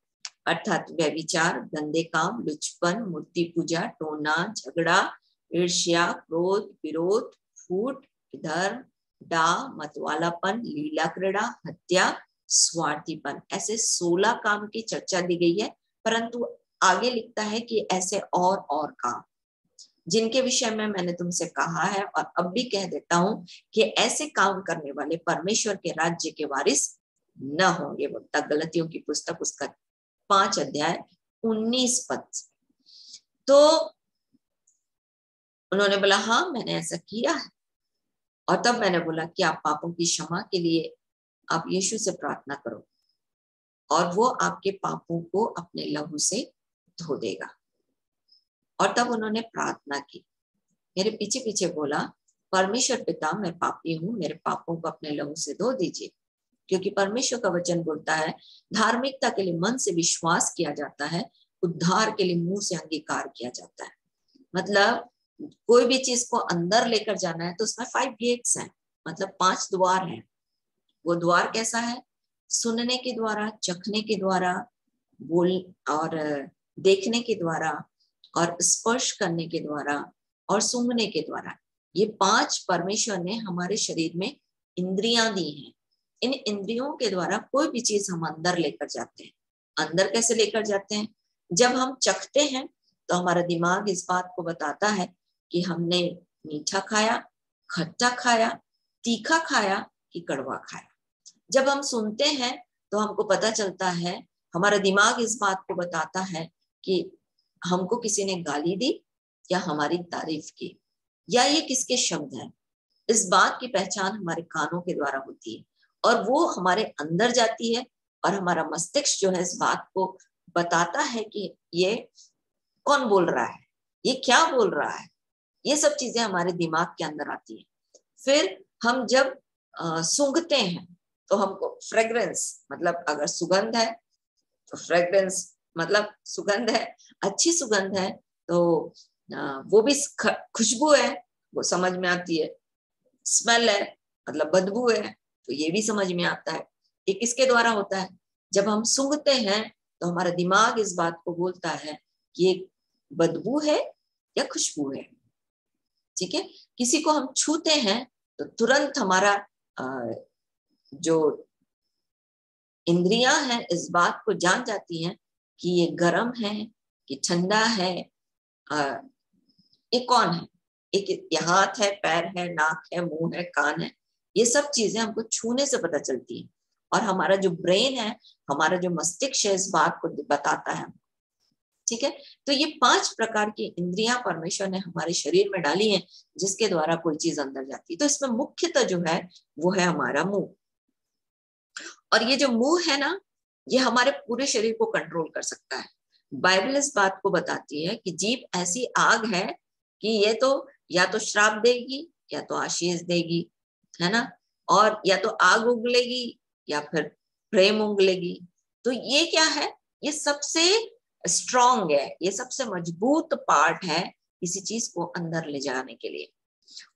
अर्थात व्यभिचार, गंदे काम, लुचपन, मूर्ति पूजा, टोना, झगड़ा, ईर्ष्या, क्रोध, विरोध, फूट, धर्म, डा, मतवालापन, लीला क्रीड़ा, हत्या, स्वार्थीपन, ऐसे 16 काम की चर्चा दी गई है। परंतु आगे लिखता है कि ऐसे और काम जिनके विषय में मैंने तुमसे कहा है और अब भी कह देता हूं कि ऐसे काम करने वाले परमेश्वर के राज्य के वारिस न होंगे। वो तक गलतियों की पुस्तक उसका 5 अध्याय 19 पद। तो उन्होंने बोला हाँ मैंने ऐसा किया है। और तब मैंने बोला कि आप पापों की क्षमा के लिए आप यीशु से प्रार्थना करो और वो आपके पापों को अपने लहू से धो देगा। और तब उन्होंने प्रार्थना की, मेरे पीछे पीछे बोला परमेश्वर पिता मैं पापी हूँ, मेरे पापों को अपने लहू से धो दीजिए। क्योंकि परमेश्वर का वचन बोलता है धार्मिकता के लिए मन से विश्वास किया जाता है, उद्धार के लिए मुंह से अंगीकार किया जाता है। मतलब कोई भी चीज को अंदर लेकर जाना है तो उसमें 5 गेट्स हैं, मतलब 5 द्वार हैं। वो द्वार कैसा है? सुनने के द्वारा, चखने के द्वारा, बोल और देखने के द्वारा, और स्पर्श करने के द्वारा, और सूंघने के द्वारा। ये 5 परमेश्वर ने हमारे शरीर में इंद्रियां दी हैं। इन इंद्रियों के द्वारा कोई भी चीज हम अंदर लेकर जाते हैं। अंदर कैसे लेकर जाते हैं? जब हम चखते हैं तो हमारा दिमाग इस बात को बताता है कि हमने मीठा खाया, खट्टा खाया, तीखा खाया कि कड़वा खाया। जब हम सुनते हैं तो हमको पता चलता है, हमारा दिमाग इस बात को बताता है कि हमको किसी ने गाली दी या हमारी तारीफ की, या ये किसके शब्द हैं। इस बात की पहचान हमारे कानों के द्वारा होती है और वो हमारे अंदर जाती है और हमारा मस्तिष्क जो है इस बात को बताता है कि ये कौन बोल रहा है, ये क्या बोल रहा है। ये सब चीजें हमारे दिमाग के अंदर आती है। फिर हम जब सूंघते हैं तो हमको फ्रेग्रेंस, मतलब अगर सुगंध है तो फ्रेग्रेंस मतलब सुगंध है, अच्छी सुगंध है तो वो भी खुशबू है, वो समझ में आती है। स्मेल है मतलब बदबू है, तो ये भी समझ में आता है। ये किसके द्वारा होता है? जब हम सूंघते हैं तो हमारा दिमाग इस बात को बोलता है कि ये बदबू है या खुशबू है। ठीक है। किसी को हम छूते हैं तो तुरंत हमारा जो इंद्रियां हैं इस बात को जान जाती हैं कि ये गर्म है कि ठंडा है, ये कौन है, ये हाथ है, पैर है, नाक है, मुंह है, कान है। ये सब चीजें हमको छूने से पता चलती है और हमारा जो ब्रेन है, हमारा जो मस्तिष्क है इस बात को बताता है। ठीक है। तो ये 5 प्रकार की इंद्रियां परमेश्वर ने हमारे शरीर में डाली हैं जिसके द्वारा कोई चीज अंदर जाती है। तो इसमें मुख्यतः जो है वो है हमारा मुंह। और ये जो मुंह है ना, ये हमारे पूरे शरीर को कंट्रोल कर सकता है। बाइबल इस बात को बताती है कि जीभ ऐसी आग है कि ये तो या तो श्राप देगी या तो आशीष देगी, है ना, और या तो आग उगलेगी या फिर प्रेम उगलेगी। तो ये क्या है? ये सबसे स्ट्रॉन्ग है, ये सबसे मजबूत पार्ट है किसी चीज को अंदर ले जाने के लिए।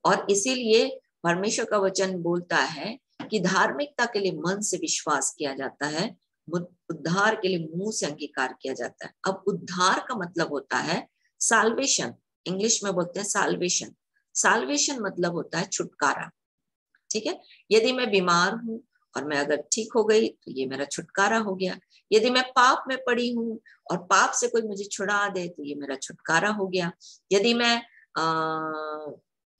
और इसीलिए परमेश्वर का वचन बोलता है कि धार्मिकता के लिए मन से विश्वास किया जाता है, उद्धार के लिए मुंह से अंगीकार किया जाता है। अब उद्धार का मतलब होता है साल्वेशन, इंग्लिश में बोलते हैं साल्वेशन। साल्वेशन मतलब होता है छुटकारा। ठीक है। यदि मैं बीमार हूं और मैं अगर ठीक हो गई तो ये मेरा छुटकारा हो गया। यदि मैं पाप में पड़ी हूं और पाप से कोई मुझे छुड़ा दे तो ये मेरा छुटकारा हो गया।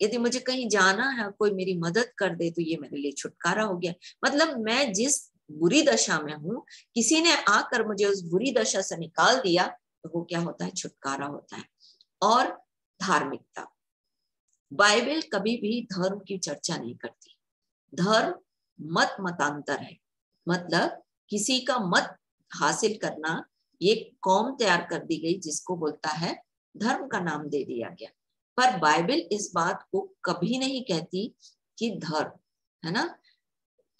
यदि मुझे कहीं जाना है, कोई मेरी मदद कर दे तो ये मेरे लिए छुटकारा हो गया। मतलब मैं जिस बुरी दशा में हूं, किसी ने आकर मुझे उस बुरी दशा से निकाल दिया तो वो क्या होता है? छुटकारा होता है। और धार्मिकता, बाइबल कभी भी धर्म की चर्चा नहीं करती। धर्म मतांतर है, मतलब किसी का मत हासिल करना। ये कौम तैयार कर दी गई जिसको बोलता है धर्म का नाम दे दिया गया। पर बाइबल इस बात को कभी नहीं कहती कि धर्म, है ना।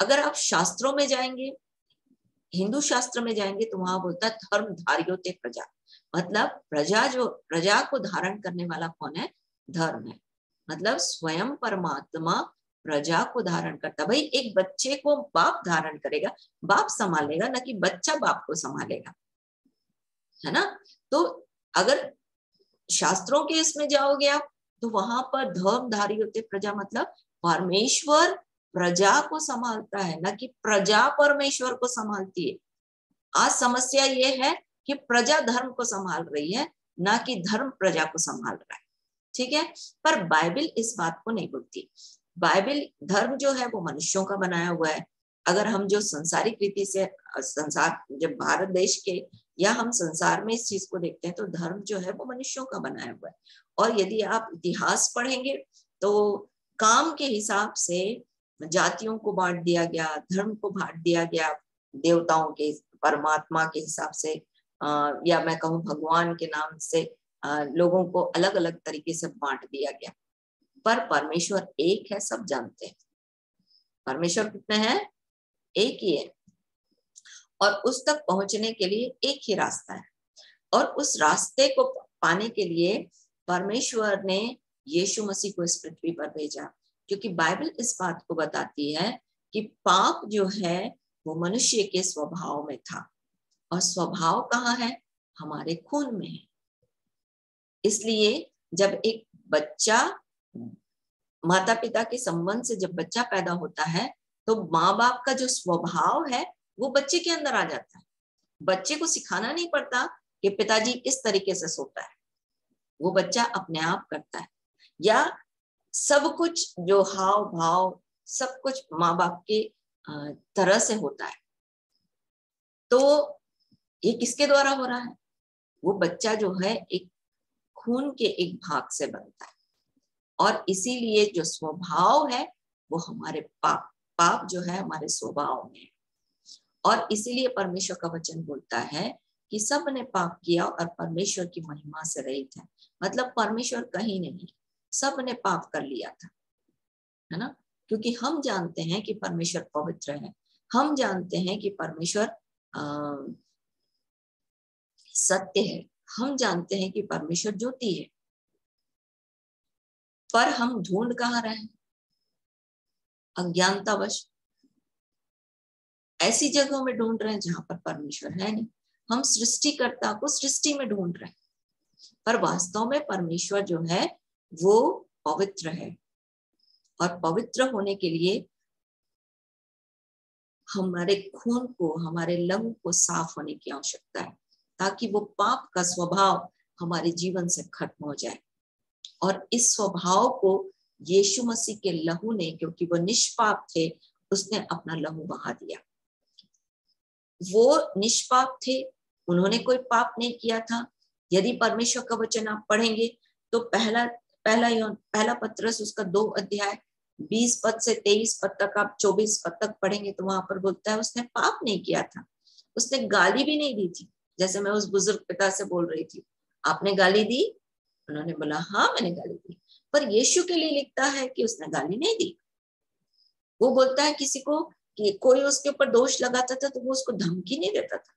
अगर आप शास्त्रों में जाएंगे, हिंदू शास्त्र में जाएंगे तो वहां बोलता है धर्म धार्यो ते प्रजा, मतलब प्रजा को धारण करने वाला कौन है? धर्म है। मतलब स्वयं परमात्मा प्रजा को धारण करता। भाई एक बच्चे को बाप धारण करेगा, बाप संभालेगा, ना कि बच्चा बाप को संभालेगा, है ना। तो अगर शास्त्रों के इसमें जाओगे आप तो वहां पर धर्मधारी होते प्रजा, मतलब परमेश्वर प्रजा को संभालता है, ना कि प्रजा परमेश्वर को संभालती है। आज समस्या ये है कि प्रजा धर्म को संभाल रही है, ना कि धर्म प्रजा को संभाल रहा है। ठीक है। पर बाइबल इस बात को नहीं बोलती। बाइबल धर्म जो है वो मनुष्यों का बनाया हुआ है। अगर हम जो संसारिक रीति से संसार, जब भारत देश के या हम संसार में इस चीज को देखते हैं तो धर्म जो है वो मनुष्यों का बनाया हुआ है। और यदि आप इतिहास पढ़ेंगे तो काम के हिसाब से जातियों को बांट दिया गया, धर्म को बांट दिया गया, देवताओं के, परमात्मा के हिसाब से, या मैं कहूँ भगवान के नाम से लोगों को अलग अलग तरीके से बांट दिया गया। पर परमेश्वर एक है, सब जानते हैं। परमेश्वर कितने हैं? एक ही है। और उस तक पहुंचने के लिए एक ही रास्ता है। और उस रास्ते को पाने के लिए परमेश्वर ने यीशु मसीह को इस पृथ्वी पर भेजा, क्योंकि बाइबल इस बात को बताती है कि पाप जो है वो मनुष्य के स्वभाव में था, और स्वभाव कहाँ है? हमारे खून में है। इसलिए जब एक बच्चा, माता पिता के संबंध से जब बच्चा पैदा होता है तो माँ बाप का जो स्वभाव है वो बच्चे के अंदर आ जाता है। बच्चे को सिखाना नहीं पड़ता कि पिताजी इस तरीके से सोता है, वो बच्चा अपने आप करता है। या सब कुछ जो हाव भाव सब कुछ माँ बाप के तरह से होता है। तो ये किसके द्वारा हो रहा है? वो बच्चा जो है एक खून के एक भाग से बनता है, और इसीलिए जो स्वभाव है वो हमारे पाप जो है हमारे स्वभाव में है। और इसीलिए परमेश्वर का वचन बोलता है कि सब ने पाप किया और परमेश्वर की महिमा से रहित है। मतलब परमेश्वर कहीं नहीं, सब ने पाप कर लिया था, है ना। क्योंकि हम जानते हैं कि परमेश्वर पवित्र है, हम जानते हैं कि परमेश्वर सत्य है, हम जानते हैं कि परमेश्वर ज्योति है, पर हम ढूंढ कहाँ रहे हैं? अज्ञानतावश ऐसी जगहों में ढूंढ रहे हैं जहां पर परमेश्वर है नहीं। हम सृष्टिकर्ता को सृष्टि में ढूंढ रहे हैं, पर वास्तव में परमेश्वर जो है वो पवित्र है, और पवित्र होने के लिए हमारे खून को, हमारे लहू को साफ होने की आवश्यकता है, ताकि वो पाप का स्वभाव हमारे जीवन से खत्म हो जाए। और इस स्वभाव को यीशु मसीह के लहू ने, क्योंकि वो निष्पाप थे, उसने अपना लहू बहा दिया। वो निष्पाप थे, उन्होंने कोई पाप नहीं किया था। यदि परमेश्वर का वचन आप पढ़ेंगे तो पहला पत्रस उसका 2 अध्याय 20 पद से 23 पद तक, आप 24 पद तक पढ़ेंगे तो वहां पर बोलता है उसने पाप नहीं किया था, उसने गाली भी नहीं दी थी। जैसे मैं उस बुजुर्ग पिता से बोल रही थी, आपने गाली दी? उन्होंने बोला हाँ मैंने गाली दी। पर यीशु के लिए लिखता है कि उसने गाली नहीं दी। वो बोलता है किसी को कि कोई उसके ऊपर दोष लगाता था तो वो उसको धमकी नहीं देता था,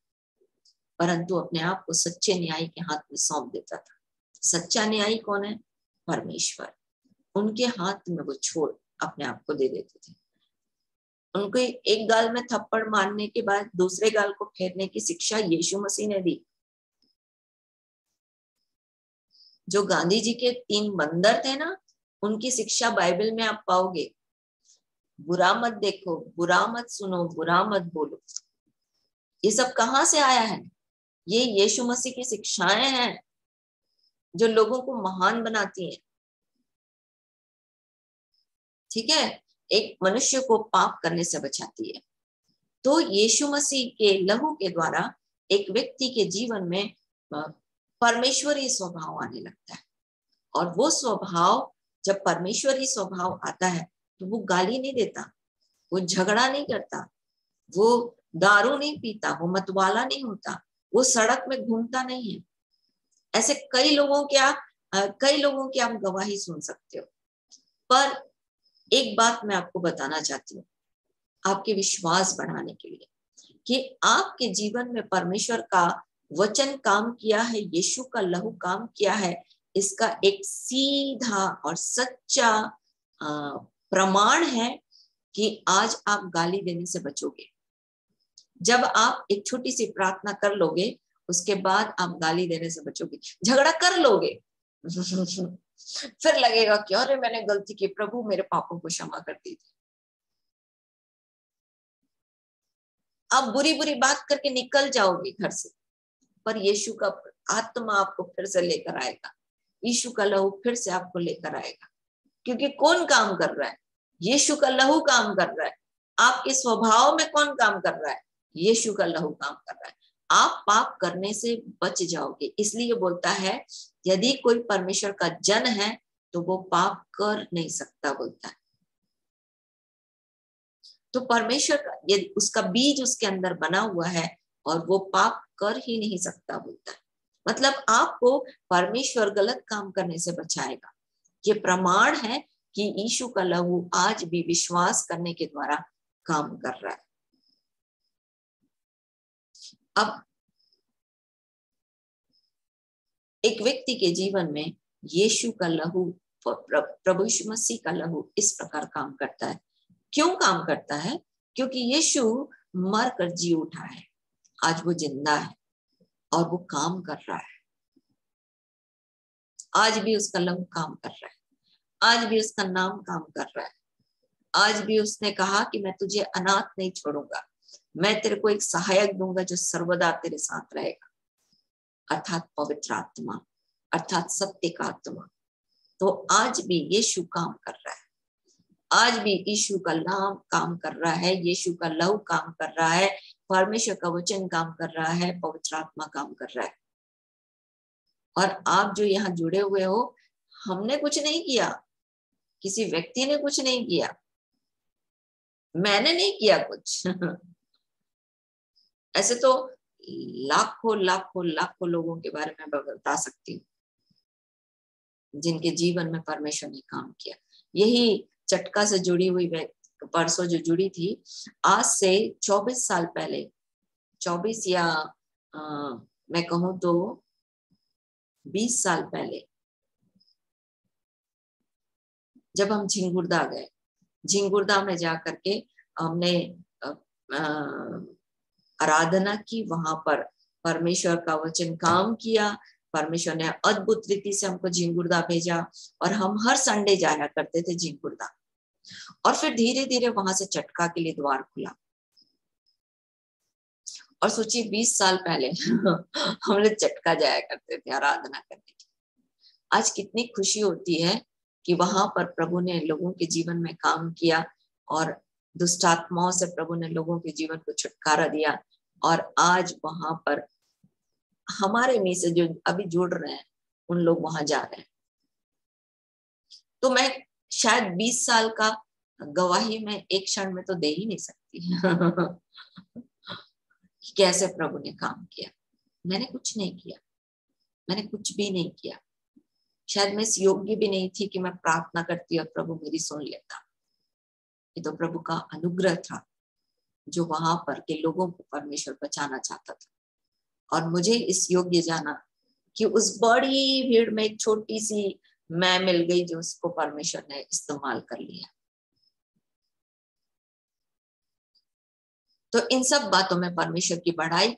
परंतु अपने आप को सच्चे न्यायी के हाथ में सौंप देता था। सच्चा न्यायी कौन है? परमेश्वर। उनके हाथ में वो छोड़ अपने आप को दे देते थे। उनको एक गाल में थप्पड़ मारने के बाद दूसरे गाल को फेरने की शिक्षा यीशु मसीह ने दी। जो गांधी जी के 3 बंदर थे ना, उनकी शिक्षा बाइबल में आप पाओगे। बुरा मत देखो, बुरा मत सुनो, बुरा मत बोलो। ये सब कहाँ से आया है? ये यीशु मसीह की शिक्षाएं हैं जो लोगों को महान बनाती हैं। ठीक है, एक मनुष्य को पाप करने से बचाती है। तो यीशु मसीह के लहू के द्वारा एक व्यक्ति के जीवन में परमेश्वरी स्वभाव आने लगता है, और वो स्वभाव, जब परमेश्वरी स्वभाव आता है तो वो गाली नहीं देता, वो झगड़ा नहीं करता, वो दारू नहीं पीता, वो मतवाला नहीं होता, वो सड़क में घूमता नहीं है। ऐसे कई लोगों की आप गवाही सुन सकते हो। पर एक बात मैं आपको बताना चाहती हूँ, आपके विश्वास बढ़ाने के लिए, कि आपके जीवन में परमेश्वर का वचन काम किया है, यीशु का लहू काम किया है, इसका एक सीधा और सच्चा प्रमाण है कि आज आप गाली देने से बचोगे। जब आप एक छोटी सी प्रार्थना कर लोगे, उसके बाद आप गाली देने से बचोगे। झगड़ा कर लोगे फिर लगेगा कि अरे मैंने गलती की, प्रभु मेरे पापों को क्षमा कर दीजिए। आप बुरी बुरी बात करके निकल जाओगे घर से, पर यीशु का आत्मा आपको फिर से लेकर आएगा, यीशु का लहू फिर से आपको लेकर आएगा। क्योंकि कौन काम कर रहा है? यीशु का लहू काम कर रहा है। आपके स्वभाव में कौन काम कर रहा है? यीशु का लहू काम कर रहा है। आप पाप करने से बच जाओगे। इसलिए बोलता है यदि कोई परमेश्वर का जन है तो वो पाप कर नहीं सकता, बोलता है। तो परमेश्वर का यदि उसका बीज उसके अंदर बना हुआ है और वो पाप कर ही नहीं सकता, बोलता है। मतलब आपको परमेश्वर गलत काम करने से बचाएगा। ये प्रमाण है कि यीशु का लहू आज भी विश्वास करने के द्वारा काम कर रहा है। अब एक व्यक्ति के जीवन में यीशु का लहू, प्रभु यीशु मसीह का लहू इस प्रकार काम करता है। क्यों काम करता है? क्योंकि यीशु मर कर जी उठा है, आज वो जिंदा है और वो काम कर रहा है। आज भी उसका लहू काम कर रहा है, आज भी उसका नाम काम कर रहा है। आज भी उसने कहा कि मैं तुझे अनाथ नहीं छोड़ूंगा, मैं तेरे को एक सहायक दूंगा जो सर्वदा तेरे साथ रहेगा, अर्थात पवित्र आत्मा, अर्थात सत्य का आत्मा। तो आज भी यीशु काम कर रहा है। आज भी यीशु का नाम काम कर रहा है, यीशु का लहू काम कर रहा है, परमेश्वर का वचन काम कर रहा है, पवित्र आत्मा काम कर रहा है। और आप जो यहाँ जुड़े हुए हो, हमने कुछ नहीं किया, किसी व्यक्ति ने कुछ नहीं किया, मैंने नहीं किया कुछ। ऐसे तो लाखों लाखों लाखों लोगों के बारे में बता सकती हूँ जिनके जीवन में परमेश्वर ने काम किया। यही चटका से जुड़ी हुई परसों जो जुड़ी थी, आज से 24 साल पहले, 24 या मैं कहूँ तो 20 साल पहले, जब हम झिंगुरदा गए, झिंगुरदा में जा करके हमने आराधना की, वहां पर परमेश्वर का वचन काम किया। परमेश्वर ने अद्भुत रीति से हमको झिंगुरदा भेजा और हम हर संडे जाया करते थे झिंगुरदा। और फिर धीरे धीरे वहां से चटका के लिए द्वार खुला। और सोचिए 20 साल पहले हम लोग चटका जाया करते थे आराधना करने के। आज कितनी खुशी होती है कि वहां पर प्रभु ने लोगों के जीवन में काम किया और दुष्ट आत्माओं से प्रभु ने लोगों के जीवन को छुटकारा दिया। और आज वहां पर हमारे में से जो अभी जुड़ रहे हैं, उन लोग वहां जा रहे हैं। तो मैं शायद 20 साल का गवाही में एक क्षण में तो दे ही नहीं सकती कि कैसे प्रभु ने काम किया। मैंने कुछ नहीं किया, मैंने कुछ भी नहीं किया। शायद मैं इस योग्य भी नहीं थी कि मैं प्रार्थना करती और प्रभु मेरी सुन लेता। ये तो प्रभु का अनुग्रह था जो वहां पर के लोगों को परमेश्वर बचाना चाहता था। और मुझे इस योग्य जाना कि उस बड़ी भीड़ में एक छोटी सी मैं मिल गई जो उसको परमेश्वर ने इस्तेमाल कर लिया। तो इन सब बातों में परमेश्वर की बढ़ाई,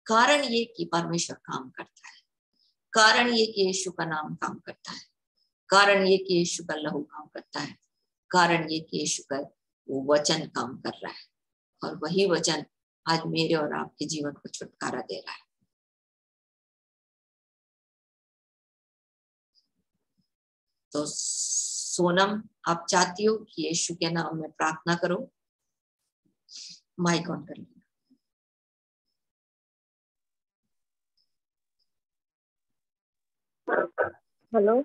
कारण ये कि परमेश्वर काम करता है, कारण ये कि यीशु का नाम काम करता है, कारण ये कि यीशु का लहू काम करता है, कारण ये कि यीशु का वो वचन काम कर रहा है। और वही वचन आज मेरे और आपके जीवन को छुटकारा दे रहा है। तो सोनम, आप चाहती हो कि यीशु के नाम में प्रार्थना करो? माइक ऑन कर लेना। हेलो,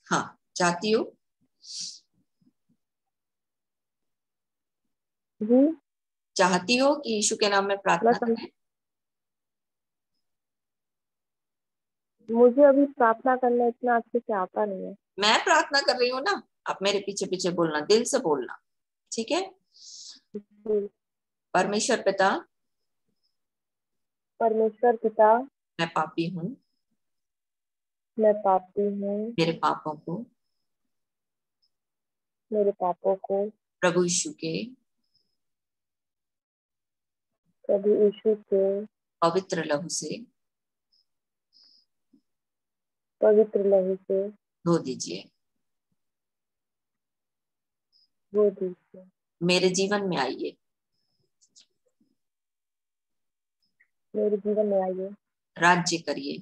हाँ, चाहती हो? जी, चाहती हो कि यीशु के नाम में प्रार्थना करें? मुझे अभी प्रार्थना करना इतना अच्छे से आता नहीं है। मैं प्रार्थना कर रही हूँ ना, आप मेरे पीछे पीछे बोलना, दिल से बोलना, ठीक है? परमेश्वर पिता, परमेश्वर पिता, मैं पापी हूँ, मैं पापी हूँ, मेरे पापों को प्रभु यीशु के पवित्र लहू से धो दीजिए। मेरे जीवन में आइए, राज्य करिए।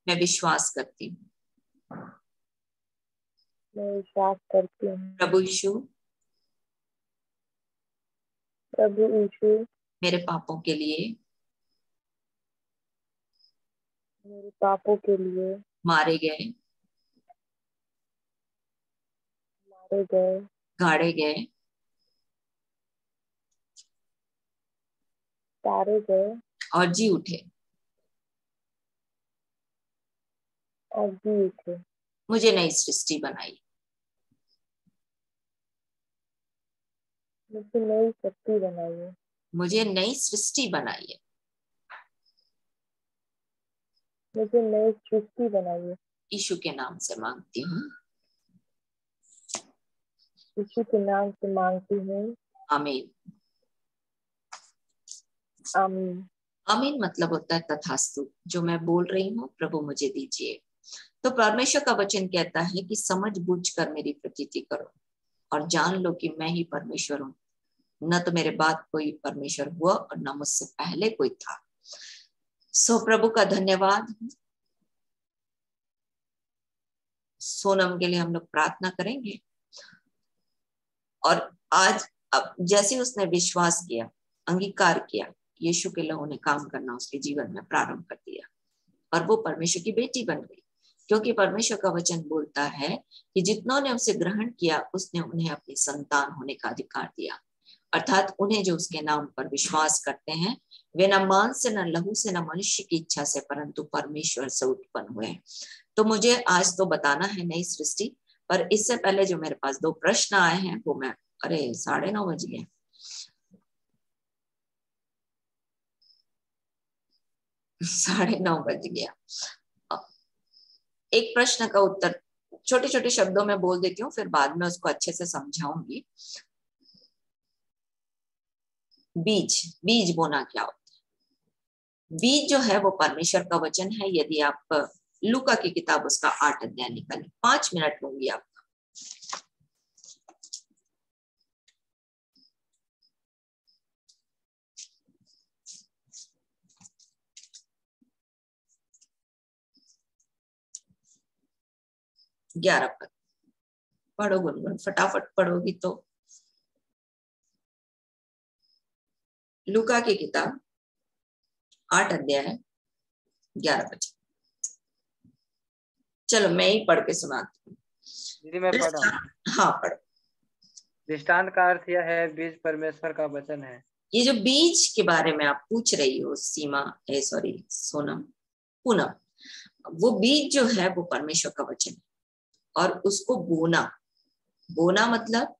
मैं विश्वास करती हूँ प्रभु यीशु मेरे पापों के लिए मारे गए, गाड़े गए, और जी उठे। मुझे नई सृष्टि बनाई। मुझे नई सृष्टि बनाइए। यीशु के नाम से मांगती हूँ। आमीन। आमीन मतलब होता है तथास्तु। जो मैं बोल रही हूँ प्रभु मुझे दीजिए। तो परमेश्वर का वचन कहता है कि समझ बूझ कर मेरी प्रतीति करो और जान लो कि मैं ही परमेश्वर हूँ। न तो मेरे बाद कोई परमेश्वर हुआ और न मुझसे पहले कोई था। सो प्रभु का धन्यवाद। सोनम के लिए हम लोग प्रार्थना करेंगे। और आज अब जैसे उसने विश्वास किया, अंगीकार किया, यीशु के लहू ने काम करना उसके जीवन में प्रारंभ कर दिया और वो परमेश्वर की बेटी बन गई। क्योंकि परमेश्वर का वचन बोलता है कि जितनों ने उसे ग्रहण किया उसने उन्हें अपनी संतान होने का अधिकार दिया, अर्थात उन्हें जो उसके नाम पर विश्वास करते हैं वे न मांस से, न लहू से, न मनुष्य की इच्छा से, परंतु परमेश्वर से उत्पन्न हुए। तो मुझे आज तो बताना है नई सृष्टि, पर इससे पहले जो मेरे पास 2 प्रश्न आए हैं वो मैं 9:30 बज गए। साढ़े 9 बज गया। एक प्रश्न का उत्तर छोटे छोटे शब्दों में बोल देती हूँ, फिर बाद में उसको अच्छे से समझाऊंगी। बीज बोना क्या होता है? बीज जो है वो परमेश्वर का वचन है। यदि आप लूका की किताब उसका 8 अध्याय निकालें, 5 मिनट लूंगी आपका। ग्यारह पद पढ़ो गुनगुन, फटाफट पढ़ोगी तो। लूका की किताब 8 अध्याय 11 पद। चलो मैं ही पढ़ के सुनाती हूँ। दीदी मैं पढ़ रहा हूँ। हाँ पढ़ो। दृष्टांत का अर्थ यह है, बीज परमेश्वर का वचन है। ये जो बीज के बारे में आप पूछ रही हो सोनम पूनम, वो बीज जो है वो परमेश्वर का वचन है और उसको बोना मतलब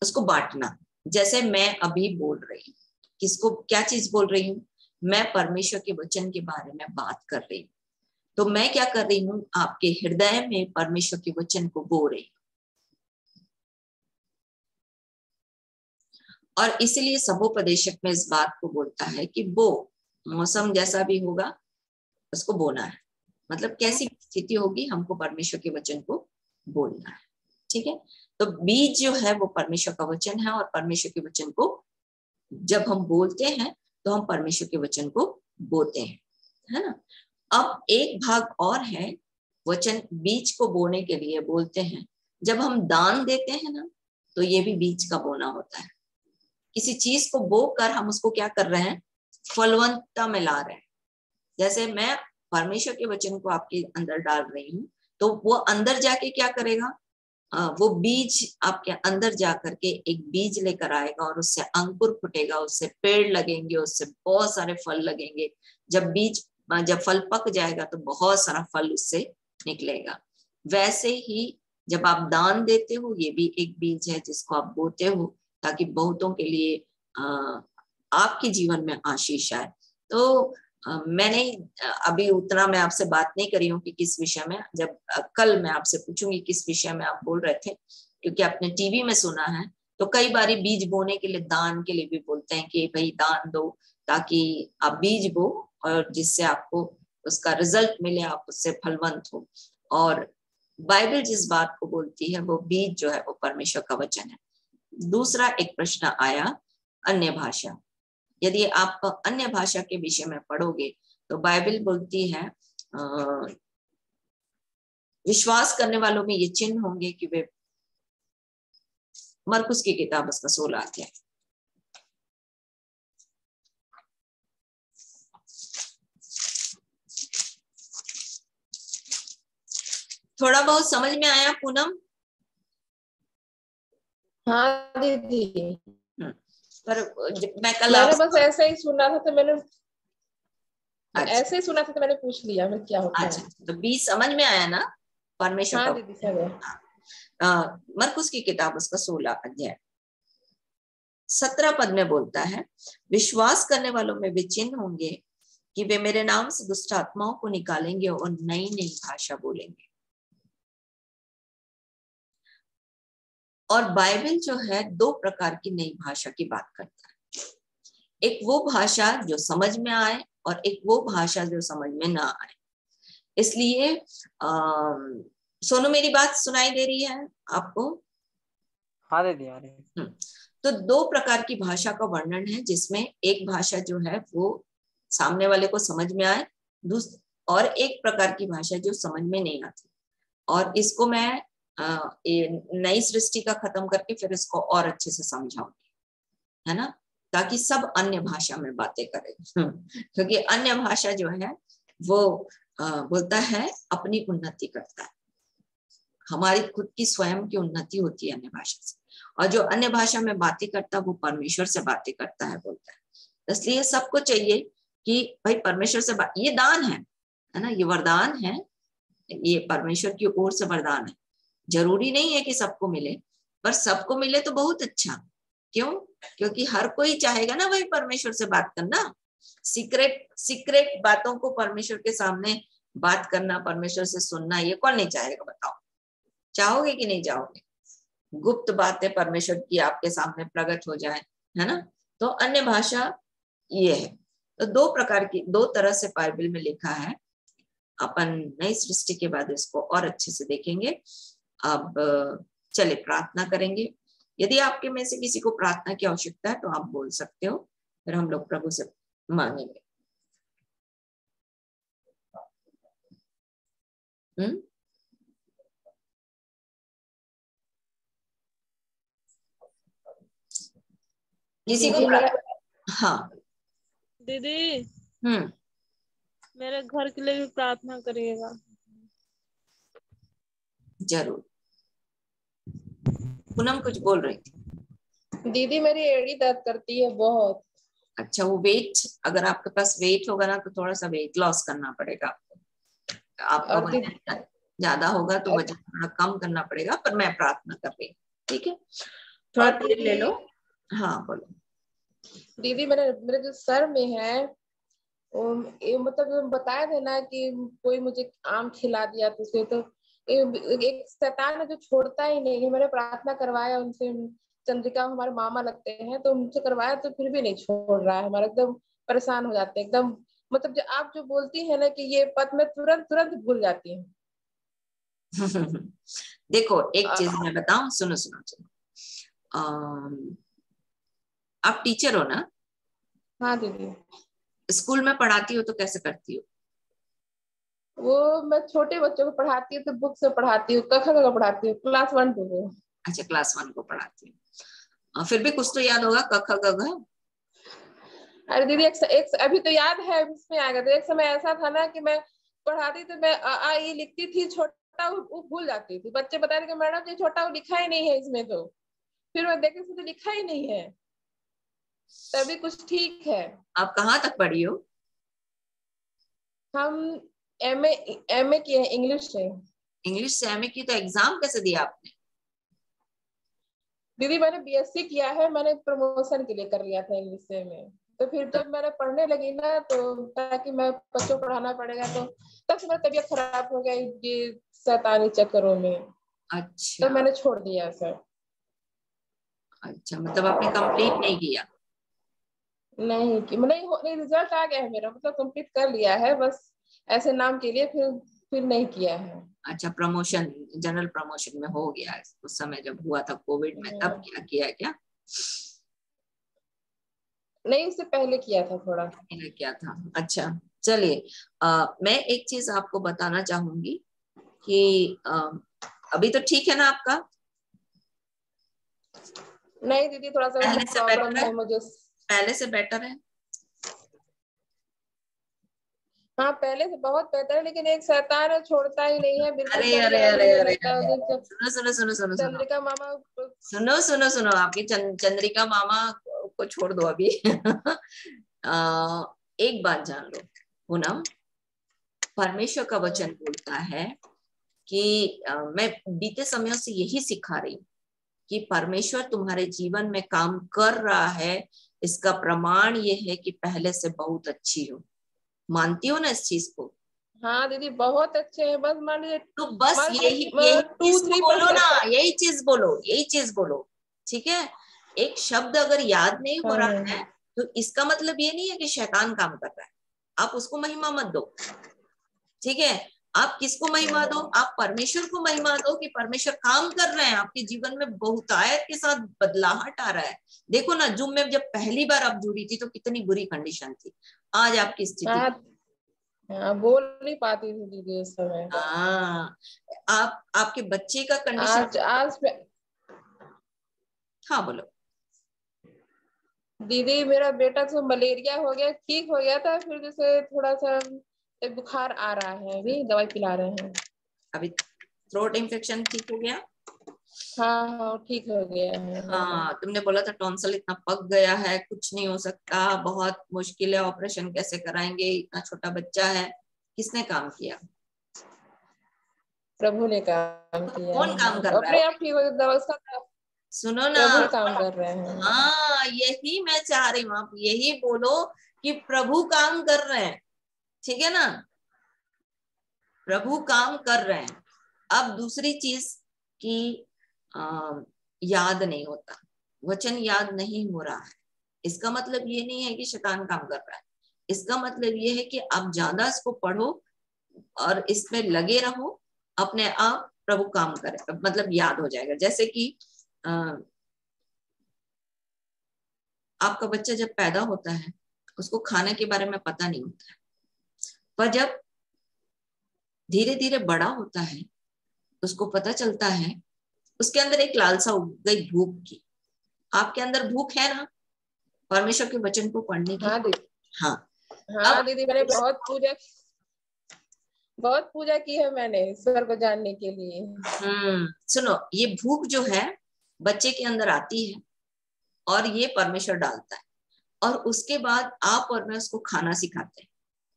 उसको बांटना। जैसे मैं अभी बोल रही हूँ, किसको क्या चीज बोल रही हूँ? मैं परमेश्वर के वचन के बारे में बात कर रही हूँ। तो मैं क्या कर रही हूँ? आपके हृदय में परमेश्वर के वचन को बो रही हूँ। और इसलिए सबोपदेशक में इस बात को बोलता है कि मौसम जैसा भी होगा उसको बोना है। मतलब कैसी स्थिति होगी हमको परमेश्वर के वचन को बोलना है। ठीक है, तो बीज जो है वो परमेश्वर का वचन है और परमेश्वर के वचन को जब हम बोलते हैं तो हम परमेश्वर के वचन को बोते हैं, है ना। अब एक भाग और है, वचन बीज को बोने के लिए बोलते हैं। जब हम दान देते हैं ना, तो ये भी बीज का बोना होता है। किसी चीज को बो कर हम उसको क्या कर रहे हैं? फलवंतता में ला रहे हैं। जैसे मैं परमेश्वर के वचन को आपके अंदर डाल रही हूँ, तो वो अंदर जाके क्या करेगा? वो बीज आपके अंदर जा करके एक बीज लेकर आएगा और उससे अंकुर फूटेगा, उससे पेड़ लगेंगे, उससे बहुत सारे फल लगेंगे। जब फल पक जाएगा तो बहुत सारा फल उससे निकलेगा। वैसे ही जब आप दान देते हो, ये भी एक बीज है जिसको आप बोते हो ताकि बहुतों के लिए आपके जीवन में आशीष आए। तो मैंने अभी उतना मैं आपसे बात नहीं करी हूँ कि किस विषय में। जब कल मैं आपसे पूछूंगी किस विषय में आप बोल रहे थे, क्योंकि आपने टीवी में सुना है। तो कई बारी बीज बोने के लिए, दान के लिए भी बोलते हैं कि भाई दान दो ताकि आप बीज बो और जिससे आपको उसका रिजल्ट मिले, आप उससे फलवंत हो। और बाइबल जिस बात को बोलती है वो बीज जो है वो परमेश्वर का वचन है। दूसरा एक प्रश्न आया, अन्य भाषा। यदि आप अन्य भाषा के विषय में पढ़ोगे तो बाइबल बोलती है विश्वास करने वालों में ये चिन्ह होंगे कि वे, मरकुस की किताब उसका 16 अध्याय। थोड़ा बहुत समझ में आया पूनम? हाँ दीदी, पर मैंने बस ऐसे ही सुना था तो मैंने ऐसे ही सुना था तो मैंने पूछ लिया मैं क्या होता है। तो बीज समझ में आया ना? परमेश्वर हाँ दीदी सब है। मरकुस की किताब उसका 16 अध्याय 17 पद में बोलता है, विश्वास करने वालों में वे चिन्ह होंगे कि वे मेरे नाम से दुष्ट आत्माओं को निकालेंगे और नई नई भाषा बोलेंगे। और बाइबल जो है 2 प्रकार की नई भाषा की बात करता है। एक वो भाषा जो समझ में आए और एक वो भाषा जो समझ में ना आए। इसलिए सोनू मेरी बात सुनाई दे रही है आपको? हाँ दीदी आ रही है। तो 2 प्रकार की भाषा का वर्णन है, जिसमें एक भाषा जो है वो सामने वाले को समझ में आए और एक प्रकार की भाषा जो समझ में नहीं आती, और इसको मैं नई सृष्टि का खत्म करके फिर इसको और अच्छे से समझाऊंगी, है ना, ताकि सब अन्य भाषा में बातें करें। क्योंकि अन्य भाषा जो है वो बोलता है अपनी उन्नति करता है, हमारी खुद की स्वयं की उन्नति होती है अन्य भाषा से, और जो अन्य भाषा में बातें करता है वो परमेश्वर से बातें करता है, बोलता है। इसलिए सबको चाहिए कि भाई परमेश्वर से बात, ये दान है ना, ये वरदान है, ये परमेश्वर की ओर से वरदान है। जरूरी नहीं है कि सबको मिले, पर सबको मिले तो बहुत अच्छा। क्यों? क्योंकि हर कोई चाहेगा ना भाई परमेश्वर से बात करना, सीक्रेट बातों को परमेश्वर के सामने बात करना, परमेश्वर से सुनना, ये कौन नहीं चाहेगा बताओ? चाहोगे कि नहीं चाहोगे? गुप्त बातें परमेश्वर की आपके सामने प्रकट हो जाए, है ना। तो अन्य भाषा ये है। तो दो तरह से बाइबल में लिखा है। अपन नई सृष्टि के बाद इसको और अच्छे से देखेंगे। अब चले प्रार्थना करेंगे। यदि आपके में से किसी को प्रार्थना की आवश्यकता है तो आप बोल सकते हो, फिर हम लोग प्रभु से मांगेंगे। किसी को हाँ दीदी, मेरे घर के लिए भी प्रार्थना करिएगा। जरूर। पूनम कुछ बोल रही थी। दीदी मेरी एड़ी दर्द करती है बहुत। अच्छा, वो वेट, अगर आपके पास वेट होगा ना तो थोड़ा सा वेट लॉस करना पड़ेगा आपका वजन ज्यादा होगा तो वजन थोड़ा कम करना पड़ेगा, पर मैं प्रार्थना कर रही हूँ, ठीक है? थोड़ा तेल ले लो। हाँ बोलो। दीदी मेरे जो सर में है, मतलब बताया थे ना कि कोई मुझे आम खिला दिया तो उसे, तो एक शैतान है जो छोड़ता ही नहीं है। मैंने प्रार्थना करवाया उनसे, चंद्रिका हमारे मामा लगते हैं, तो उनसे करवाया तो फिर भी नहीं छोड़ रहा है हमारा। एकदम परेशान हो जाते हैं एकदम। मतलब जो आप जो बोलती है ना कि ये पद में तुरंत भूल जाती हूँ। देखो एक चीज मैं बताऊं, सुनो सुनो सुनो। आप टीचर हो ना? हाँ दीदी। स्कूल में पढ़ाती हो तो कैसे करती हो? वो मैं छोटे बच्चों को पढ़ाती हूँ तो बुक से पढ़ाती हूँ, कक्षा का पढ़ाती हूँ, क्लास 1 को। अच्छा, क्लास 1 को पढ़ाती हूँ, फिर भी कुछ तो याद होगा, क ख ग घ। अरे दीदी एक अभी तो याद है, इसमें आएगा। तो एक समय ऐसा था ना कि मैं पढ़ाती तो मैं आ ई लिखती थी, छोटा वो भूल जाती थी। बच्चे बता रहे कि मैडम ये छोटा वो लिखा ही नहीं है इसमें, तो फिर मैं देखी तो लिखा ही नहीं है, तभी कुछ ठीक है। आप कहाँ तक पढ़ी हो? हम एमए किए हैं इंग्लिश से। इंग्लिश से एमए की, तो एग्जाम कैसे दिया आपने? दीदी मैंने बीएससी किया है, मैंने प्रमोशन के लिए कर लिया था इंग्लिश से में। तो फिर जब मैंने पढ़ने लगी ना, तो ताकि मैं बच्चों को पढ़ाना पड़ेगा, तो तब से मेरी तबीयत खराब हो गई ये शैतानी चक्करों में। अच्छा, तो मैंने छोड़ दिया सर। अच्छा, मतलब आपने कंप्लीट नहीं किया? नहीं कि नहीं, रिजल्ट आ गया है मेरा, मतलब कंप्लीट कर लिया है, बस ऐसे नाम के लिए फिर नहीं किया है। अच्छा, प्रमोशन, जनरल प्रमोशन में हो गया है उस समय जब हुआ था कोविड में, तब किया क्या? नहीं, उससे पहले किया था, थोड़ा पहले किया था। अच्छा, चलिए मैं एक चीज आपको बताना चाहूंगी कि अभी तो ठीक है ना आपका? नहीं दीदी, थोड़ा सा प्रॉब्लम है मुझे। पहले से बेटर है? हाँ पहले से बहुत बेहतर है, लेकिन एक शैतान है, छोड़ता ही नहीं है बिल्कुल। अरे सुनो चंद्रिका मामा, सुनो आपकी चंद्रिका मामा को छोड़ दो अभी। एक बात जान लो पूनम, परमेश्वर का वचन बोलता है कि मैं बीते समयों से यही सिखा रही हूँ कि परमेश्वर तुम्हारे जीवन में काम कर रहा है। इसका प्रमाण ये है कि पहले से बहुत अच्छी हो। मानती हो ना इस चीज को? हाँ दीदी बहुत अच्छे हैं, बस मान लीजिए तो बस यही चीज बोलो ना, यही चीज बोलो, ठीक है? एक शब्द अगर याद नहीं हो रहा है तो इसका मतलब ये नहीं है कि शैतान काम कर रहा है। आप उसको महिमा मत दो, ठीक है? आप किसको महिमा दो? आप परमेश्वर को महिमा दो कि परमेश्वर काम कर रहे हैं आपके जीवन में, बहुतायत के साथ बदलाहट आ रहा है। देखो ना, जूम में जब पहली बार आप जुड़ी थी तो कितनी बुरी कंडीशन थी, आज आपकी स्थिति बोल नहीं पाती थी दीदी उस समय। हाँ, आपके बच्चे का कंडीशन आज हाँ बोलो। दीदी मेरा बेटा तो मलेरिया हो गया, ठीक हो गया था, फिर जैसे थोड़ा सा बुखार आ रहा है, अभी दवाई पिला रहे हैं। अभी थ्रोट इन्फेक्शन ठीक हो गया? हाँ ठीक हो गया है। हाँ, तुमने बोला था टॉन्सिल इतना पक गया है, कुछ नहीं हो सकता, बहुत मुश्किल है, ऑपरेशन कैसे कराएंगे, इतना छोटा बच्चा है। किसने काम किया? प्रभु ने काम किया। कौन काम कर रहा अपने है? आप ठीक हो गया उसका। सुनो ना, प्रभु काम कर रहे हैं। हाँ यही मैं चाह रही हूँ, आप यही बोलो कि प्रभु काम कर रहे हैं, ठीक है ना? प्रभु काम कर रहे हैं। अब दूसरी चीज की याद नहीं होता, वचन याद नहीं हो रहा है, इसका मतलब ये नहीं है कि शैतान काम कर रहा है। इसका मतलब ये है कि आप ज्यादा इसको पढ़ो और इसमें लगे रहो, अपने आप प्रभु काम करे, मतलब याद हो जाएगा। जैसे कि आपका बच्चा जब पैदा होता है उसको खाने के बारे में पता नहीं होता है, पर जब धीरे धीरे बड़ा होता है उसको पता चलता है, उसके अंदर एक लालसा उग गई भूख की। आपके अंदर भूख है ना परमेश्वर के वचन को पढ़ने की? हाँ दीदी। हाँ दीदी मैंने बहुत पूजा की है मैंने ईश्वर को जानने के लिए। सुनो, ये भूख जो है बच्चे के अंदर आती है और ये परमेश्वर डालता है, और उसके बाद आप और मैं उसको खाना सिखाते हैं।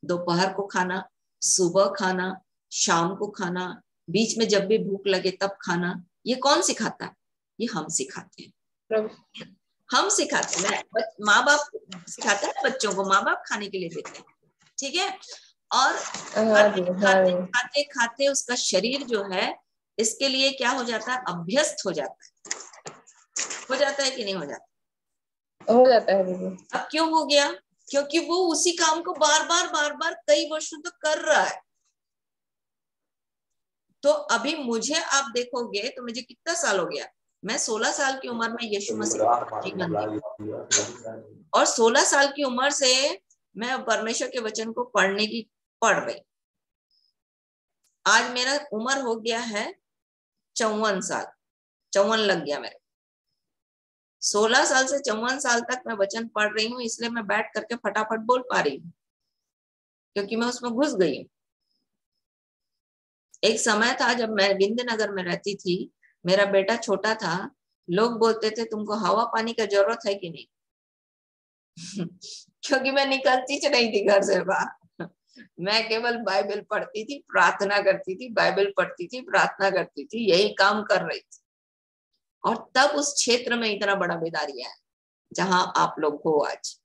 दोपहर को खाना, सुबह खाना, शाम को खाना, बीच में जब भी भूख लगे तब खाना। ये कौन सिखाता है? ये हम सिखाते हैं। हम सिखाते हैं, माँ बाप सिखाते हैं बच्चों को, माँ बाप खाने के लिए देते हैं, ठीक है? और खाते खाते खाते उसका शरीर जो है इसके लिए क्या हो जाता है? अभ्यस्त हो जाता है कि नहीं हो जाता? हो जाता है दीदी। अब क्यों हो गया? क्योंकि वो उसी काम को बार बार कई वर्षों तक कर रहा है। तो अभी मुझे आप देखोगे तो मुझे कितना साल हो गया, मैं 16 साल की उम्र में यीशु मसीह और 16 साल की उम्र से मैं परमेश्वर के वचन को पढ़ रही। आज मेरा उम्र हो गया है 54 साल, 54 लग गया मेरे। 16 साल से 54 साल तक मैं वचन पढ़ रही हूँ, इसलिए मैं बैठ करके फटाफट बोल पा रही हूँ, क्योंकि मैं उसमें घुस गई हूँ। एक समय था जब मैं विंध्यनगर में रहती थी, मेरा बेटा छोटा था, लोग बोलते थे तुमको हवा पानी का जरूरत है कि नहीं क्योंकि मैं निकलती नहीं थी घर से बाहर। मैं केवल बाइबल पढ़ती थी, प्रार्थना करती थी, बाइबल पढ़ती थी, प्रार्थना करती थी, यही काम कर रही थी। और तब उस क्षेत्र में इतना बड़ा बेदारिया है जहां आप लोग हो आज।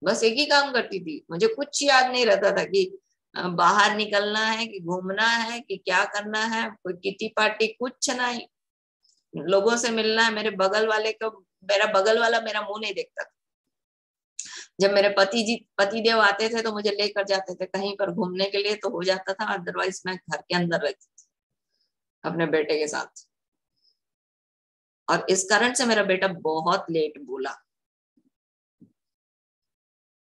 बस एक ही काम करती थी, मुझे कुछ याद नहीं रहता था कि बाहर निकलना है कि घूमना है कि क्या करना है, कोई किटी पार्टी कुछ नहीं, लोगों से मिलना है। मेरे बगल वाले को, मेरा बगल वाला मेरा मुंह नहीं देखता था। जब मेरे पतिदेव आते थे तो मुझे लेकर जाते थे कहीं पर घूमने के लिए, तो हो जाता था, अदरवाइज मैं घर के अंदर रहती थी अपने बेटे के साथ। और इस कारण से मेरा बेटा बहुत लेट बोला।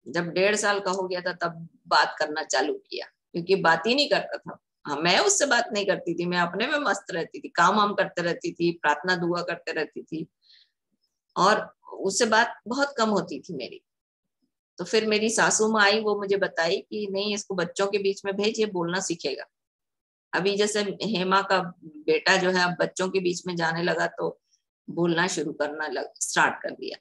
जब 1.5 साल का हो गया था तब बात करना चालू किया, क्योंकि बात ही नहीं करता था। हाँ, मैं उससे बात नहीं करती थी, मैं अपने में मस्त रहती थी, काम वाम करते रहती थी, प्रार्थना दुआ करते रहती थी, और उससे बात बहुत कम होती थी मेरी। तो फिर मेरी सासू माँ आई, वो मुझे बताई कि नहीं, इसको बच्चों के बीच में भेज, ये बोलना सीखेगा। अभी जैसे हेमा का बेटा जो है अब बच्चों के बीच में जाने लगा तो बोलना शुरू करना स्टार्ट कर दिया।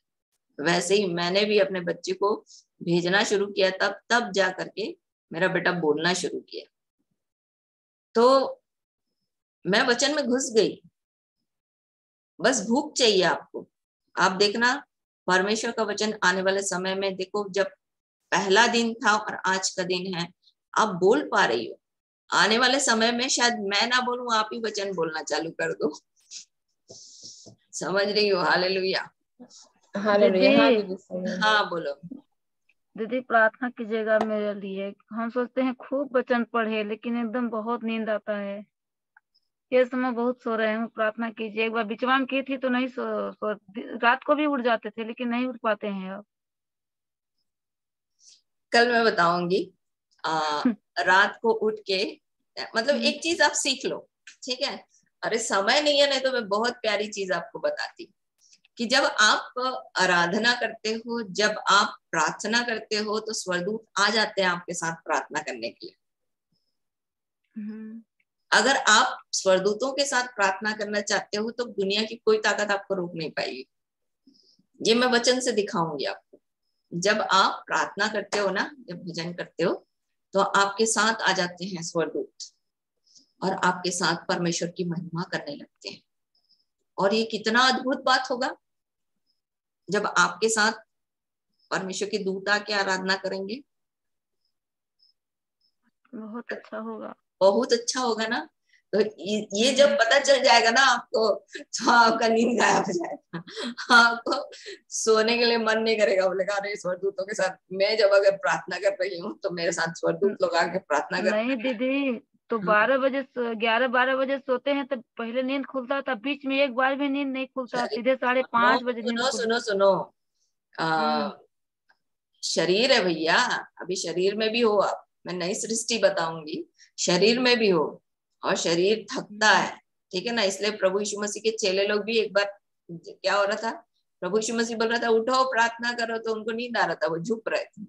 वैसे ही मैंने भी अपने बच्चे को भेजना शुरू किया, तब जा करके मेरा बेटा बोलना शुरू किया। तो मैं वचन में घुस गई। बस भूख चाहिए आपको। आप देखना परमेश्वर का वचन आने वाले समय में, देखो जब पहला दिन था और आज का दिन है, आप बोल पा रही हो। आने वाले समय में शायद मैं ना बोलूं, आप ही वचन बोलना चालू कर दो। समझ रही हो? हालेलुया। हाँ बोलो दीदी। प्रार्थना कीजिएगा मेरे लिए। हम सोचते हैं खूब वचन पढ़े, लेकिन एकदम बहुत नींद आता है। ये समय बहुत सो रहे हैं, प्रार्थना कीजिए। एक बार बिचवा में की थी तो नहीं रात को भी उठ जाते थे, लेकिन नहीं उठ पाते हैं अब। कल मैं बताऊंगी रात को उठ के मतलब एक चीज आप सीख लो, ठीक है। अरे समय नहीं है, नहीं तो मैं बहुत प्यारी चीज आपको बताती कि जब आप आराधना करते हो, जब आप प्रार्थना करते हो तो स्वर्गदूत आ जाते हैं आपके साथ प्रार्थना करने के लिए। अगर आप स्वर्गदूतों के साथ प्रार्थना करना चाहते हो तो दुनिया की कोई ताकत आपको रोक नहीं पाएगी। ये मैं वचन से दिखाऊंगी आपको। जब आप प्रार्थना करते हो ना, जब भजन करते हो तो आपके साथ आ जाते हैं स्वर्गदूत और आपके साथ परमेश्वर की महिमा करने लगते हैं। और ये कितना अद्भुत बात होगा जब आपके साथ परमेश्वर के दूत आके आराधना करेंगे। बहुत अच्छा होगा, बहुत अच्छा होगा ना। तो ये जब पता चल जाएगा ना आपको, तो आपका नींद गायब हो जाएगा, आपको सोने के लिए मन नहीं करेगा। बोलेगा अरे स्वर्गदूतों के साथ मैं जब अगर प्रार्थना कर रही हूँ तो मेरे साथ स्वर्गदूत लोग आके प्रार्थना कर। नहीं दीदी, तो 12 बजे 11-12 बजे सोते हैं तो पहले नींद खुलता था, बीच में एक बार भी नींद नहीं खुलता, सीधे 5:30 बजे नींद खुलता। सुनो शरीर है भैया, अभी शरीर में भी हो आप, मैं नई सृष्टि बताऊंगी, शरीर में भी हो और शरीर थकता है, ठीक है ना। इसलिए प्रभु यीशु मसीह के चेले लोग भी एक बार क्या हो रहा था, प्रभु यीशु मसीह बोल रहा था उठो प्रार्थना करो, तो उनको नींद आ रहा था, वो झुक रहे थे।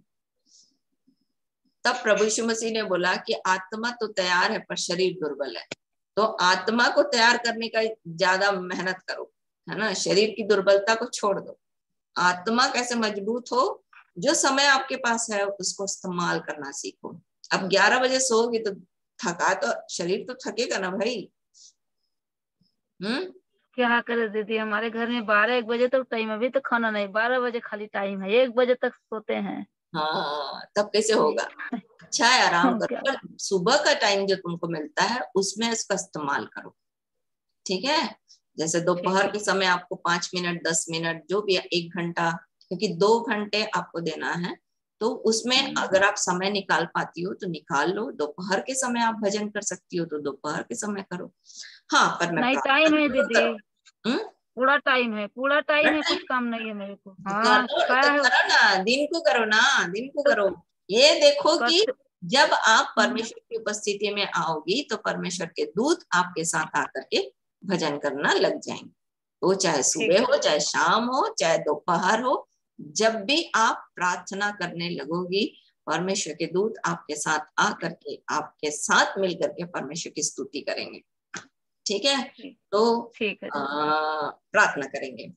तब प्रभु यीशु मसीह ने बोला कि आत्मा तो तैयार है पर शरीर दुर्बल है। तो आत्मा को तैयार करने का ज्यादा मेहनत करो, है ना, शरीर की दुर्बलता को छोड़ दो। आत्मा कैसे मजबूत हो, जो समय आपके पास है उसको इस्तेमाल करना सीखो। अब 11 बजे सोओगे तो थका तो शरीर तो थकेगा ना भाई। क्या करे दीदी, हमारे घर में 12-1 बजे तक टाइम, अभी तो खाना नहीं, 12 बजे खाली टाइम है, 1 बजे तक सोते हैं। हाँ तब कैसे होगा। अच्छा है, आराम करो, पर सुबह का टाइम जो तुमको मिलता है उसमें इसका इस्तेमाल करो, ठीक है। जैसे दोपहर के समय आपको 5 मिनट 10 मिनट जो भी 1 घंटा, क्योंकि 2 घंटे आपको देना है, तो उसमें अगर आप समय निकाल पाती हो तो निकाल लो। दोपहर के समय आप भजन कर सकती हो तो दोपहर के समय करो। हाँ पर मैं नहीं, टाइम है दीदी, पूरा टाइम है, पूरा टाइम है, कुछ काम नहीं है मेरे को। हाँ करो ना, दिन को करो ना, दिन को करो। ये देखो कि जब आप परमेश्वर की उपस्थिति में आओगी तो परमेश्वर के दूत आपके साथ आकर के भजन करना लग जाएंगे। वो चाहे सुबह हो, चाहे शाम हो, चाहे दोपहर हो, जब भी आप प्रार्थना करने लगोगी परमेश्वर के दूत आपके साथ आकर के आपके साथ मिलकर के परमेश्वर की स्तुति करेंगे, ठीक है। तो प्रार्थना करेंगे।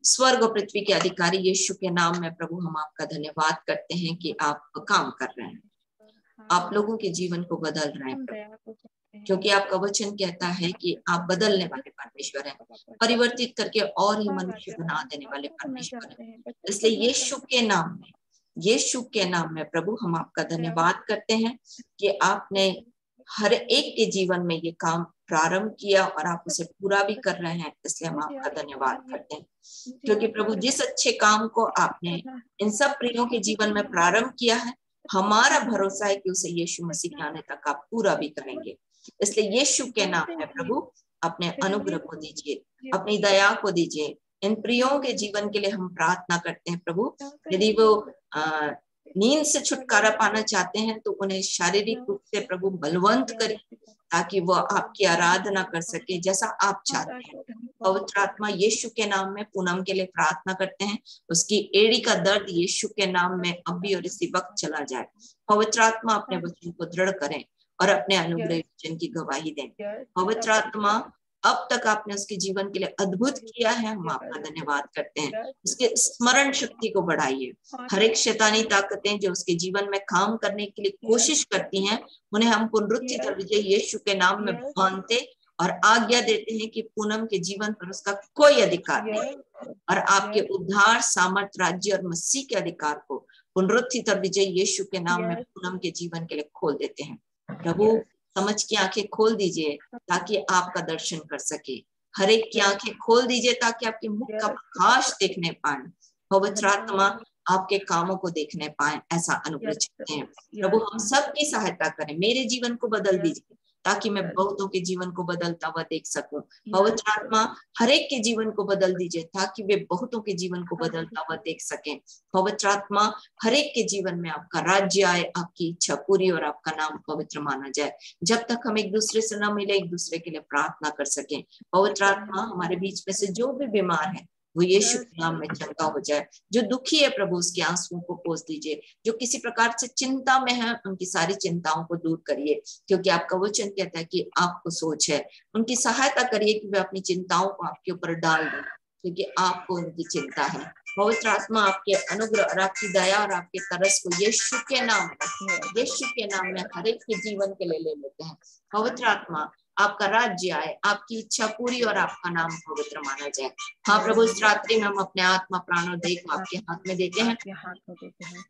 स्वर्ग और पृथ्वी के अधिकारी यीशु के नाम में प्रभु हम आपका धन्यवाद करते हैं कि आप काम कर रहे हैं, आप लोगों के जीवन को बदल रहे हैं प्रभु, क्योंकि आपका वचन कहता है कि आप बदलने वाले परमेश्वर हैं, परिवर्तित करके और ही मनुष्य बना देने वाले परमेश्वर हैं। इसलिए यीशु के नाम में प्रभु हम आपका धन्यवाद करते हैं कि आपने हर एक के जीवन में ये काम प्रारंभ किया और आप उसे पूरा भी कर रहे हैं। इसलिए हम आपका धन्यवाद करते हैं, क्योंकि प्रभु जिस अच्छे काम को आपने इन सब प्रियों के जीवन में प्रारंभ किया है, हमारा भरोसा है कि उसे यीशु मसीह के आने तक आप पूरा भी करेंगे। इसलिए यीशु के नाम में प्रभु अपने अनुग्रह को दीजिए, अपनी दया को दीजिए। इन प्रियों के जीवन के लिए हम प्रार्थना करते हैं प्रभु, यदि वो नींद से छुटकारा पाना चाहते हैं तो उन्हें शारीरिक रूप से प्रभु बलवंत करें, ताकि वो आपकी आराधना कर सके जैसा आप चाहते हैं। पवित्र आत्मा यीशु के नाम में पूनम के लिए प्रार्थना करते हैं, उसकी एड़ी का दर्द यीशु के नाम में अभी और इसी वक्त चला जाए। पवित्र आत्मा अपने वचन को दृढ़ करें और अपने अनुग्रह वचन की गवाही दें। पवित्र आत्मा अब तक आपने उसके जीवन के लिए अद्भुत किया है, हम आपका धन्यवाद करते हैं। उसके स्मरण शक्ति को बढ़ाइए। हर एक शैतानी ताकतें जो उसके जीवन में काम करने के लिए कोशिश करती हैं, उन्हें हम पुनरुत्थित विजय यीशु के नाम में बांधते और आज्ञा देते हैं कि पूनम के जीवन पर उसका कोई अधिकार नहीं, और आपके उद्धार सामर्थ राज्य और मसीह के अधिकार को पुनरुत्थित और विजय यीशु के नाम में पूनम के जीवन के लिए खोल देते हैं। प्रभु समझ की आंखें खोल दीजिए ताकि आपका दर्शन कर सके, हर एक की आंखें खोल दीजिए ताकि आपके मुख का प्रकाश देखने पाए, पवित्र आत्मा आपके कामों को देखने पाए, ऐसा अनुग्रह चाहते हैं। प्रभु हम सब की सहायता करें, मेरे जीवन को बदल दीजिए, ताकि मैं बहुतों के जीवन को बदलता हुआ देख सकूं। पवित्र आत्मा हर एक के जीवन को बदल दीजिए ताकि वे बहुतों के जीवन को बदलता हुआ देख सकें। पवित्र आत्मा हर एक के जीवन में आपका राज्य आए, आपकी इच्छा पूरी और आपका नाम पवित्र माना जाए। जब तक हम एक दूसरे से न मिले, एक दूसरे के लिए प्रार्थना कर सकें। पवित्र आत्मा हमारे बीच में से जो भी बीमार है वो यीशु के नाम में चंगा हो जाए। जो दुखी है प्रभु उसके आंसुओं को पोंछ दीजिए। जो किसी प्रकार से चिंता में है उनकी सारी चिंताओं को दूर करिए, क्योंकि आपका वचन कहता है कि आपको सोच है। उनकी सहायता करिए कि वे अपनी चिंताओं को आपके ऊपर डाल दें, क्योंकि आपको उनकी चिंता है। पवित्र आत्मा आपके अनुग्रह और आपकी दया और आपके तरस को यीशु के नाम में हर एक के जीवन के लिए ले लेते हैं। पवित्र आत्मा आपका राज्य आए, आपकी इच्छा पूरी और आपका नाम पवित्र माना जाए। हाँ प्रभु, इस रात्रि में हम अपने आत्मा प्राण और देह को आपके हाथ में देते हैं।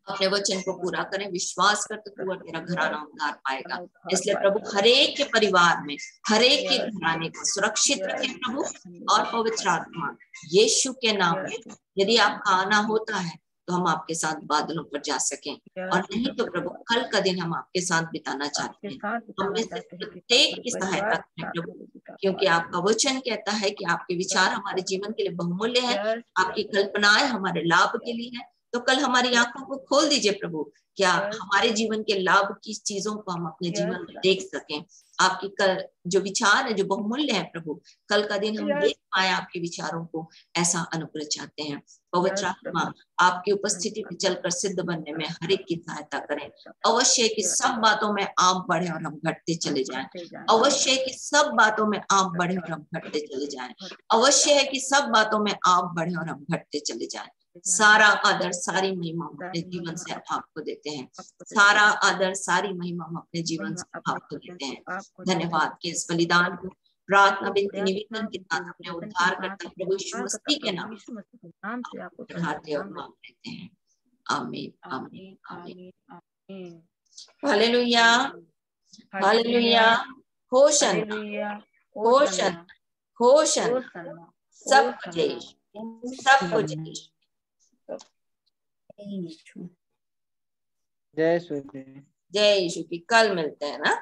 अपने वचन को पूरा करें, विश्वास करते तू और तेरा घराना उद्धार पाएगा। इसलिए प्रभु हर एक के परिवार में हर एक के घराने को सुरक्षित रखें प्रभु। और पवित्र आत्मा यीशु के नाम में यदि आपका आना होता है तो हम आपके साथ बादलों पर जा सकें, और नहीं तो प्रभु कल का दिन हम आपके साथ बिताना चाहते हैं। हमने से प्रत्येक की सहायता करें प्रभु, क्योंकि आपका वचन कहता है कि आपके विचार हमारे जीवन के लिए बहुमूल्य है, आपकी कल्पनाएं हमारे लाभ के लिए है। तो कल हमारी आंखों को खोल दीजिए प्रभु, क्या हमारे जीवन के लाभ की चीजों को हम अपने जीवन में देख सकें। आपकी कल जो विचार है जो बहुमूल्य है प्रभु, कल का दिन हम देख पाए आपके विचारों को, ऐसा अनुग्रह चाहते हैं। पवित्र आत्मा आपकी उपस्थिति में चलकर सिद्ध बनने में हर एक की सहायता करें। अवश्य है कि सब बातों में आप बढ़े और हम घटते चले जाएं। अवश्य है कि सब बातों में आप बढ़े और हम घटते चले जाएं। अवश्य है कि सब बातों में आप बढ़े और हम घटते चले जाएं। सारा आदर सारी महिमा हम अपने जीवन से आपको देते हैं। सारा आदर सारी महिमा हम अपने जीवन से आपको देते हैं। धन्यवाद के इस बलिदान को प्रार्थना विनती निवेदन के साथ अपने उद्धार करता प्रभु यीशु मसीह के नाम से आपको चढ़ाते और मांग लेते हैं। आमीन आमीन आमीन। Hallelujah hallelujah. Hosanna hosanna hosanna. सबको जय यीशु, सबको जय यीशु। जय यीशु की कल मिलते हैं ना।